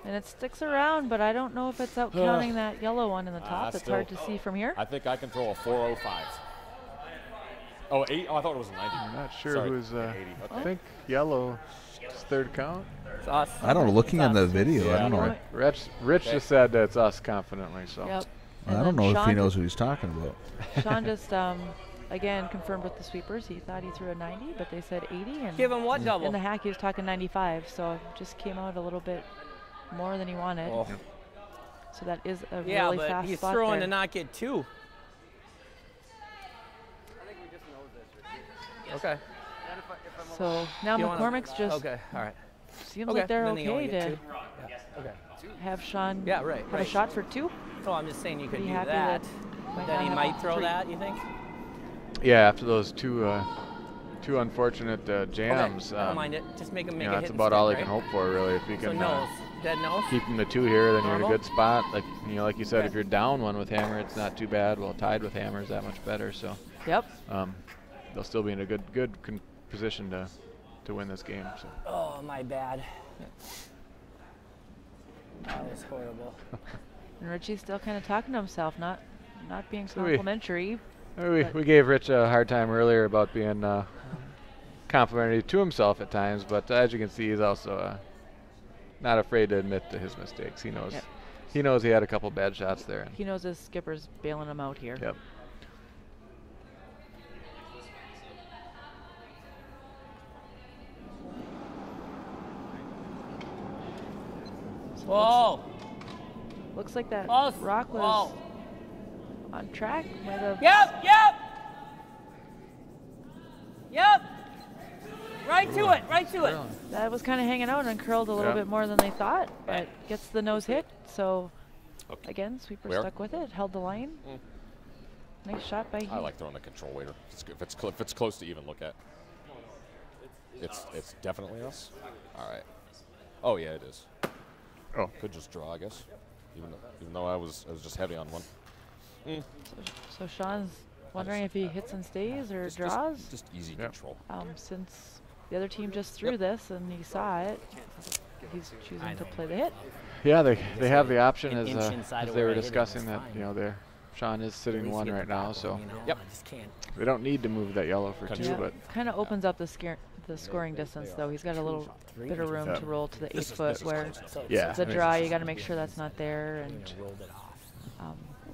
And it sticks around, but I don't know if it's out counting that yellow one in the top. It's hard to still. see from here. I think I can throw a 405. Oh, 8? Oh, I thought it was a 90. I'm not sure Sorry. who's. 80. I Okay. think yellow third count. It's us. I don't know. Looking It's at the us. video, I don't know. Rich just said that it's us confidently. So Yep. I And don't then know if he Sean knows what he's talking about. Sean just again confirmed with the sweepers. He thought he threw a 90, but they said 80. And Give him what double? in the hack, he was talking 95, so it just came out a little bit more than he wanted. Oh. So that is a Yeah, really but fast he's spot throwing there. to not get 2. Okay. So now You wanna- McCormick's just Okay, all right. seems Okay, like they're then you only okay get to 2. Yeah. Okay. have Sean Yeah, right, have a right. shot for 2. So I'm just saying you could Be do happy that. might Then not he have might a throw 3. that, you think? yeah, after those two unfortunate jams, Okay, never mind it. Just make him make you a know, hit that's about instead, all he right? can hope for, really. If he So can nose. Dead nose? keep him to 2 here, then you're in a Normal? good spot. Like like you said, Okay. if you're down one with hammer, it's not too bad. Well, tied with hammer is that much better. So Yep. they'll still be in a good position to win this game. So. Oh, my bad. That was horrible. And Richie's still kind of talking to himself, not being So we- complimentary. We gave Rich a hard time earlier about being complimentary to himself at times, but as you can see, he's also not afraid to admit to his mistakes. He knows. Yep. He knows he had a couple bad shots there. And He knows his skipper's bailing him out here. yep. Whoa! Looks like that Oh, rock was whoa. on track. Might have Yep, yep! Yep! Right to it, right to it. That was kind of hanging out and curled a little Yeah. bit more than they thought, but gets the nose hit. So Okay. again, sweeper Where? stuck with it, held the line. Nice shot by I Heath. like throwing the control waiter. If it's close to even, look at. It's definitely us. All right. Oh yeah, it is. Oh. Could just draw, I guess. even though I was just heavy on one. So Sean's wondering if he hits and stays or draws. Just easy control. Since the other team just threw this and he saw it, he's choosing to play the hit. Yeah, they have the option An inch as inside of they where were I hit it, discussing that's that, fine. you know, Sean is sitting one right now, so I just can't. they don't need to move that yellow for 2, Yeah, but kind of opens up the scoring distance, though. He's got a little bit of room to roll to the 8-foot, where yeah, it's a draw. You got to make sure that's not there, and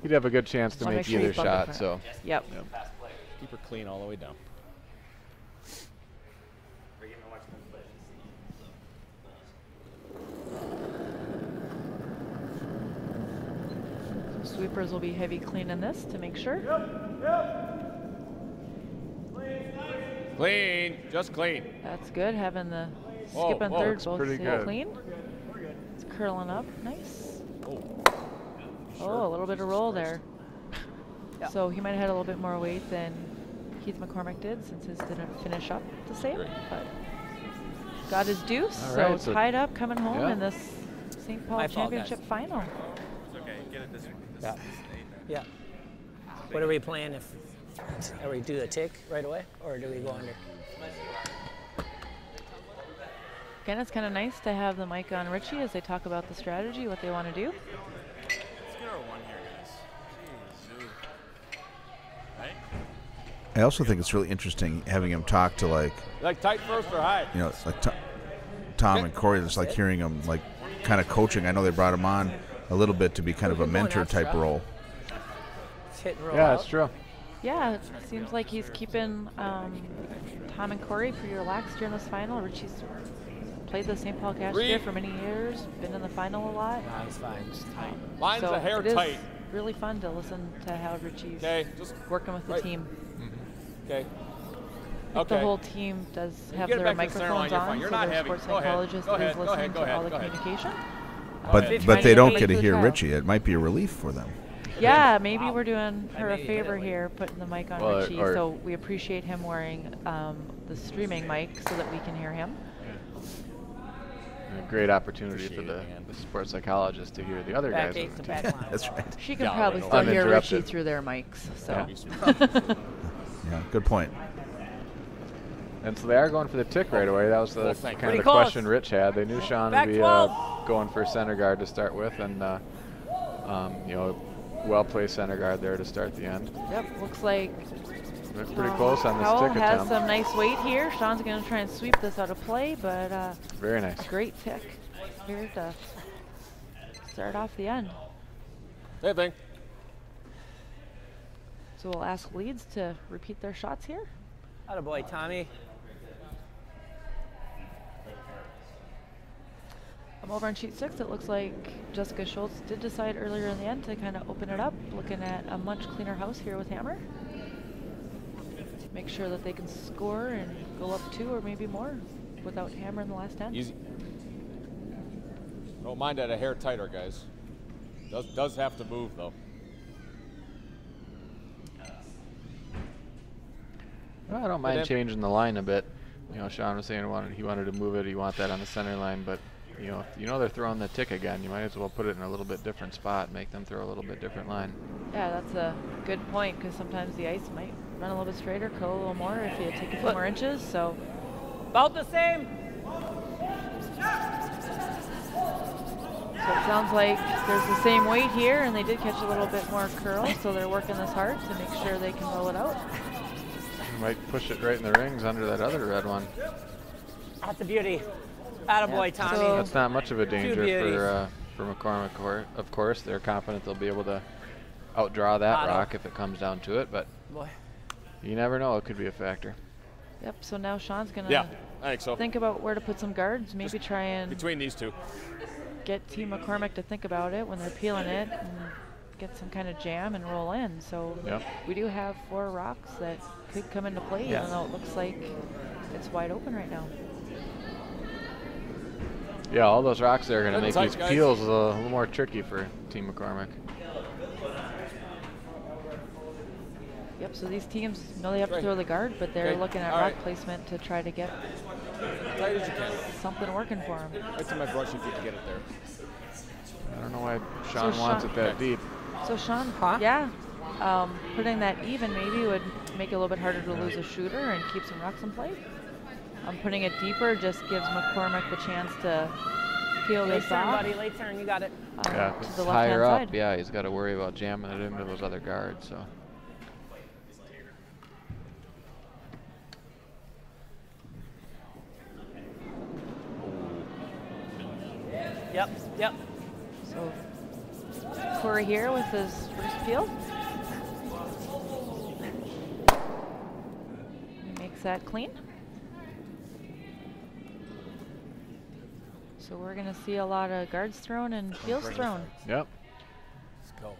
he'd have a good chance to wanna make make sure either he's bumped shot. in So front. Yep. Keep her clean all the way down. Sweepers will be heavy clean in this to make sure. Clean, just clean. That's good, having the Whoa, skip and whoa, third looks both pretty stay good. clean. It's curling up, nice. Oh, Oh, a little bit of roll there. So he might have had a little bit more weight than Keith McCormick did, since his didn't finish up the same, Great. but got his deuce, All so right, so tied up, coming home yeah. in this St. Paul My fault, guys. Championship final. Yeah. Yeah. What are we playing if? Are we do the tick right away, or do we go under? Again, it's kind of nice to have the mic on Richie as they talk about the strategy, what they want to do. Let's get our one here, guys. Jeez, right? I also think it's really interesting having him talk to, like, like tight first or high? you know, like Tom and Corey, just like hearing him like kind of coaching. I know they brought him on a little bit to be kind of a mentor type role. It's hit and roll yeah, out. it's true. Yeah, it seems like he's keeping Tom and Corey pretty relaxed during this final. Richie's played the St. Paul Cash here for many years, been in the final a lot. No, he's fine. Just tight. Mine's So a hair it is tight. really fun to listen to how Richie's Okay, just working with the right. team. okay. The Okay. whole team does have get it their back to the center line, microphones you're on, fine. You're so not their heavy. sports Go ahead. psychologist Go is ahead. Go listening ahead. Go to ahead. all the Go ahead. communication. But Trying but to they don't make get to the hear trial. Richie. It might be a relief for them. Yeah, maybe we're doing her a favor here, putting the mic on Well, Richie. or- So we appreciate him wearing the streaming mic so that we can hear him. A great opportunity for the sports psychologist to hear the other Back guys. eight on to the back team. line. That's right. She can Yeah, probably right, still hear Richie uninterrupted. through their mics. So Yeah, good point. And so they are going for the tick right away. That was the thank kind you. of the Pretty close. question Rich had. They knew Sean Back would be 12. going for center guard to start with, and you know, well-placed center guard there to start the end. Yep, looks like They're pretty close on this Powell tick has attempt. some nice weight here. Sean's going to try and sweep this out of play, but Very nice. a great tick here to start off the end. Same thing. So we'll ask leads to repeat their shots here. Attaboy, Tommy. I'm over on sheet 6. It looks like Jessica Schultz did decide earlier in the end to kind of open it up, looking at a much cleaner house here with Hammer. Make sure that they can score and go up 2 or maybe more without Hammer in the last 10. Easy. Don't mind that a hair tighter, guys. Does have to move though. Well, I don't mind changing the line a bit. You know, Sean was saying he wanted to move it. You want that on the center line, but you know, if you know they're throwing the tick again, you might as well put it in a little bit different spot, make them throw a little bit different line. Yeah, that's a good point, because sometimes the ice might run a little bit straighter, curl a little more if you take a few more inches. So About the same. it sounds like there's the same weight here, and they did catch a little bit more curl, so they're working this hard to make sure they can roll it out. You might push it right in the rings under that other red one. That's a beauty. Attaboy, Yep. Tommy. So- That's not much of a danger beauties. for McCormick. Of course, they're confident they'll be able to outdraw that Auto. rock if it comes down to it, but Boy. you never know. It could be a factor. Yep, so now Sean's going Yeah, to I think so. think about where to put some guards, maybe try and Between these two. get Team McCormick to think about it when they're peeling it and get some kind of jam and roll in. So Yep. we do have 4 rocks that could come into play, Yeah. even though it looks like it's wide open right now. Yeah, all those rocks there are going to Good make tight, these guys. peels a little more tricky for Team McCormick. Yep, so these teams know they have to Right. throw the guard, but they're Okay, looking at all rock right. placement to try to get Tight as you can. something working for them. Right to my brush if you can get it there. I don't don't know why Sean wants it that deep. So Sean, putting that even maybe would make it a little bit harder to lose a shooter and keep some rocks in play. Putting it deeper just gives McCormick the chance to peel this off. Buddy, late turn, you got it. Yeah, if it's higher up, yeah, he's got to worry about jamming it into those other guards. So. Yep. So Corey here with his first peel. He makes that clean. So we're going to see a lot of guards thrown and peels thrown. Yep. Let's go.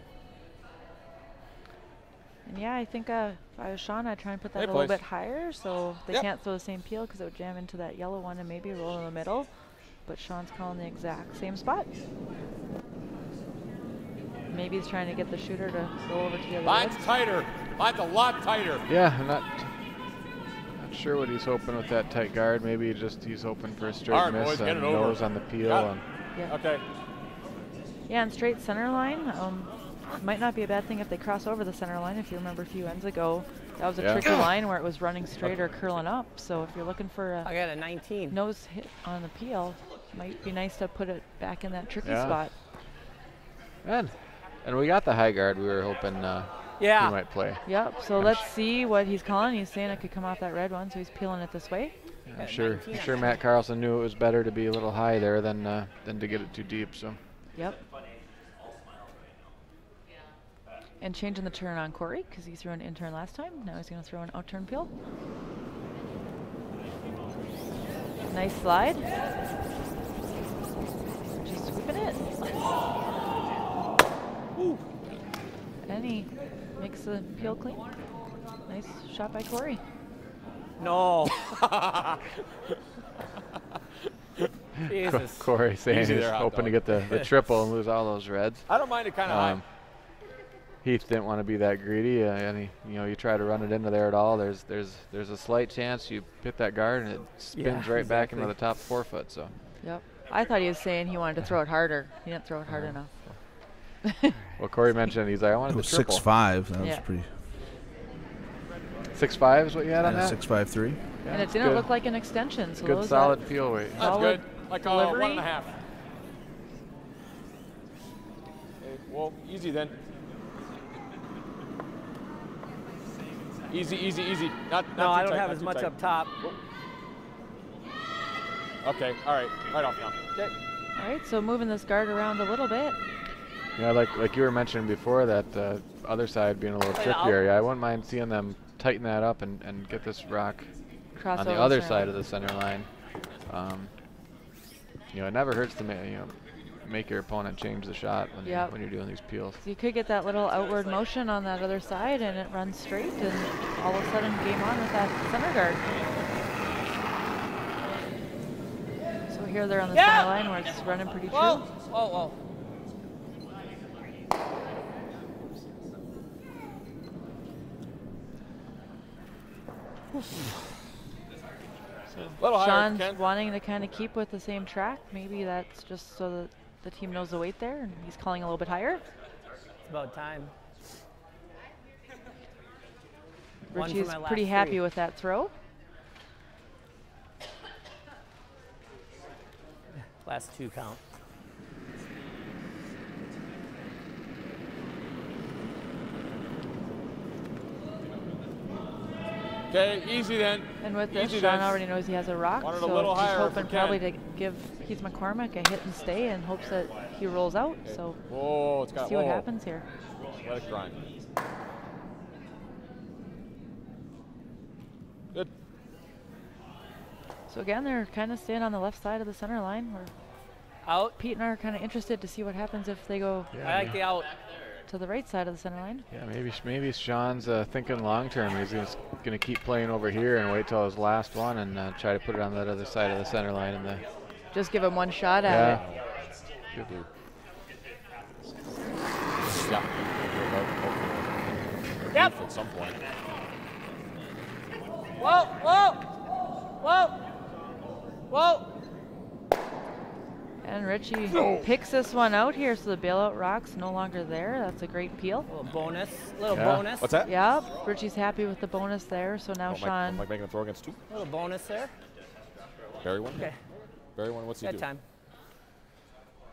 And yeah, I think if I was Sean, I'd try and put that a little bit higher so they can't throw the same peel because it would jam into that yellow one and maybe roll in the middle. But Sean's calling the exact same spot. Maybe he's trying to get the shooter to go over to the other Line's tighter. Line's a lot tighter. Yeah, I'm not sure what he's hoping with that tight guard. Maybe he's hoping for a straight miss and nose on the peel. And Okay. Yeah, and straight center line. Might not be a bad thing if they cross over the center line. If you remember a few ends ago, that was a tricky line where it was running straight or curling up. So if you're looking for I got a 19 nose hit on the peel, might be nice to put it back in that tricky spot. And we got the high guard we were hoping he might play. Yep, so let's see what he's calling. He's saying it could come off that red one, so he's peeling it this way. Yeah, I'm sure Matt Carlson knew it was better to be a little high there than to get it too deep. So. Yep. And changing the turn on Corey because he threw an in turn last time. Now he's going to throw an out turn peel. Nice slide. Just sweeping it. Ooh. And he makes the peel clean. Nice shot by Corey. No. Jesus. Corey saying he's hoping to get the triple and lose all those reds. I don't mind it kind of high. Heath didn't want to be that greedy, and you try to run it into there at all. There's a slight chance you hit that guard and it spins right back into the top 4 foot. So. Yep. I thought he was saying he wanted to throw it harder. He didn't throw it hard enough. Well, Corey mentioned he's like, I wanted the triple. 6'5". That was pretty. 6'5" is what you had on that? 6'5'3". Yeah, and it didn't look like an extension. So good solid peel weight. That's good. Like delivery. 1.5. Okay, well, easy then. Easy. Not no, I don't tight, have as much up top. Okay, all right, right off now. Okay. All right, so moving this guard around a little bit. Yeah, like you were mentioning before, that other side being a little trickier. Yeah, I wouldn't mind seeing them tighten that up and get this rock on the other side of the center line. It never hurts to make your opponent change the shot when you're doing these peels. So you could get that little outward motion on that other side and it runs straight and all of a sudden game on with that center guard. So here they're on the center line where it's running pretty true. Whoa. Sean's wanting to kind of keep with the same track. Maybe that's just so that the team knows the weight there, and he's calling a little bit higher. It's about time. Richie's pretty happy with that throw. Last 2 count. Okay, easy then. And with this, Sean already knows he has a rock, so he's hoping probably to give Keith McCormick a hit and stay in hopes that he rolls out. Okay. So see what happens here. Let it grind. Good. So again, they're kind of staying on the left side of the center line. We're out. Pete and I are kind of interested to see what happens if they go. I like the out. To the right side of the center line. Yeah, maybe Sean's thinking long term. He's going to keep playing over here and wait till his last one and try to put it on that other side of the center line. And just give him one shot at it. Good. Yeah. Yep. At some point. Whoa. And Richie picks this one out here, so the bailout rock's no longer there. That's a great peel. Little bonus. Little bonus. What's that? Yep, Richie's happy with the bonus there, so now Sean. Mike making a throw against 2. Little bonus there. Barry one? Okay. Barry one, what's he do? Time.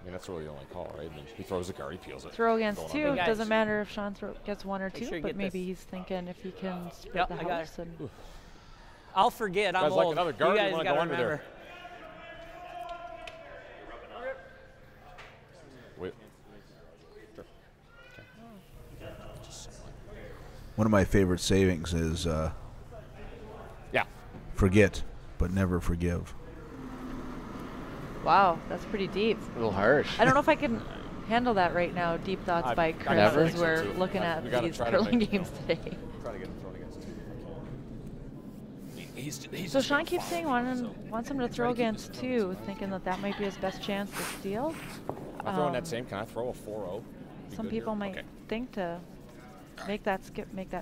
I mean, that's really the only call, right? I mean, he throws the guard, he peels it. Throw against Going 2. on. It doesn't matter if Sean gets 1 or 2, sure you but get maybe this. he's thinking if he can split the I got house. And I'll forget. I'm Guys old. like another guard, you you guys wanna got to go under there. remember. Wait. One of my favorite sayings is Yeah. forget, but never forgive. wow, that's pretty deep. A little harsh. I don't know if I can handle that right now. Deep thoughts by Chris never as think we're so, too. looking We at gotta these try to curling make- games today. Try to get him thrown against 2. He's So Sean keeps saying wants him to throw against 2, thinking that might be his best chance to steal. I'm throwing that same. Can I throw a 4-0? Be Some good people here? might Okay. think to make that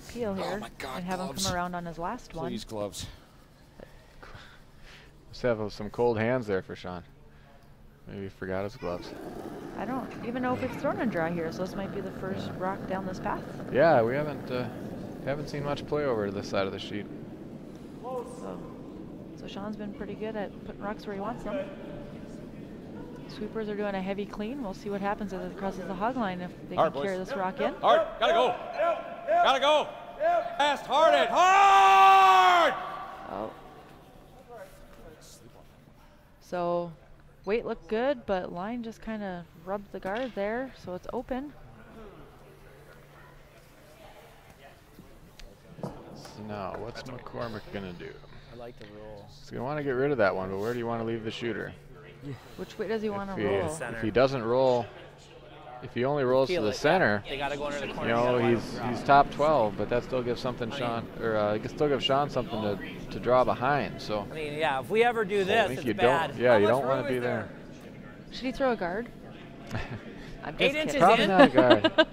peel here my God, and have him gloves. come around on his last one. Please, gloves. Must have some cold hands there for Sean. Maybe he forgot his gloves. I don't even know if it's thrown and dry here, so this might be the first rock down this path. Yeah, we haven't seen much play over to this side of the sheet. So Sean's been pretty good at putting rocks where he wants them. Sweepers are doing a heavy clean. We'll see what happens as it crosses the hog line if they Hard, can carry boys. this rock in. Hard. Gotta go. Gotta go. Fast, hard it. Hard! Oh. So weight looked good, but line just kind of rubbed the guard there, so it's open. So now, what's McCormick gonna do? I like the roll. He's gonna want to get rid of that one, but where do you want to leave the shooter? Which way does he want to If he- roll? If he doesn't roll, if he only rolls to Feel the it. center, They got to go under the you corner. know, You he's gotta top 12, but that still gives something Sean, or he can still give Sean something to draw behind. So I mean, yeah, if we ever do I this, think it's you bad. don't. Yeah, How you much don't want room to be is there. Should he throw a guard? I'm just 8 kidding. inches Probably in. not a guard.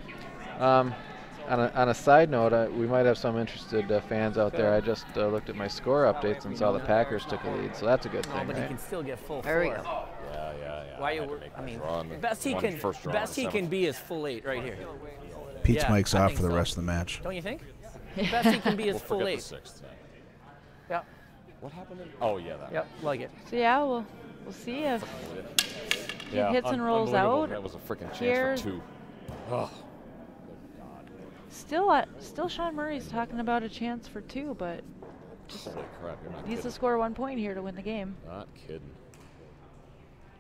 On a side note, we might have some interested fans out there. I just looked at my score updates and saw the Packers took a lead, so that's a good No, thing, but he right? can still get full There we floor. go. Yeah. Why I you? had to make I that mean, draw on the best he one can. first draw on Best the he can seventh. be is full 8 right here. Pete's Yeah, mic's I off think for the so. rest of the match. Don't you think? Best he can be is We'll full forget 8. the 6th. Yeah. What happened? Oh yeah, that. Yep. Like it. So yeah, we'll see if he Yeah, hits and rolls unbelievable. out. That was a freaking chance Here- for 2. Oh. Still Sean Murray's talking about a chance for 2, but Holy crap! You're not needs to kidding. score 1 point here to win the game. Not kidding.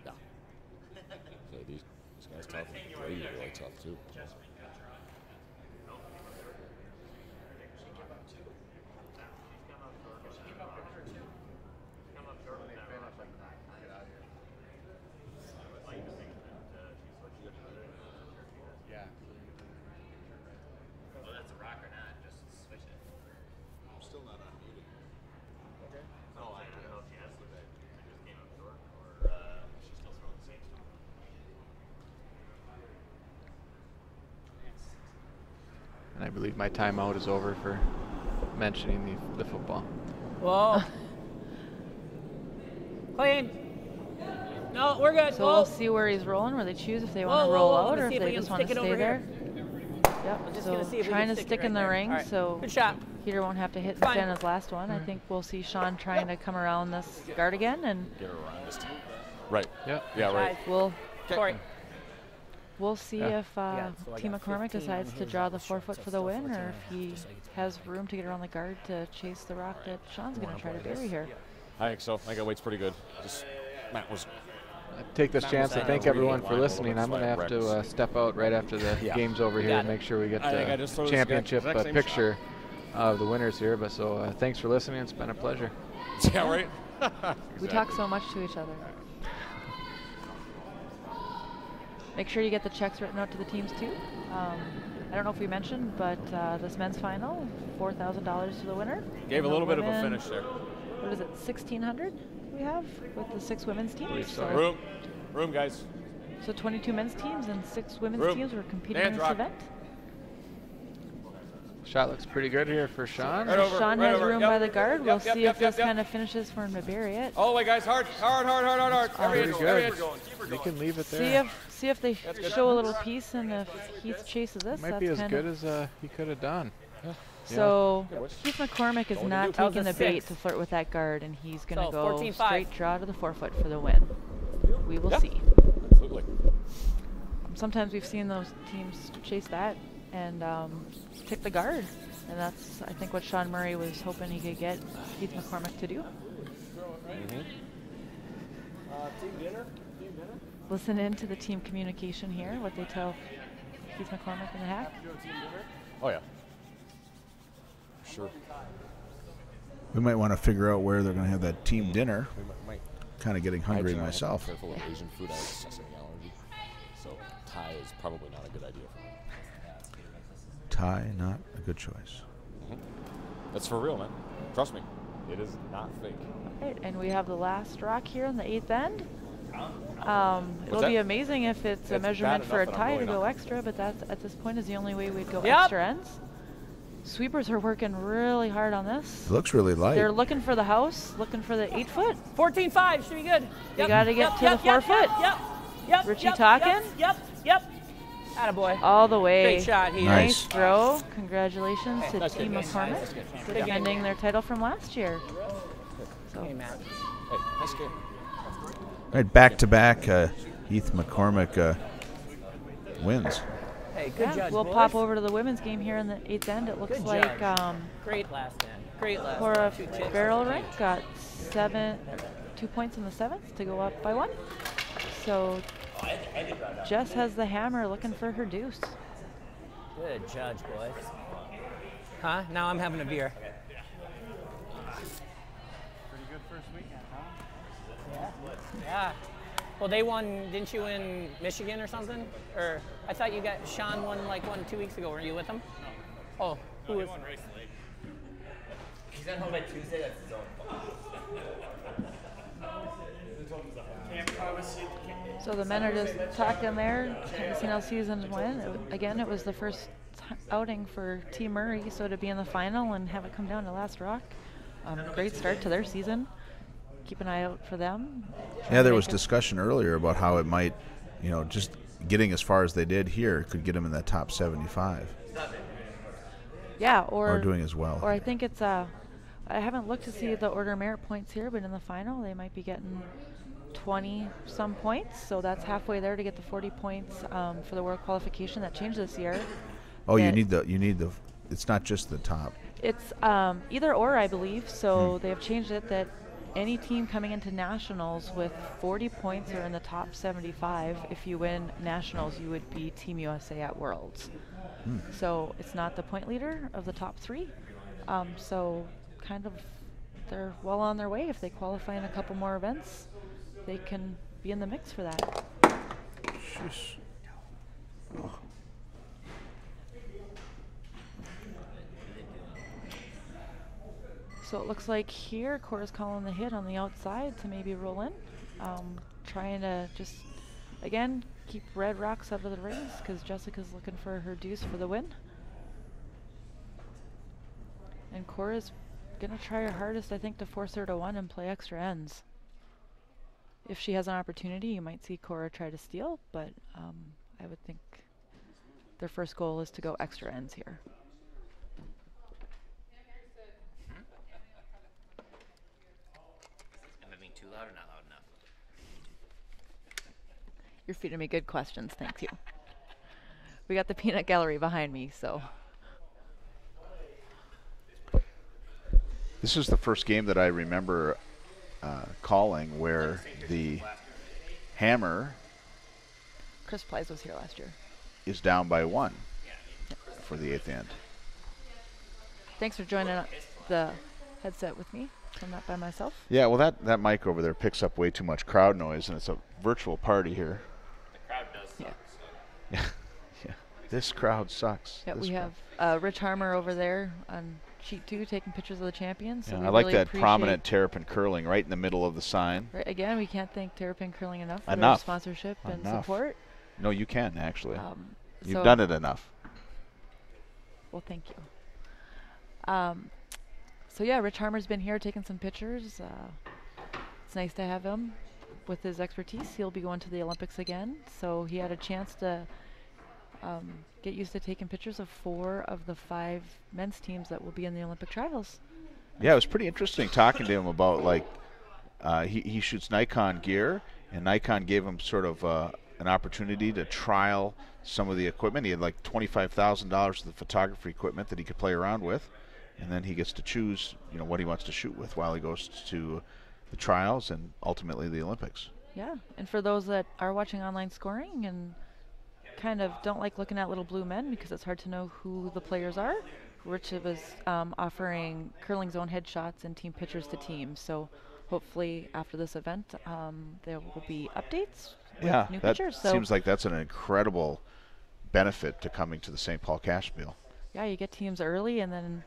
Yeah. So these guys tough. Brady's really tough too. And I believe my timeout is over for mentioning the football. Whoa. Clean. No, we're good. So Whoa. we'll see where he's rolling, where they choose if they want Whoa, to roll whoa, whoa. out Let me or see if if we they can just want to stick it stay over there. here. Yep, I'm just so gonna see if we trying can to stick stick it in right the there. ring, All right. so Good shot. Peter won't have to hit Fine. defend his last one. I think we'll see Sean trying to come around this guard again, and Get her around this time. Right. Yep. Yeah. Right. Corey. we'll see Yeah. if so I Team got McCormick 15 decides on to his draw on the the 4 foot short, for so the win, 14 or if he just so he gets has room to get around the guard to chase the rock that Sean's going to try to bury here. I think so. I think our weight's pretty good. Just Matt was. I take this chance to thank everyone for listening. I'm going to have to step out right after the Yeah. game's over You here got and it. make sure we get I think I the just throw this championship exact same picture of the winners here. But so thanks for listening. It's been a pleasure. Yeah. Right. We talk so much to each other. Make sure you get the checks written out to the teams too. I don't know if we mentioned, but this men's final, $4,000 to the winner. Gave a And the little bit of a women, finish there. What is it, 1,600 we have with the 6 women's teams? so. Room, guys. So 22 men's teams and 6 women's Room. teams were competing Dance in this rock. event. Shot looks pretty good here for Sean. Right over, Sean right has over. room Yep. by the guard. Yep, We'll yep, see yep, if this yep. kind of finishes for him to bury it. All the way, guys. Hard. Pretty Very good. You can leave it See there. if they show a little piece, and if Heath chases this, Might that's be as kind good of. as he could have done. So Yeah, what's- Heath McCormick is Going to not do? That was taking a the bait 6. to flirt with that guard, and he's going to So, go 14-5. straight draw to the forefoot for the win. We will Yeah. see. Absolutely. Sometimes we've seen those teams chase that and tick the guard, and that's I think what Sean Murray was hoping he could get Heath McCormick to do. Listen in to the team communication here, what they tell Heath McCormick in the hack. Oh, yeah. Sure. We might want to figure out where they're going to have that team dinner. We might. Kind of getting hungry Hygiene, I have to be myself. careful with Asian food. I have a sesame allergy. So Thai is probably not a good idea for me. Thai, not a good choice. That's for real, man. Trust me. It is not fake. Right, and we have the last rock here in the 8th end. It'll that? be amazing if it's a It's measurement bad for a enough that I'm tie really to go not. extra, but that's at this point is the only way we'd go Yep. extra ends. Sweepers are working really hard on this. It looks really light. They're looking for the house, looking for the 8-foot. 14-5 should be good. You gotta get to the forefoot. Yep. Richie yep, talking? Yep. Attaboy. All the way. Great shot, Heath. Nice. Throw. Congratulations to That's Team good. McCormick That's good. for Good game. defending their title from last year. So Hey, Matt. Hey, nice game. Right, back-to-back, Heath McCormick wins. Hey, good yeah, judge, we'll boys. pop over to the women's game here in the 8th end. It looks Good like judge. Great last man. Great last Cora man. 2 chips. Farrell got 2 points in the 7th to go up by 1. So Jess has the hammer looking for her deuce. Good judge, boys. Huh? Now I'm having a beer. Pretty good first weekend, huh? Yeah. Well, they won, didn't you win Michigan or something? Or I thought you got, Sean won like 2 weeks ago. Were you with him? Oh, who was? Race late. He's at home by Tuesday. That's his own fault. So the men are just talking there, kind of seeing how seasons went. Again, it was the first outing for Team Murray, so to be in the final and have it come down to last rock, great start to their season. Keep an eye out for them. Yeah, there was discussion earlier about how it might, just getting as far as they did here could get them in that top 75. Yeah, Or doing as well. Or I think it's I haven't looked to see the order of merit points here, but in the final they might be getting 20 some points, so that's halfway there to get the 40 points for the world qualification. That changed this year. Oh, you need the. It's not just the top. It's either or, I believe. So they have changed it that any team coming into nationals with 40 points or in the top 75, if you win nationals, you would be Team USA at Worlds. So it's not the point leader of the top 3. So kind of they're well on their way. If they qualify in a couple more events, they can be in the mix for that. Sheesh. Oh. So it looks like here Cora's calling the hit on the outside to maybe roll in. Trying to just, again, keep red rocks out of the rings because Jessica's looking for her deuce for the win. And Cora's going to try her hardest, I think, to force her to 1 and play extra ends. If she has an opportunity, you might see Cora try to steal, but I would think their first goal is to go extra ends here. Am I being too loud or not loud enough? You're feeding me good questions, thank you. We got the peanut gallery behind me, so. This is the first game that I remember calling where the hammer Chris Plies was here last year. is down by 1 for the 8th end. Thanks for joining the headset with me. I'm not by myself. Yeah, well, that mic over there picks up way too much crowd noise, and it's a virtual party here. The crowd does suck. Yeah. Yeah. This crowd sucks. Yeah, This we crowd. have Rich Harmer over there on sheet 2 taking pictures of the champions. So Yeah, we I like really that appreciate- prominent terrapin curling right in the middle of the sign. Right, again, we can't thank Terrapin Curling enough for their Enough. sponsorship and Enough. support. No, you can, actually. So You've done it enough. Well, thank you. So yeah, Rich Harmer's been here taking some pictures. It's nice to have him with his expertise. He'll be going to the Olympics again, so he had a chance to get used to taking pictures of 4 of the 5 men's teams that will be in the Olympic trials. Yeah, it was pretty interesting talking to him about, like, he shoots Nikon gear, and Nikon gave him sort of an opportunity to trial some of the equipment. He had like $25,000 of the photography equipment that he could play around with, and then he gets to choose, you know, what he wants to shoot with while he goes to the trials and ultimately the Olympics. Yeah, and for those that are watching online scoring and kind of don't like looking at little blue men because it's hard to know who the players are, Rich was offering curling zone headshots and team pictures to teams. So hopefully after this event, there will be updates with new pictures. So seems like that's an incredible benefit to coming to the St. Paul Cash Spiel. Yeah, you get teams early, and then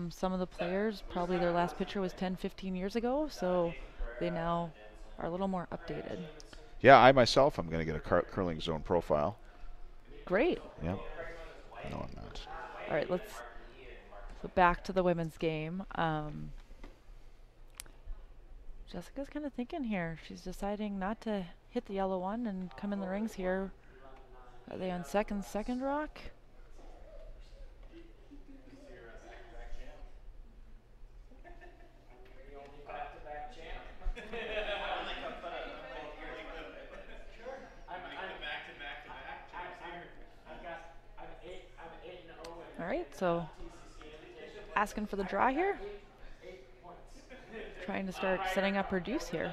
some of the players, probably their last picture was 10, 15 years ago, so they now are a little more updated. Yeah, I myself am going to get a curling zone profile. Great. Yeah. No, I'm not. All right, let's go back to the women's game. Jessica's kind of thinking here. She's deciding not to hit the yellow one and come in the rings here. Are they on second rock? All right, so asking for the draw here. Trying to start setting up her deuce here.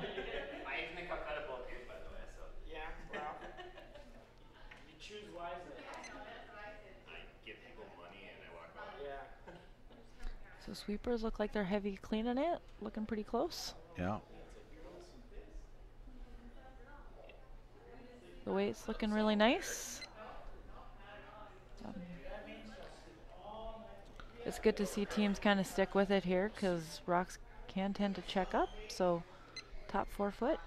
So sweepers look like they're heavy cleaning it, looking pretty close. Yeah. The weight's looking really nice. It's good to see teams kind of stick with it here because rocks can tend to check up. So top 4 foot.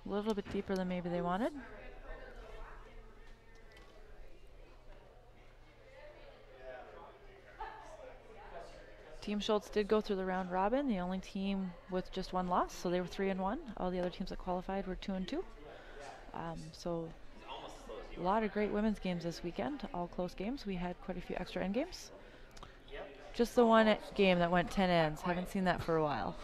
A little bit deeper than maybe they wanted. Team Schultz did go through the round robin, the only team with just 1 loss, so they were 3-1. All the other teams that qualified were 2-2. So a lot of great women's games this weekend, all close games. We had quite a few extra end games. Just the one game that went 10 ends. Haven't seen that for a while.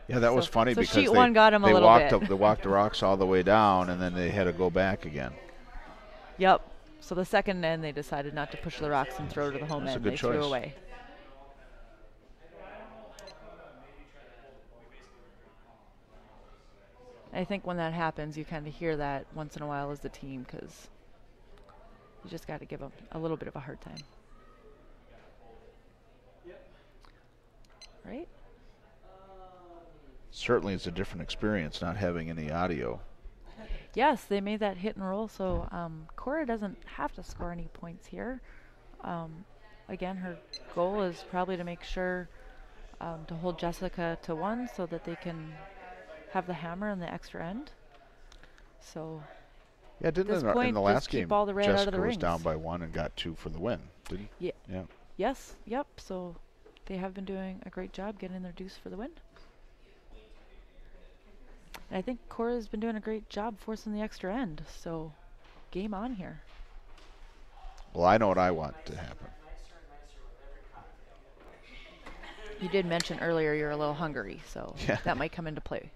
Yeah, that was funny so because sheet 1 got them a little bit. They walked the rocks all the way down, and then they had to go back again. Yep. So the second end, they decided not to push the rocks and throw to the home end. They threw away. I think when that happens, you kind of hear that once in a while as the team because you just got to give them a little bit of a hard time. Right? Certainly it's a different experience not having any audio. Yes, they made that hit and roll, so Cora doesn't have to score any points here. Again, her goal is probably to make sure to hold Jessica to 1 so that they can have the hammer and the extra end. So yeah, didn't in the last game Jessica was down by 1 and got 2 for the win, didn't he? Yeah. Yes, yep. So they have been doing a great job getting their deuce for the win. And I think Cora's been doing a great job forcing the extra end. So game on here. Well, I know what I want to happen. You did mention earlier you're a little hungry, so that might come into play.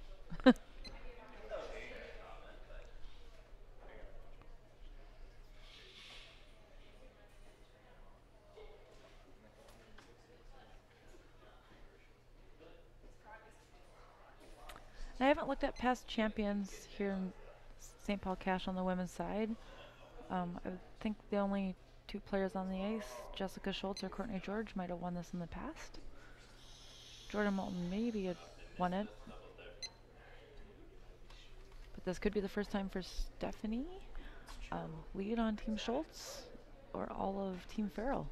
I haven't looked at past champions here in St. Paul Cash on the women's side. I think the only 2 players on the ice, Jessica Schultz or Courtney George, might have won this in the past. Jordan Moulton maybe had won it. But this could be the first time for Stephanie. Lead on Team Schultz or all of Team Farrell.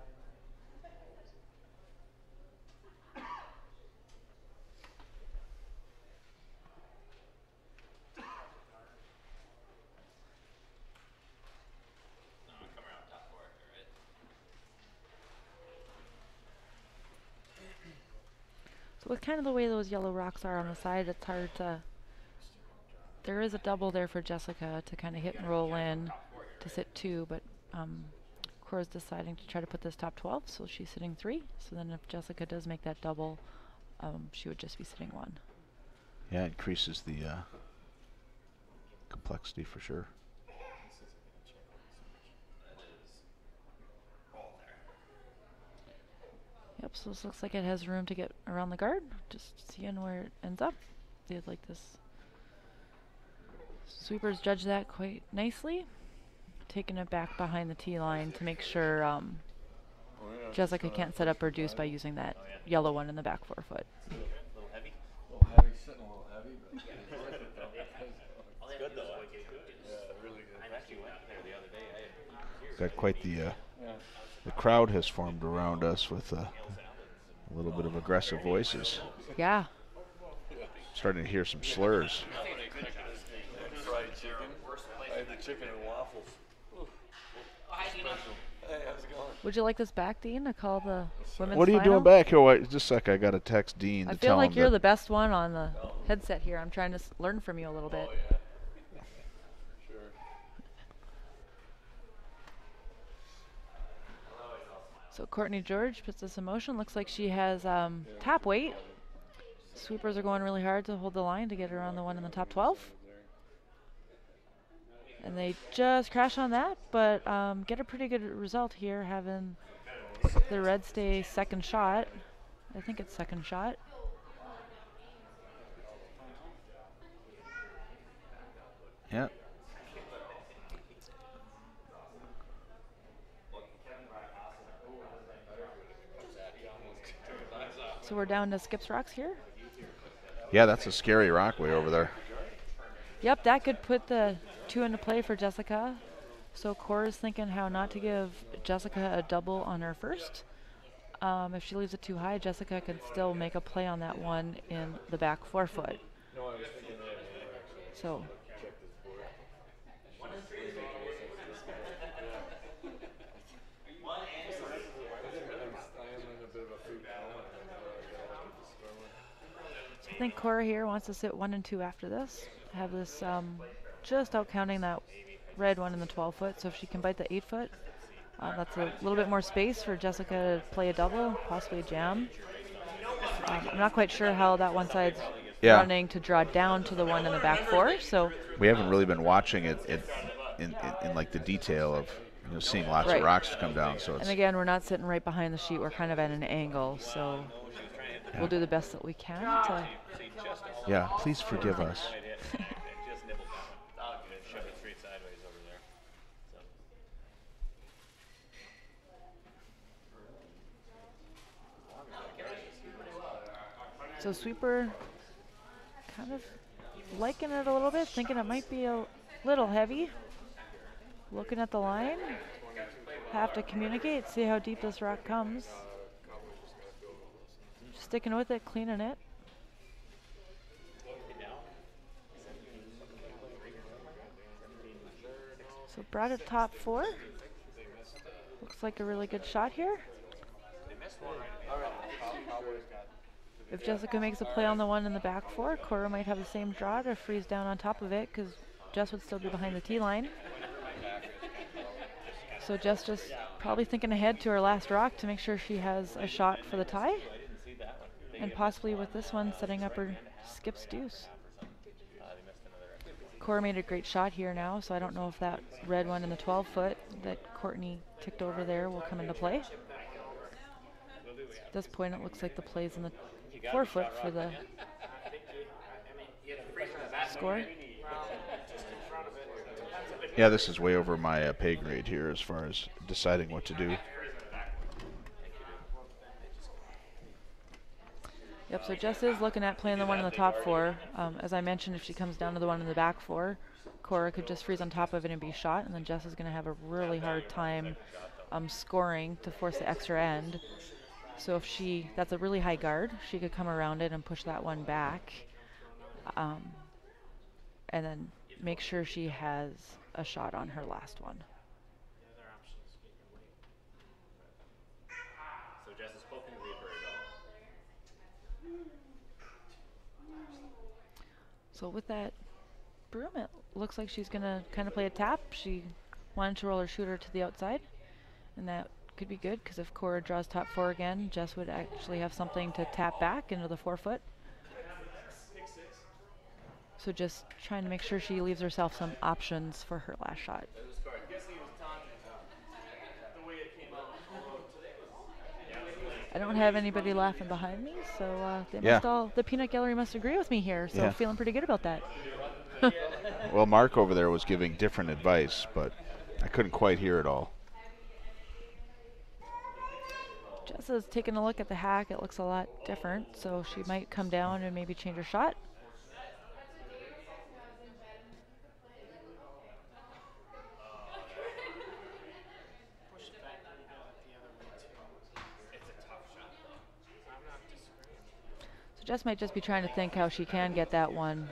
with kind of the way those yellow rocks are on the side, it's hard to. There is a double there for Jessica to kind of hit and roll in to sit 2, but Cora's deciding to try to put this top 12, so she's sitting 3. So then if Jessica does make that double, she would just be sitting 1. Yeah, it increases the complexity for sure. Yep, so this looks like it has room to get around the guard. Just seeing where it ends up. They'd like this. Sweepers judge that quite nicely. Taking it back behind the tee line to make sure Jessica can't set up her deuce by using that yellow one in the back 4 foot. A little heavy? A little heavy, sitting a little heavy, but it's worth it though. It's good though. Yeah, really good. I actually went there the other day. Got quite the crowd has formed around us with a little bit of aggressive voices. Yeah. Starting to hear some slurs. Fried chicken. I had the chicken and waffles. Hey, how's it going? Would you like this back, Dean, to call the women's What are you final? doing back here? Wait, just a sec. I got to text Dean I to feel tell like him you're that the best one on the headset here. I'm trying to learn from you a little bit. Oh, yeah. Sure. So Courtney George puts this in motion. Looks like she has top weight. Sweepers are going really hard to hold the line to get her on the one in the top 12. And they just crash on that, but get a pretty good result here, having the red stay second shot. I think it's second shot. Yeah. So we're down to Skips Rocks here. Yeah, that's a scary rockway over there. Yep, that could put the 2 into play for Jessica. So Cora's thinking how not to give Jessica a double on her first. If she leaves it too high, Jessica can still make a play on that one in the back 4 foot. No, I was thinking that. So Check this board. I am in a bit of a food coma. I think Cora here wants to sit 1 and 2 after this. Have this just out counting that red one in the 12 foot. So if she can bite the 8 foot, that's a little bit more space for Jessica to play a double, possibly a jam. I'm not quite sure how that one side's running to draw down to the one in the back 4. So we haven't really been watching it in like the detail of seeing lots of rocks come down. So it's, and again, we're not sitting right behind the sheet. We're kind of at an angle. So we'll do the best that we can to. Yeah, please forgive us. So sweeper kind of liking it a little bit, thinking it might be a little heavy. Looking at the line, have to communicate, see how deep this rock comes. Sticking with it, cleaning it. So brought it top 4. Looks like a really good shot here. If Jessica makes a play on the one in the back 4, Cora might have the same draw to freeze down on top of it because Jess would still be behind the tee line. So Jess just probably thinking ahead to her last rock to make sure she has a shot for the tie. And possibly with this one setting up her Skips deuce. Cora made a great shot here now, so I don't know if that red one in the 12 foot that Courtney ticked over there will come into play. At this point it looks like the play's in the 4 foot for the score. Yeah, this is way over my pay grade here as far as deciding what to do. Yep, so Jess is looking at playing the one in the top 4. As I mentioned, if she comes down to the one in the back 4, Cora could just freeze on top of it and be shot, and then Jess is going to have a really hard time scoring to force the extra end. So if that's a really high guard, she could come around it and push that one back. And then make sure she has a shot on her last one. So Jess is poking the lead for a double. So with that broom, it looks like she's going to kind of play a tap. She wanted to roll her shooter to the outside, and that could be good because if Cora draws top 4 again, Jess would actually have something to tap back into the 4-foot. So just trying to make sure she leaves herself some options for her last shot. I don't have anybody laughing behind me, so the peanut gallery must agree with me here, so feeling pretty good about that. Well, Mark over there was giving different advice, but I couldn't quite hear it all. Jess is taking a look at the hack. It looks a lot different, so she might come down and maybe change her shot. So Jess might just be trying to think how she can get that one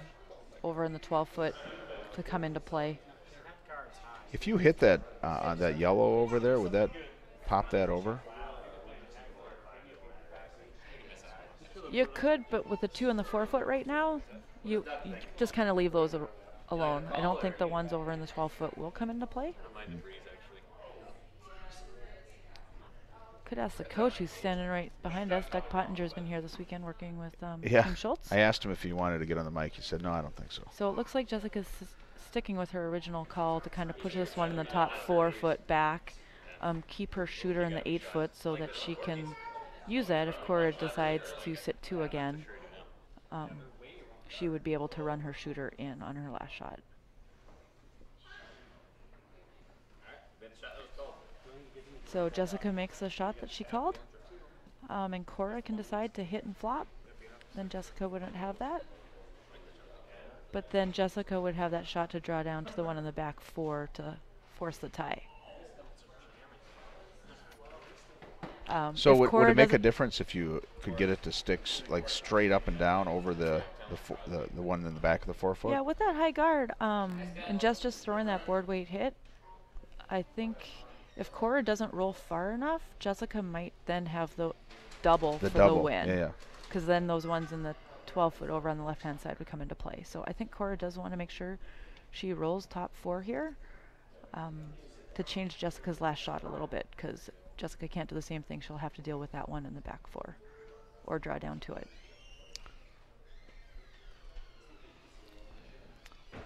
over in the 12-foot to come into play. If you hit that on that yellow over there, would that pop that over? You could, but with the 2 and the 4-foot right now, you just kind of leave those alone. I don't think the ones over in the 12-foot will come into play. Could ask the coach who's standing right behind us. Doug Pottinger's been here this weekend working with Team Schultz. I asked him if he wanted to get on the mic. He said, no, I don't think so. So it looks like Jessica's sticking with her original call to kind of push this one in the top 4-foot back, keep her shooter in the 8-foot so that she can use that if Cora decides to sit 2 again. She would be able to run her shooter in on her last shot. So Jessica makes the shot that she called, and Cora can decide to hit and flop. Then Jessica wouldn't have that. But then Jessica would have that shot to draw down to the one in the back 4 to force the tie. So would it make a difference if you could get it to stick like straight up and down over the one in the back of the 4-foot? Yeah, with that high guard, and just throwing that board weight hit, I think if Cora doesn't roll far enough, Jessica might then have the double for the win. Yeah. Because then those ones in the 12-foot over on the left-hand side would come into play. So I think Cora does want to make sure she rolls top 4 here to change Jessica's last shot a little bit, because Jessica can't do the same thing. She'll have to deal with that one in the back 4 or draw down to it.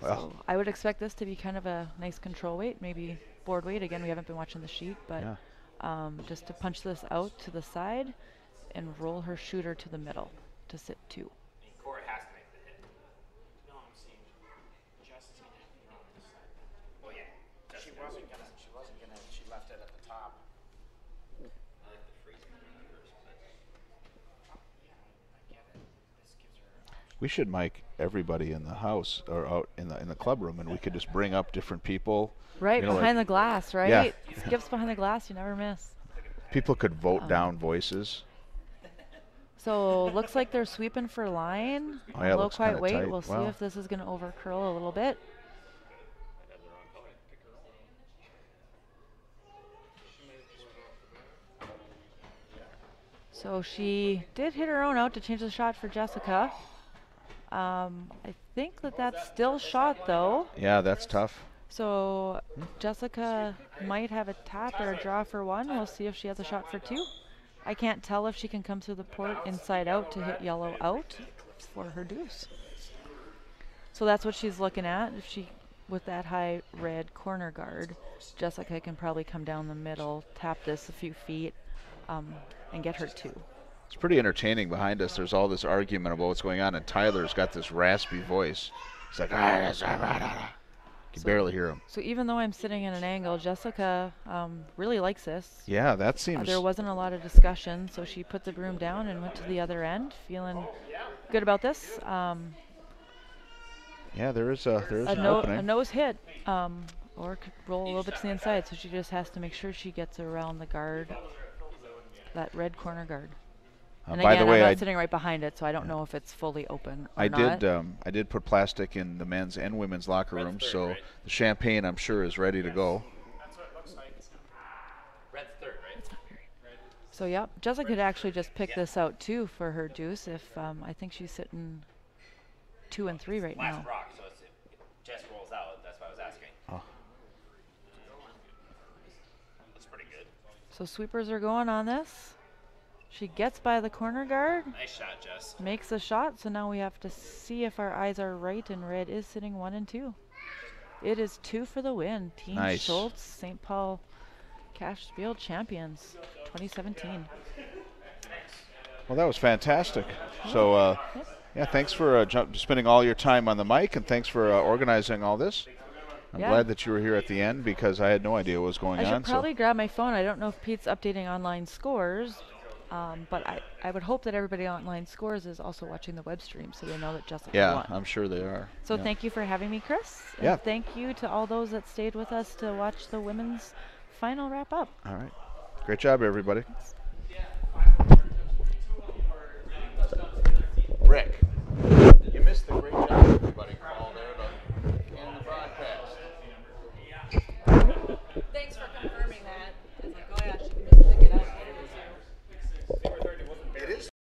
Well, so I would expect this to be kind of a nice control weight, maybe board weight. Again, we haven't been watching the sheet, but just to punch this out to the side and roll her shooter to the middle to sit 2. Cora has to make the hit. No, I'm seeing Justin. Well, yeah. She wasn't gonna. She left it at the top. I like the freezing first, but yeah, I get it. This gives her. We should mic everybody in the house or out in the club room, and we could just bring up different people. Right, behind the glass, right? Yeah. Gifts behind the glass, you never miss. People could vote down voices. So looks like they're sweeping for line. Oh, yeah, Low looks quiet kinda weight. tight. We'll see Wow. if this is going to over curl a little bit. So she did hit her own out to change the shot for Jessica. I think that's still shot though. Yeah, that's tough. So Jessica might have a tap or a draw for 1. We'll see if she has a shot for 2. I can't tell if she can come through the port inside out to hit yellow out for her deuce. So that's what she's looking at. If she, with that high red corner guard, Jessica can probably come down the middle, tap this a few feet, and get her 2. It's pretty entertaining behind us. There's all this argument about what's going on, and Tyler's got this raspy voice. He's like, you can barely hear him. So even though I'm sitting in an angle, Jessica really likes this. Yeah, that seems. There wasn't a lot of discussion, so she put the broom down and went to the other end, feeling good about this. Yeah, there is an opening. A nose hit, or could roll a little bit to the inside, so she just has to make sure she gets around the guard, that red corner guard. And by again, the way, I'm not sitting right behind it, so I don't know if it's fully open or not. I did put plastic in the men's and women's locker rooms, so the champagne, I'm sure, is ready to go. That's what it looks like. Red's third, right? So yeah, Jessica could actually just pick this out too for her deuce if I think she's sitting 2 and 3 right now. Last rock, so it just rolls out. That's why I was asking. Oh. That's pretty good. So sweepers are going on this. She gets by the corner guard. Nice shot, Jess. Makes a shot, so now we have to see if our eyes are right, and red is sitting 1 and 2. It is 2 for the win. Team Nice. Schultz, St. Paul Cash Spiel champions 2017. Well, that was fantastic. So, yeah, thanks for spending all your time on the mic, and thanks for organizing all this. I'm glad that you were here at the end because I had no idea what was going on. I should probably grab my phone. I don't know if Pete's updating online scores, but I would hope that everybody online scores is also watching the web stream so they know that Jessica won. I'm sure they are. So thank you for having me, Chris. And Yeah. thank you to all those that stayed with us to watch the women's final wrap up. All right. Great job, everybody. Rick, you missed the great job.